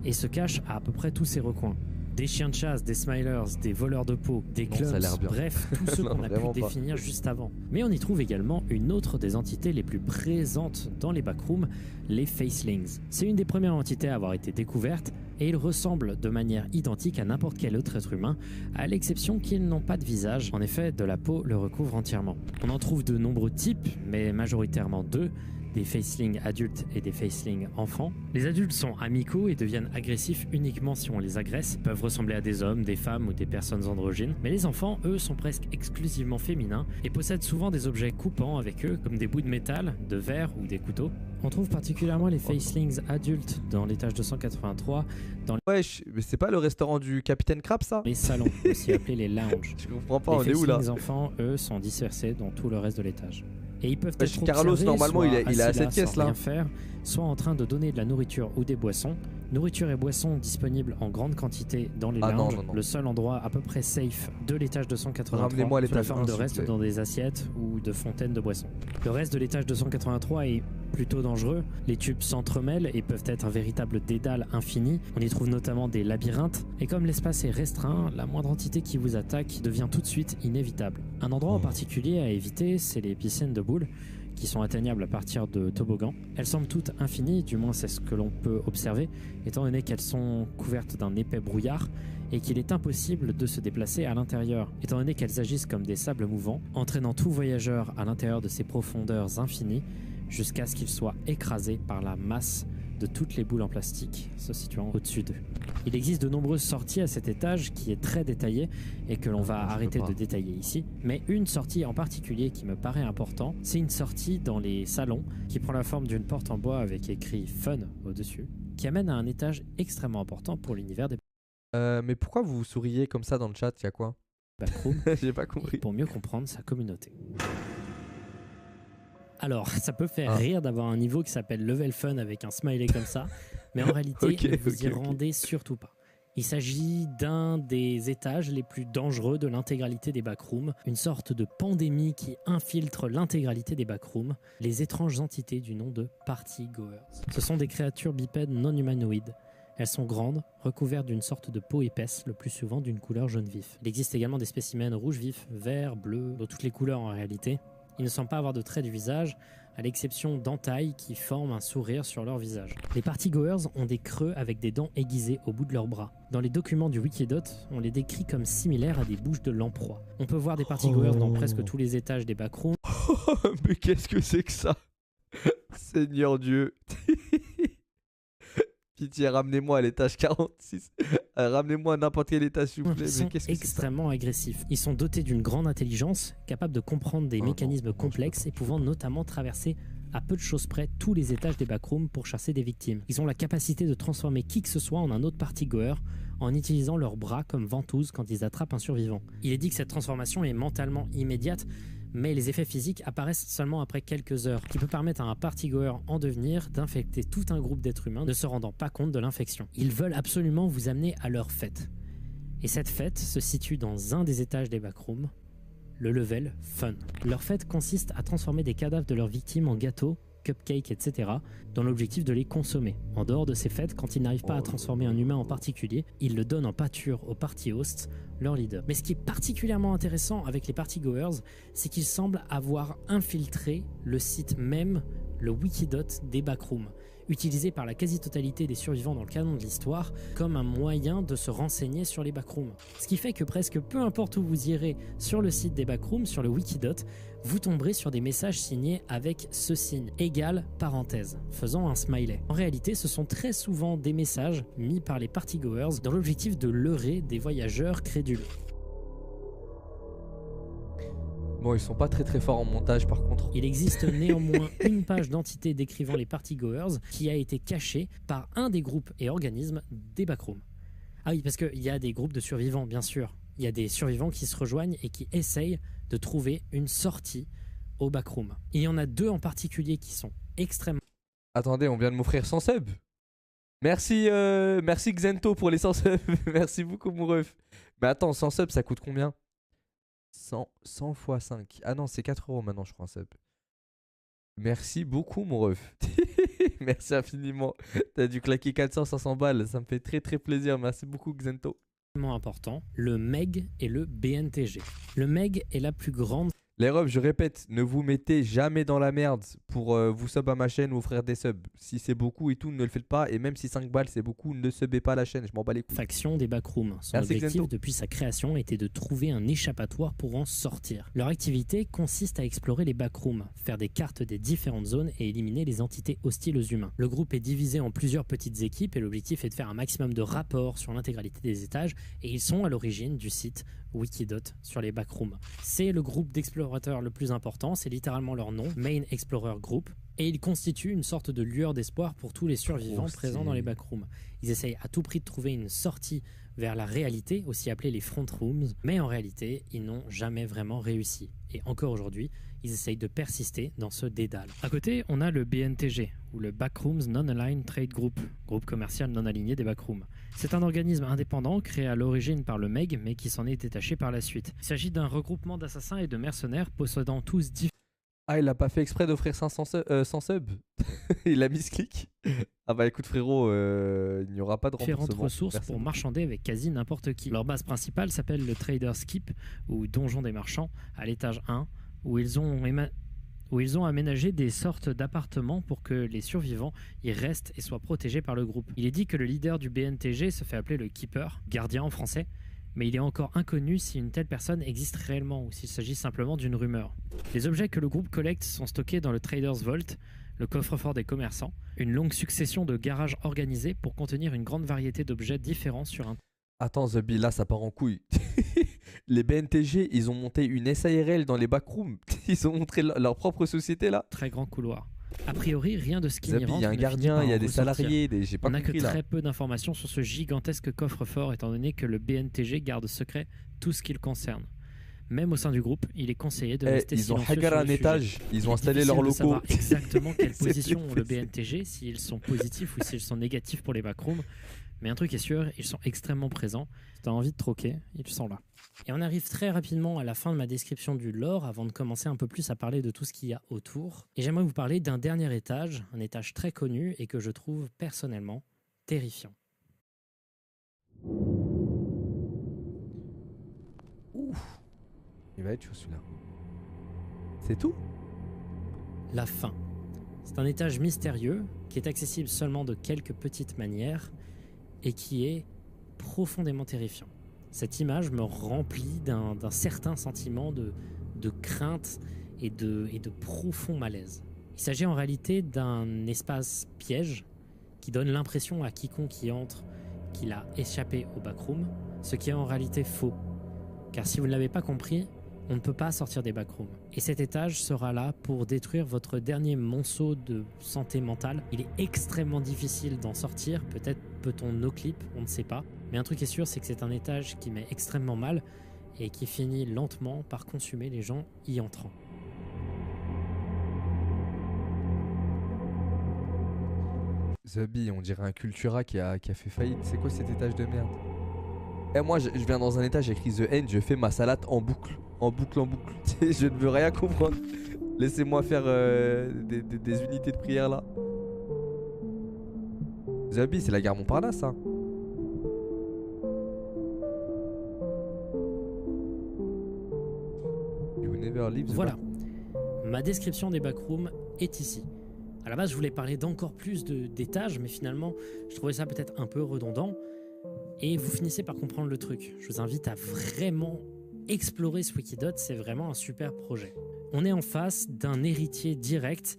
et se cachent à peu près tous ses recoins. Des chiens de chasse, des smilers, des voleurs de peau, des Non, ça a clubs, l'air bien. bref, tous ceux Non, qu'on a pu vraiment pas. définir juste avant. Mais on y trouve également une autre des entités les plus présentes dans les backrooms, les facelings. C'est une des premières entités à avoir été découverte et ils ressemblent de manière identique à n'importe quel autre être humain, à l'exception qu'ils n'ont pas de visage. En effet, de la peau le recouvre entièrement. On en trouve de nombreux types, mais majoritairement deux, des facelings adultes et des facelings enfants. Les adultes sont amicaux et deviennent agressifs uniquement si on les agresse. Ils peuvent ressembler à des hommes, des femmes ou des personnes androgynes. Mais les enfants, eux, sont presque exclusivement féminins et possèdent souvent des objets coupants avec eux, comme des bouts de métal, de verre ou des couteaux. On trouve particulièrement les facelings adultes dans l'étage 283, dans Wesh, mais c'est pas le restaurant du Capitaine Crab, ça? les salons, aussi appelés les lounges. Je comprends pas, Les on est où là? facelings enfants, eux, sont dispersés dans tout le reste de l'étage. Et ils peuvent Wesh, être Carlos, observés normalement, soit il est à assis cette pièce, sans là. rien faire, soit en train de donner de la nourriture ou des boissons. Nourriture et boissons disponibles en grande quantité dans les Ah non, lounges. non, non. Le seul endroit à peu près safe de l'étage 283 Ramenez-moi à sous la l'étage forme 1, de s'il vous restes plaît. dans des assiettes ou de fontaines de boissons. Le reste de l'étage 283 est plutôt dangereux. Les tubes s'entremêlent et peuvent être un véritable dédale infini. On y trouve notamment des labyrinthes. Et comme l'espace est restreint, la moindre entité qui vous attaque devient tout de suite inévitable. Un endroit en particulier à éviter, c'est les piscines de boules, qui sont atteignables à partir de toboggans. Elles semblent toutes infinies, du moins c'est ce que l'on peut observer, étant donné qu'elles sont couvertes d'un épais brouillard et qu'il est impossible de se déplacer à l'intérieur, étant donné qu'elles agissent comme des sables mouvants, entraînant tout voyageur à l'intérieur de ces profondeurs infinies, jusqu'à ce qu'il soit écrasé par la masse de toutes les boules en plastique se situant au-dessus d'eux. Il existe de nombreuses sorties à cet étage qui est très détaillé et que l'on va Je peux arrêter pas. de détailler ici. Mais une sortie en particulier qui me paraît important, c'est une sortie dans les salons qui prend la forme d'une porte en bois avec écrit Fun au-dessus, qui amène à un étage extrêmement important pour l'univers des Mais pourquoi vous souriez comme ça dans le chat? Y'a quoi? backrooms J'ai pas et compris. pour mieux comprendre sa communauté. Alors, ça peut faire rire d'avoir un niveau qui s'appelle Level Fun avec un smiley comme ça, mais en réalité, ne vous y rendez surtout pas. Il s'agit d'un des étages les plus dangereux de l'intégralité des backrooms, une sorte de pandémie qui infiltre l'intégralité des backrooms, les étranges entités du nom de Partygoers. Ce sont des créatures bipèdes non humanoïdes. Elles sont grandes, recouvertes d'une sorte de peau épaisse, le plus souvent d'une couleur jaune vif. Il existe également des spécimens rouge vif, vert, bleu, de toutes les couleurs en réalité. Ils ne semblent pas avoir de traits du visage, à l'exception d'entailles qui forment un sourire sur leur visage. Les Partygoers ont des creux avec des dents aiguisées au bout de leurs bras. Dans les documents du Wikidot, on les décrit comme similaires à des bouches de lamproie. On peut voir des Partygoers dans presque tous les étages des backrooms. Mais qu'est-ce que c'est que ça? Seigneur Dieu. Pitié, ramenez-moi à l'étage 46. Ramenez-moi à n'importe quel étage, s'il vous plaît. Ils sont extrêmement agressifs. Ils sont dotés d'une grande intelligence, capables de comprendre des mécanismes complexes et pouvant notamment traverser à peu de choses près tous les étages des backrooms pour chasser des victimes. Ils ont la capacité de transformer qui que ce soit en un autre Partygoer en utilisant leurs bras comme ventouses quand ils attrapent un survivant. Il est dit que cette transformation est mentalement immédiate, mais les effets physiques apparaissent seulement après quelques heures, qui peut permettre à un Partygoer en devenir d'infecter tout un groupe d'êtres humains ne se rendant pas compte de l'infection. Ils veulent absolument vous amener à leur fête. Et cette fête se situe dans un des étages des backrooms, le level Fun. Leur fête consiste à transformer des cadavres de leurs victimes en gâteaux, cupcakes, etc., dans l'objectif de les consommer. En dehors de ces fêtes, quand ils n'arrivent pas à transformer un humain en particulier, ils le donnent en pâture aux party hosts, leur leader. Mais ce qui est particulièrement intéressant avec les Partygoers, c'est qu'ils semblent avoir infiltré le site même, le Wikidot des backrooms, utilisé par la quasi-totalité des survivants dans le canon de l'histoire comme un moyen de se renseigner sur les backrooms. Ce qui fait que presque peu importe où vous irez sur le site des backrooms, sur le Wikidot, vous tomberez sur des messages signés avec ce signe, égal parenthèse, faisant un smiley. En réalité, ce sont très souvent des messages mis par les Partygoers dans l'objectif de leurrer des voyageurs crédules. Bon, ils sont pas très forts en montage par contre. Il existe néanmoins une page d'entité décrivant les Partygoers qui a été cachée par un des groupes et organismes des backrooms. Ah oui, parce qu'il y a des groupes de survivants, bien sûr. Il y a des survivants qui se rejoignent et qui essayent de trouver une sortie au backroom. Il y en a deux en particulier qui sont extrêmement... Attendez, on vient de m'offrir 100 subs. Merci, merci Xento pour les 100 subs. Merci beaucoup mon ref. Mais attends, 100 subs ça coûte combien? 100 x 5. Ah non, c'est 4 € maintenant je crois un sub. Merci beaucoup mon ref. Merci infiniment. T'as dû claquer 400-500 balles. Ça me fait très plaisir. Merci beaucoup Xento. Important, le MEG et le BNTG. Le MEG est la plus grande... Les refs, je répète, ne vous mettez jamais dans la merde pour vous sub à ma chaîne ou offrir des subs. Si c'est beaucoup et tout, ne le faites pas. Et même si 5 balles c'est beaucoup, ne subez pas la chaîne, je m'en bats les couilles. Faction des backrooms. Son objectif depuis sa création était de trouver un échappatoire pour en sortir. Leur activité consiste à explorer les backrooms, faire des cartes des différentes zones et éliminer les entités hostiles aux humains. Le groupe est divisé en plusieurs petites équipes et l'objectif est de faire un maximum de rapports sur l'intégralité des étages et ils sont à l'origine du site Wikidot sur les backrooms. C'est le groupe d'explorateurs le plus important, c'est littéralement leur nom, Main Explorer Group, et ils constituent une sorte de lueur d'espoir pour tous les survivants présents dans les backrooms. Ils essayent à tout prix de trouver une sortie vers la réalité, aussi appelée les front rooms, mais en réalité, ils n'ont jamais vraiment réussi. Et encore aujourd'hui, ils essayent de persister dans ce dédale. À côté, on a le BNTG, ou le Backrooms Non-Aligned Trade Group, groupe commercial non aligné des backrooms. C'est un organisme indépendant créé à l'origine par le MEG, mais qui s'en est détaché par la suite. Il s'agit d'un regroupement d'assassins et de mercenaires possédant tous différents... Ah, il a pas fait exprès d'offrir 100 subs. Il a mis ce clic. Ah bah écoute frérot, il n'y aura pas de remboursement. Différentes ressources pour marchander avec quasi n'importe qui. Leur base principale s'appelle le Trader's Keep, ou Donjon des Marchands, à l'étage 1, où ils ont aménagé des sortes d'appartements pour que les survivants y restent et soient protégés par le groupe. Il est dit que le leader du BNTG se fait appeler le Keeper, gardien en français, mais il est encore inconnu si une telle personne existe réellement ou s'il s'agit simplement d'une rumeur. Les objets que le groupe collecte sont stockés dans le Trader's Vault, le coffre-fort des commerçants, une longue succession de garages organisés pour contenir une grande variété d'objets différents sur un... Attends The Bee, là ça part en couille. Les BNTG, ils ont monté une SARL dans les backrooms. Ils ont montré leur propre société là. Très grand couloir. A priori, rien de ce qui n'y rentre. Il y a un gardien, il y a des salariés, j'ai pas compris. On n'a que là. très peu d'informations sur ce gigantesque coffre-fort, étant donné que le BNTG garde secret tout ce qui le concerne. Même au sein du groupe, il est conseillé de rester Ils ont silencieux hacker sur un le sujet. étage, ils ont Il est installé difficile leurs de locaux. savoir exactement quelle C'est position ont le difficile. BNTG, s'ils sont positifs ou s'ils sont négatifs pour les backrooms. Mais un truc est sûr, ils sont extrêmement présents. Si tu as envie de troquer, ils sont là. Et on arrive très rapidement à la fin de ma description du lore avant de commencer un peu plus à parler de tout ce qu'il y a autour. Et j'aimerais vous parler d'un dernier étage, un étage très connu et que je trouve personnellement terrifiant. Ouf. Il va être chaud celui-là. C'est tout? La fin. C'est un étage mystérieux qui est accessible seulement de quelques petites manières et qui est profondément terrifiant. Cette image me remplit d'un certain sentiment de crainte et de profond malaise. Il s'agit en réalité d'un espace piège qui donne l'impression à quiconque y entre qu'il a échappé au backroom, ce qui est en réalité faux. Car si vous ne l'avez pas compris, on ne peut pas sortir des backrooms. Et cet étage sera là pour détruire votre dernier monceau de santé mentale. Il est extrêmement difficile d'en sortir. Peut-être peut-on no-clip, on ne sait pas. Mais un truc est sûr, c'est que c'est un étage qui met extrêmement mal et qui finit lentement par consumer les gens y entrant. Zabi, on dirait un Cultura qui a fait faillite. C'est quoi cet étage de merde? Et moi, je viens dans un étage, j'ai écrit The End, je fais ma salade en boucle. En boucle, en boucle. Je ne veux rien comprendre. Laissez-moi faire des unités de prière là. Zabi, c'est la gare Montparnasse, ça. You never leave the Voilà, back. ma description des backrooms est ici. À la base, je voulais parler d'encore plus d'étages, mais finalement, je trouvais ça peut-être un peu redondant. Et vous finissez par comprendre le truc. Je vous invite à vraiment explorer ce Wikidot, c'est vraiment un super projet. On est en face d'un héritier direct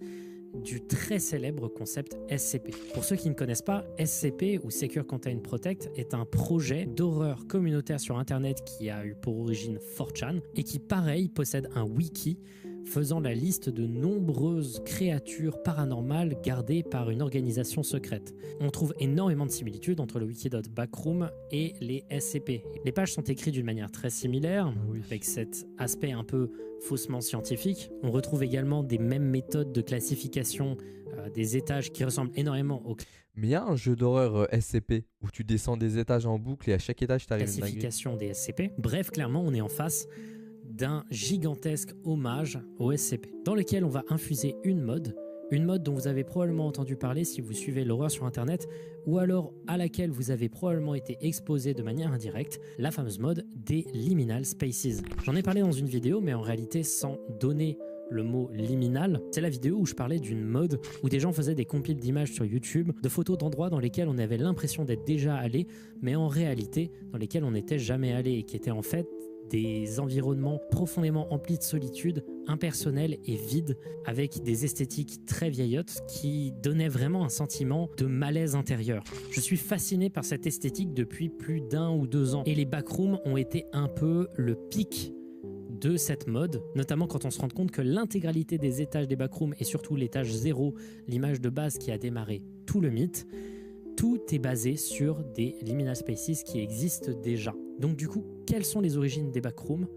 du très célèbre concept SCP. Pour ceux qui ne connaissent pas, SCP ou Secure Content Protect est un projet d'horreur communautaire sur Internet qui a eu pour origine 4chan et qui, pareil, possède un wiki faisant la liste de nombreuses créatures paranormales gardées par une organisation secrète. On trouve énormément de similitudes entre le Wikidot Backroom et les SCP. Les pages sont écrites d'une manière très similaire, avec cet aspect un peu faussement scientifique. On retrouve également des mêmes méthodes de classification des étages qui ressemblent énormément aux Mais il y a un jeu d'horreur SCP où tu descends des étages en boucle et à chaque étage t'arrives une dinguerie. classifications des SCP. Bref, clairement, on est en face d'un gigantesque hommage au SCP, dans lequel on va infuser une mode dont vous avez probablement entendu parler si vous suivez l'horreur sur Internet, ou alors à laquelle vous avez probablement été exposé de manière indirecte, la fameuse mode des liminal spaces. J'en ai parlé dans une vidéo, mais en réalité sans donner le mot liminal. C'est la vidéo où je parlais d'une mode où des gens faisaient des compiles d'images sur YouTube, de photos d'endroits dans lesquels on avait l'impression d'être déjà allé, mais en réalité dans lesquels on n'était jamais allé et qui étaient en fait des environnements profondément emplis de solitude, impersonnels et vides, avec des esthétiques très vieillottes qui donnaient vraiment un sentiment de malaise intérieur. Je suis fasciné par cette esthétique depuis plus d'1 ou 2 ans, et les backrooms ont été un peu le pic de cette mode, notamment quand on se rend compte que l'intégralité des étages des backrooms, et surtout l'étage 0, l'image de base qui a démarré tout le mythe, tout est basé sur des liminal spaces qui existent déjà. Donc du coup, quelles sont les origines des backrooms?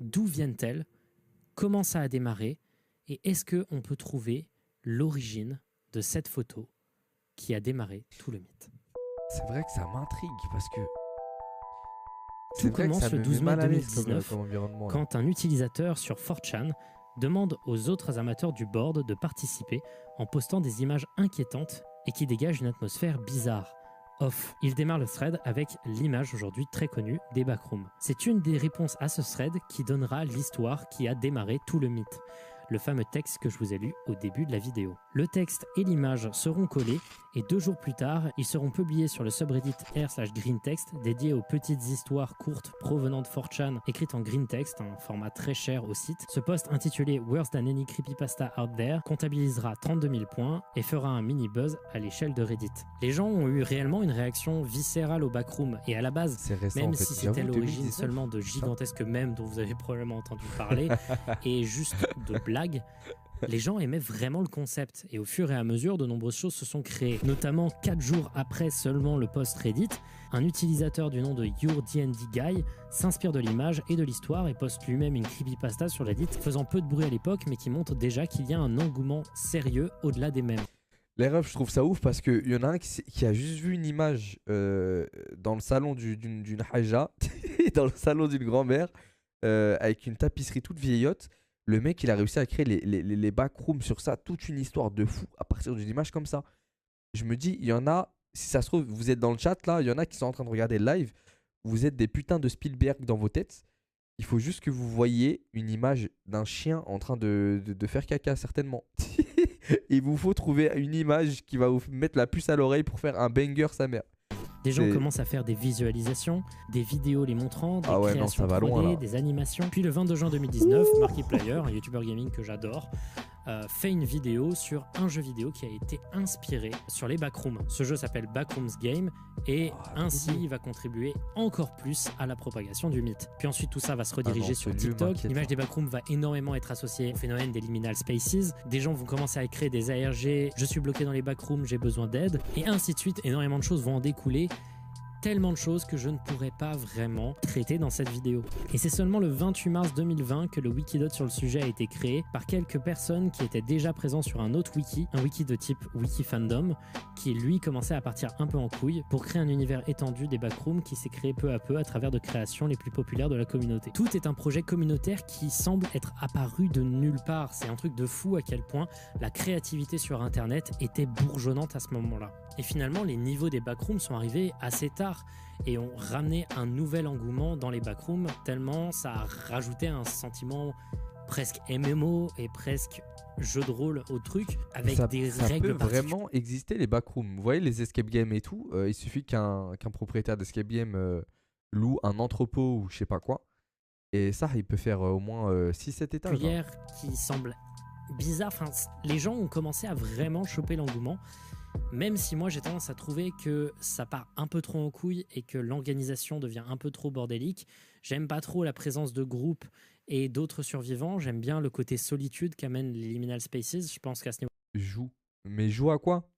D'où viennent-elles? Comment ça a démarré? Et est-ce qu'on peut trouver l'origine de cette photo qui a démarré tout le mythe? C'est vrai que ça m'intrigue parce que... Tout commence le 12 mai 2019 comme environnement, là. quand un utilisateur sur 4chan demande aux autres amateurs du board de participer en postant des images inquiétantes et qui dégagent une atmosphère bizarre. Off. Il démarre le thread avec l'image aujourd'hui très connue des backrooms. C'est une des réponses à ce thread qui donnera l'histoire qui a démarré tout le mythe. Le fameux texte que je vous ai lu au début de la vidéo. Le texte et l'image seront collés et 2 jours plus tard, ils seront publiés sur le subreddit r/greentext dédié aux petites histoires courtes provenant de 4chan écrites en greentext, un format très cher au site. Ce post intitulé Worse Than Any Creepypasta Out There comptabilisera 32 000 points et fera un mini buzz à l'échelle de Reddit. Les gens ont eu réellement une réaction viscérale au backroom et à la base, C'est récent, même en fait. si c'était J'avoue, l'origine 2019. seulement de gigantesques mèmes dont vous avez probablement entendu parler et juste de blagues, les gens aimaient vraiment le concept et au fur et à mesure, de nombreuses choses se sont créées. Notamment 4 jours après seulement le post Reddit, Un utilisateur du nom de YourDNDGuy s'inspire de l'image et de l'histoire et poste lui-même une creepypasta sur Reddit, faisant peu de bruit à l'époque, mais qui montre déjà qu'il y a un engouement sérieux au-delà des mèmes. Les refs, je trouve ça ouf parce qu'il y en a un qui a juste vu une image dans le salon d'une haja, dans le salon d'une grand-mère, avec une tapisserie toute vieillotte. Le mec, il a réussi à créer les backrooms sur ça, toute une histoire de fou à partir d'une image comme ça. Je me dis, il y en a, si ça se trouve, vous êtes dans le chat là, il y en a qui sont en train de regarder le live, vous êtes des putains de Spielberg dans vos têtes. Il faut juste que vous voyez une image d'un chien en train de faire caca, certainement. Il vous faut trouver une image qui va vous mettre la puce à l'oreille pour faire un banger sa mère. Des gens commencent à faire des visualisations, des vidéos les montrant, des créations 3D, des animations. Puis le 22 juin 2019, Markiplier, un youtubeur gaming que j'adore, fait une vidéo sur un jeu vidéo qui a été inspiré sur les backrooms. Ce jeu s'appelle Backrooms Game et ainsi il va contribuer encore plus à la propagation du mythe. Puis ensuite tout ça va se rediriger sur TikTok. L'image des backrooms va énormément être associée au phénomène des liminal spaces. Des gens vont commencer à créer des ARG, je suis bloqué dans les backrooms, j'ai besoin d'aide, et ainsi de suite. Énormément de choses vont en découler. Tellement de choses que je ne pourrais pas vraiment traiter dans cette vidéo. Et c'est seulement le 28 mars 2020 que le Wikidot sur le sujet a été créé par quelques personnes qui étaient déjà présents sur un autre wiki, un wiki de type Wikifandom, qui lui commençait à partir un peu en couille pour créer un univers étendu des backrooms qui s'est créé peu à peu à travers de créations les plus populaires de la communauté. Tout est un projet communautaire qui semble être apparu de nulle part. C'est un truc de fou à quel point la créativité sur internet était bourgeonnante à ce moment-là. Et finalement, les niveaux des backrooms sont arrivés assez tard et ont ramené un nouvel engouement dans les backrooms, tellement ça a rajouté un sentiment presque MMO et presque jeu de rôle au truc, avec des règles Ça peut vraiment exister les backrooms. Vous voyez les escape games et tout, il suffit qu'un propriétaire d'escape game loue un entrepôt ou je sais pas quoi, et ça il peut faire au moins 6-7 étages. Hein. Qui semble bizarre, enfin, les gens ont commencé à vraiment choper l'engouement. Même si moi j'ai tendance à trouver que ça part un peu trop en couille et que l'organisation devient un peu trop bordélique. J'aime pas trop la présence de groupes et d'autres survivants. J'aime bien le côté solitude qu'amènent les liminal spaces. Je pense qu'à ce niveau... Mais joue à quoi?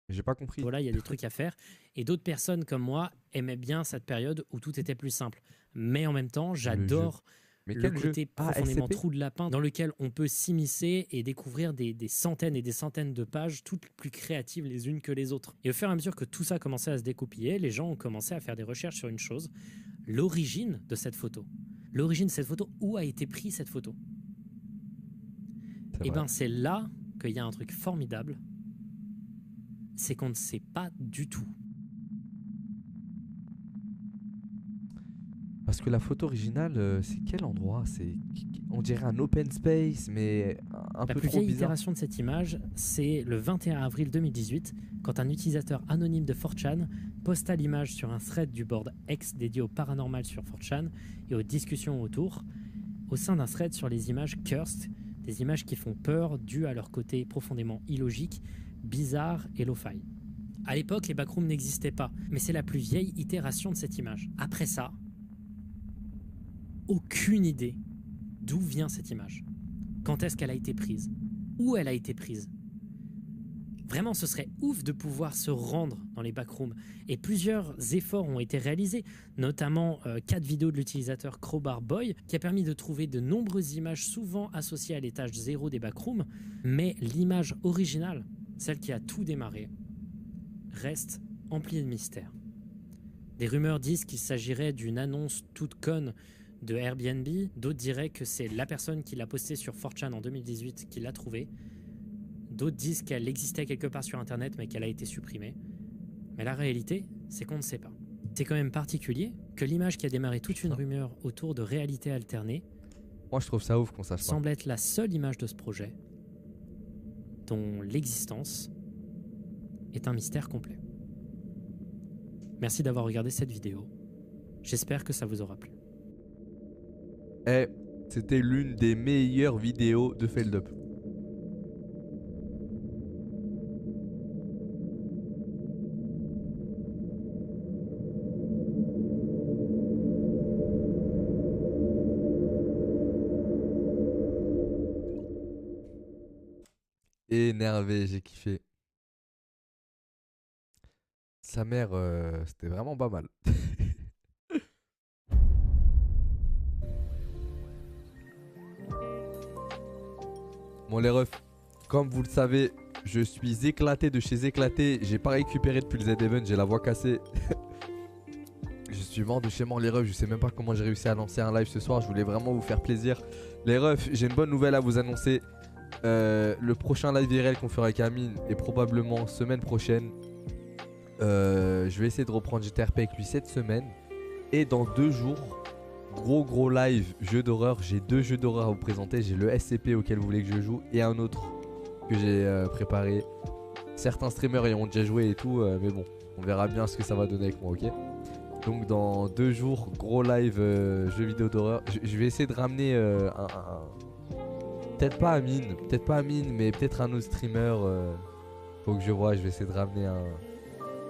J'ai pas compris. Voilà, il y a des trucs à faire. Et d'autres personnes comme moi aimaient bien cette période où tout était plus simple. Mais en même temps, j'adore... le côté profondément trou de lapin dans lequel on peut s'immiscer et découvrir des centaines et des centaines de pages, toutes plus créatives les unes que les autres. Et au fur et à mesure que tout ça commençait à se découpiller, les gens ont commencé à faire des recherches sur une chose, l'origine de cette photo. L'origine de cette photo, où a été prise cette photo? Et bien c'est là qu'il y a un truc formidable, c'est qu'on ne sait pas du tout. Parce que la photo originale, c'est quel endroit? On dirait un open space, mais un peu trop bizarre. La plus vieille itération de cette image, c'est le 21 avril 2018, quand un utilisateur anonyme de 4chan posta l'image sur un thread du board X dédié au paranormal sur 4chan et aux discussions autour, au sein d'un thread sur les images cursed, des images qui font peur dues à leur côté profondément illogique, bizarre et lo-fi. À l'époque, les backrooms n'existaient pas, mais c'est la plus vieille itération de cette image. Après ça, aucune idée d'où vient cette image. Quand est-ce qu'elle a été prise? Où elle a été prise? Vraiment, ce serait ouf de pouvoir se rendre dans les backrooms. Et plusieurs efforts ont été réalisés, notamment 4 vidéos de l'utilisateur Crowbar Boy, qui a permis de trouver de nombreuses images souvent associées à l'étage 0 des backrooms. Mais l'image originale, celle qui a tout démarré, reste emplie de mystères. Des rumeurs disent qu'il s'agirait d'une annonce toute conne de Airbnb, d'autres diraient que c'est la personne qui l'a posté sur 4chan en 2018 qui l'a trouvée, d'autres disent qu'elle existait quelque part sur internet mais qu'elle a été supprimée. Mais la réalité, c'est qu'on ne sait pas. C'est quand même particulier que l'image qui a démarré toute une rumeur autour de réalité alternée, moi je trouve ça ouf qu'on sache pas, semble être la seule image de ce projet dont l'existence est un mystère complet. Merci d'avoir regardé cette vidéo. J'espère que ça vous aura plu. C'était l'une des meilleures vidéos de Feldup. Énervé, j'ai kiffé. Sa mère, c'était vraiment pas mal. Bon les refs, comme vous le savez, je suis éclaté de chez éclaté. J'ai pas récupéré depuis le Z-Event, j'ai la voix cassée. Je suis mort de chez mort les refs, je sais même pas comment j'ai réussi à lancer un live ce soir. Je voulais vraiment vous faire plaisir. Les refs, j'ai une bonne nouvelle à vous annoncer. Le prochain live IRL qu'on fera avec Amine est probablement semaine prochaine. Je vais essayer de reprendre GTRP avec lui cette semaine. Et dans 2 jours, gros live jeu d'horreur. J'ai 2 jeux d'horreur à vous présenter. J'ai le SCP auquel vous voulez que je joue et un autre que j'ai préparé. Certains streamers y ont déjà joué et tout, mais bon, on verra bien ce que ça va donner avec moi, ok? Donc dans 2 jours, gros live jeux vidéo d'horreur. Je vais essayer de ramener peut-être pas Amine, mais peut-être un autre streamer. Faut que je vois, je vais essayer de ramener un...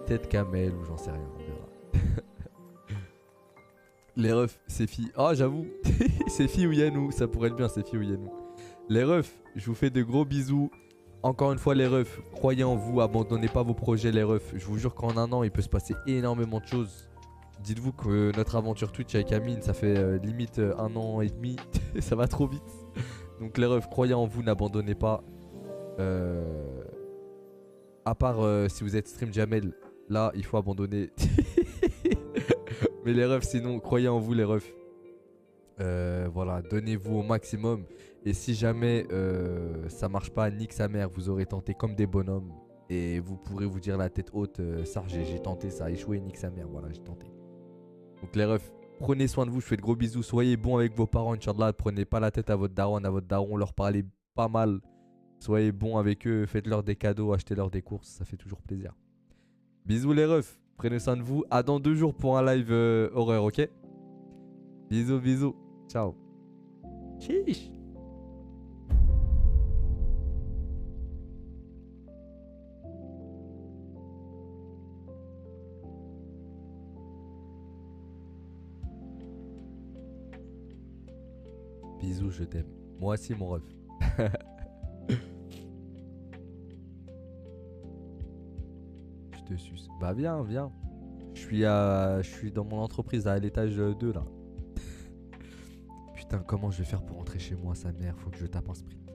Peut-être Kamel ou j'en sais rien, on verra. Les refs, Sefi. Ah, j'avoue, Sefi ou Yanou, ça pourrait être bien, Sefi ou Yanou. Les refs, je vous fais de gros bisous. Encore une fois, les refs, croyez en vous, abandonnez pas vos projets, les refs. Je vous jure qu'en un an, il peut se passer énormément de choses. Dites-vous que notre aventure Twitch avec Amine, ça fait limite 1 an et demi. Ça va trop vite. Donc les refs, croyez en vous, n'abandonnez pas. À part si vous êtes stream Jamel, là, il faut abandonner. Mais les refs, sinon, croyez en vous, les refs. Voilà, donnez-vous au maximum. Et si jamais ça marche pas, nique sa mère, vous aurez tenté comme des bonhommes. Et vous pourrez vous dire la tête haute, ça j'ai tenté, ça a échoué, nique sa mère, voilà, j'ai tenté. Donc les refs, prenez soin de vous, je fais de gros bisous. Soyez bons avec vos parents, Inch'Allah. Prenez pas la tête à votre daron, leur parlez pas mal. Soyez bons avec eux, faites-leur des cadeaux, achetez-leur des courses, ça fait toujours plaisir. Bisous les refs, prenez soin de vous. À dans 2 jours pour un live horreur, ok? Bisous, ciao. Chiche. Bisous, je t'aime. Moi aussi, mon ref. Je te suce. Bah viens. Je suis dans mon entreprise à l'étage 2 là. Putain, comment je vais faire pour rentrer chez moi, sa mère? Faut que je tape un sprint.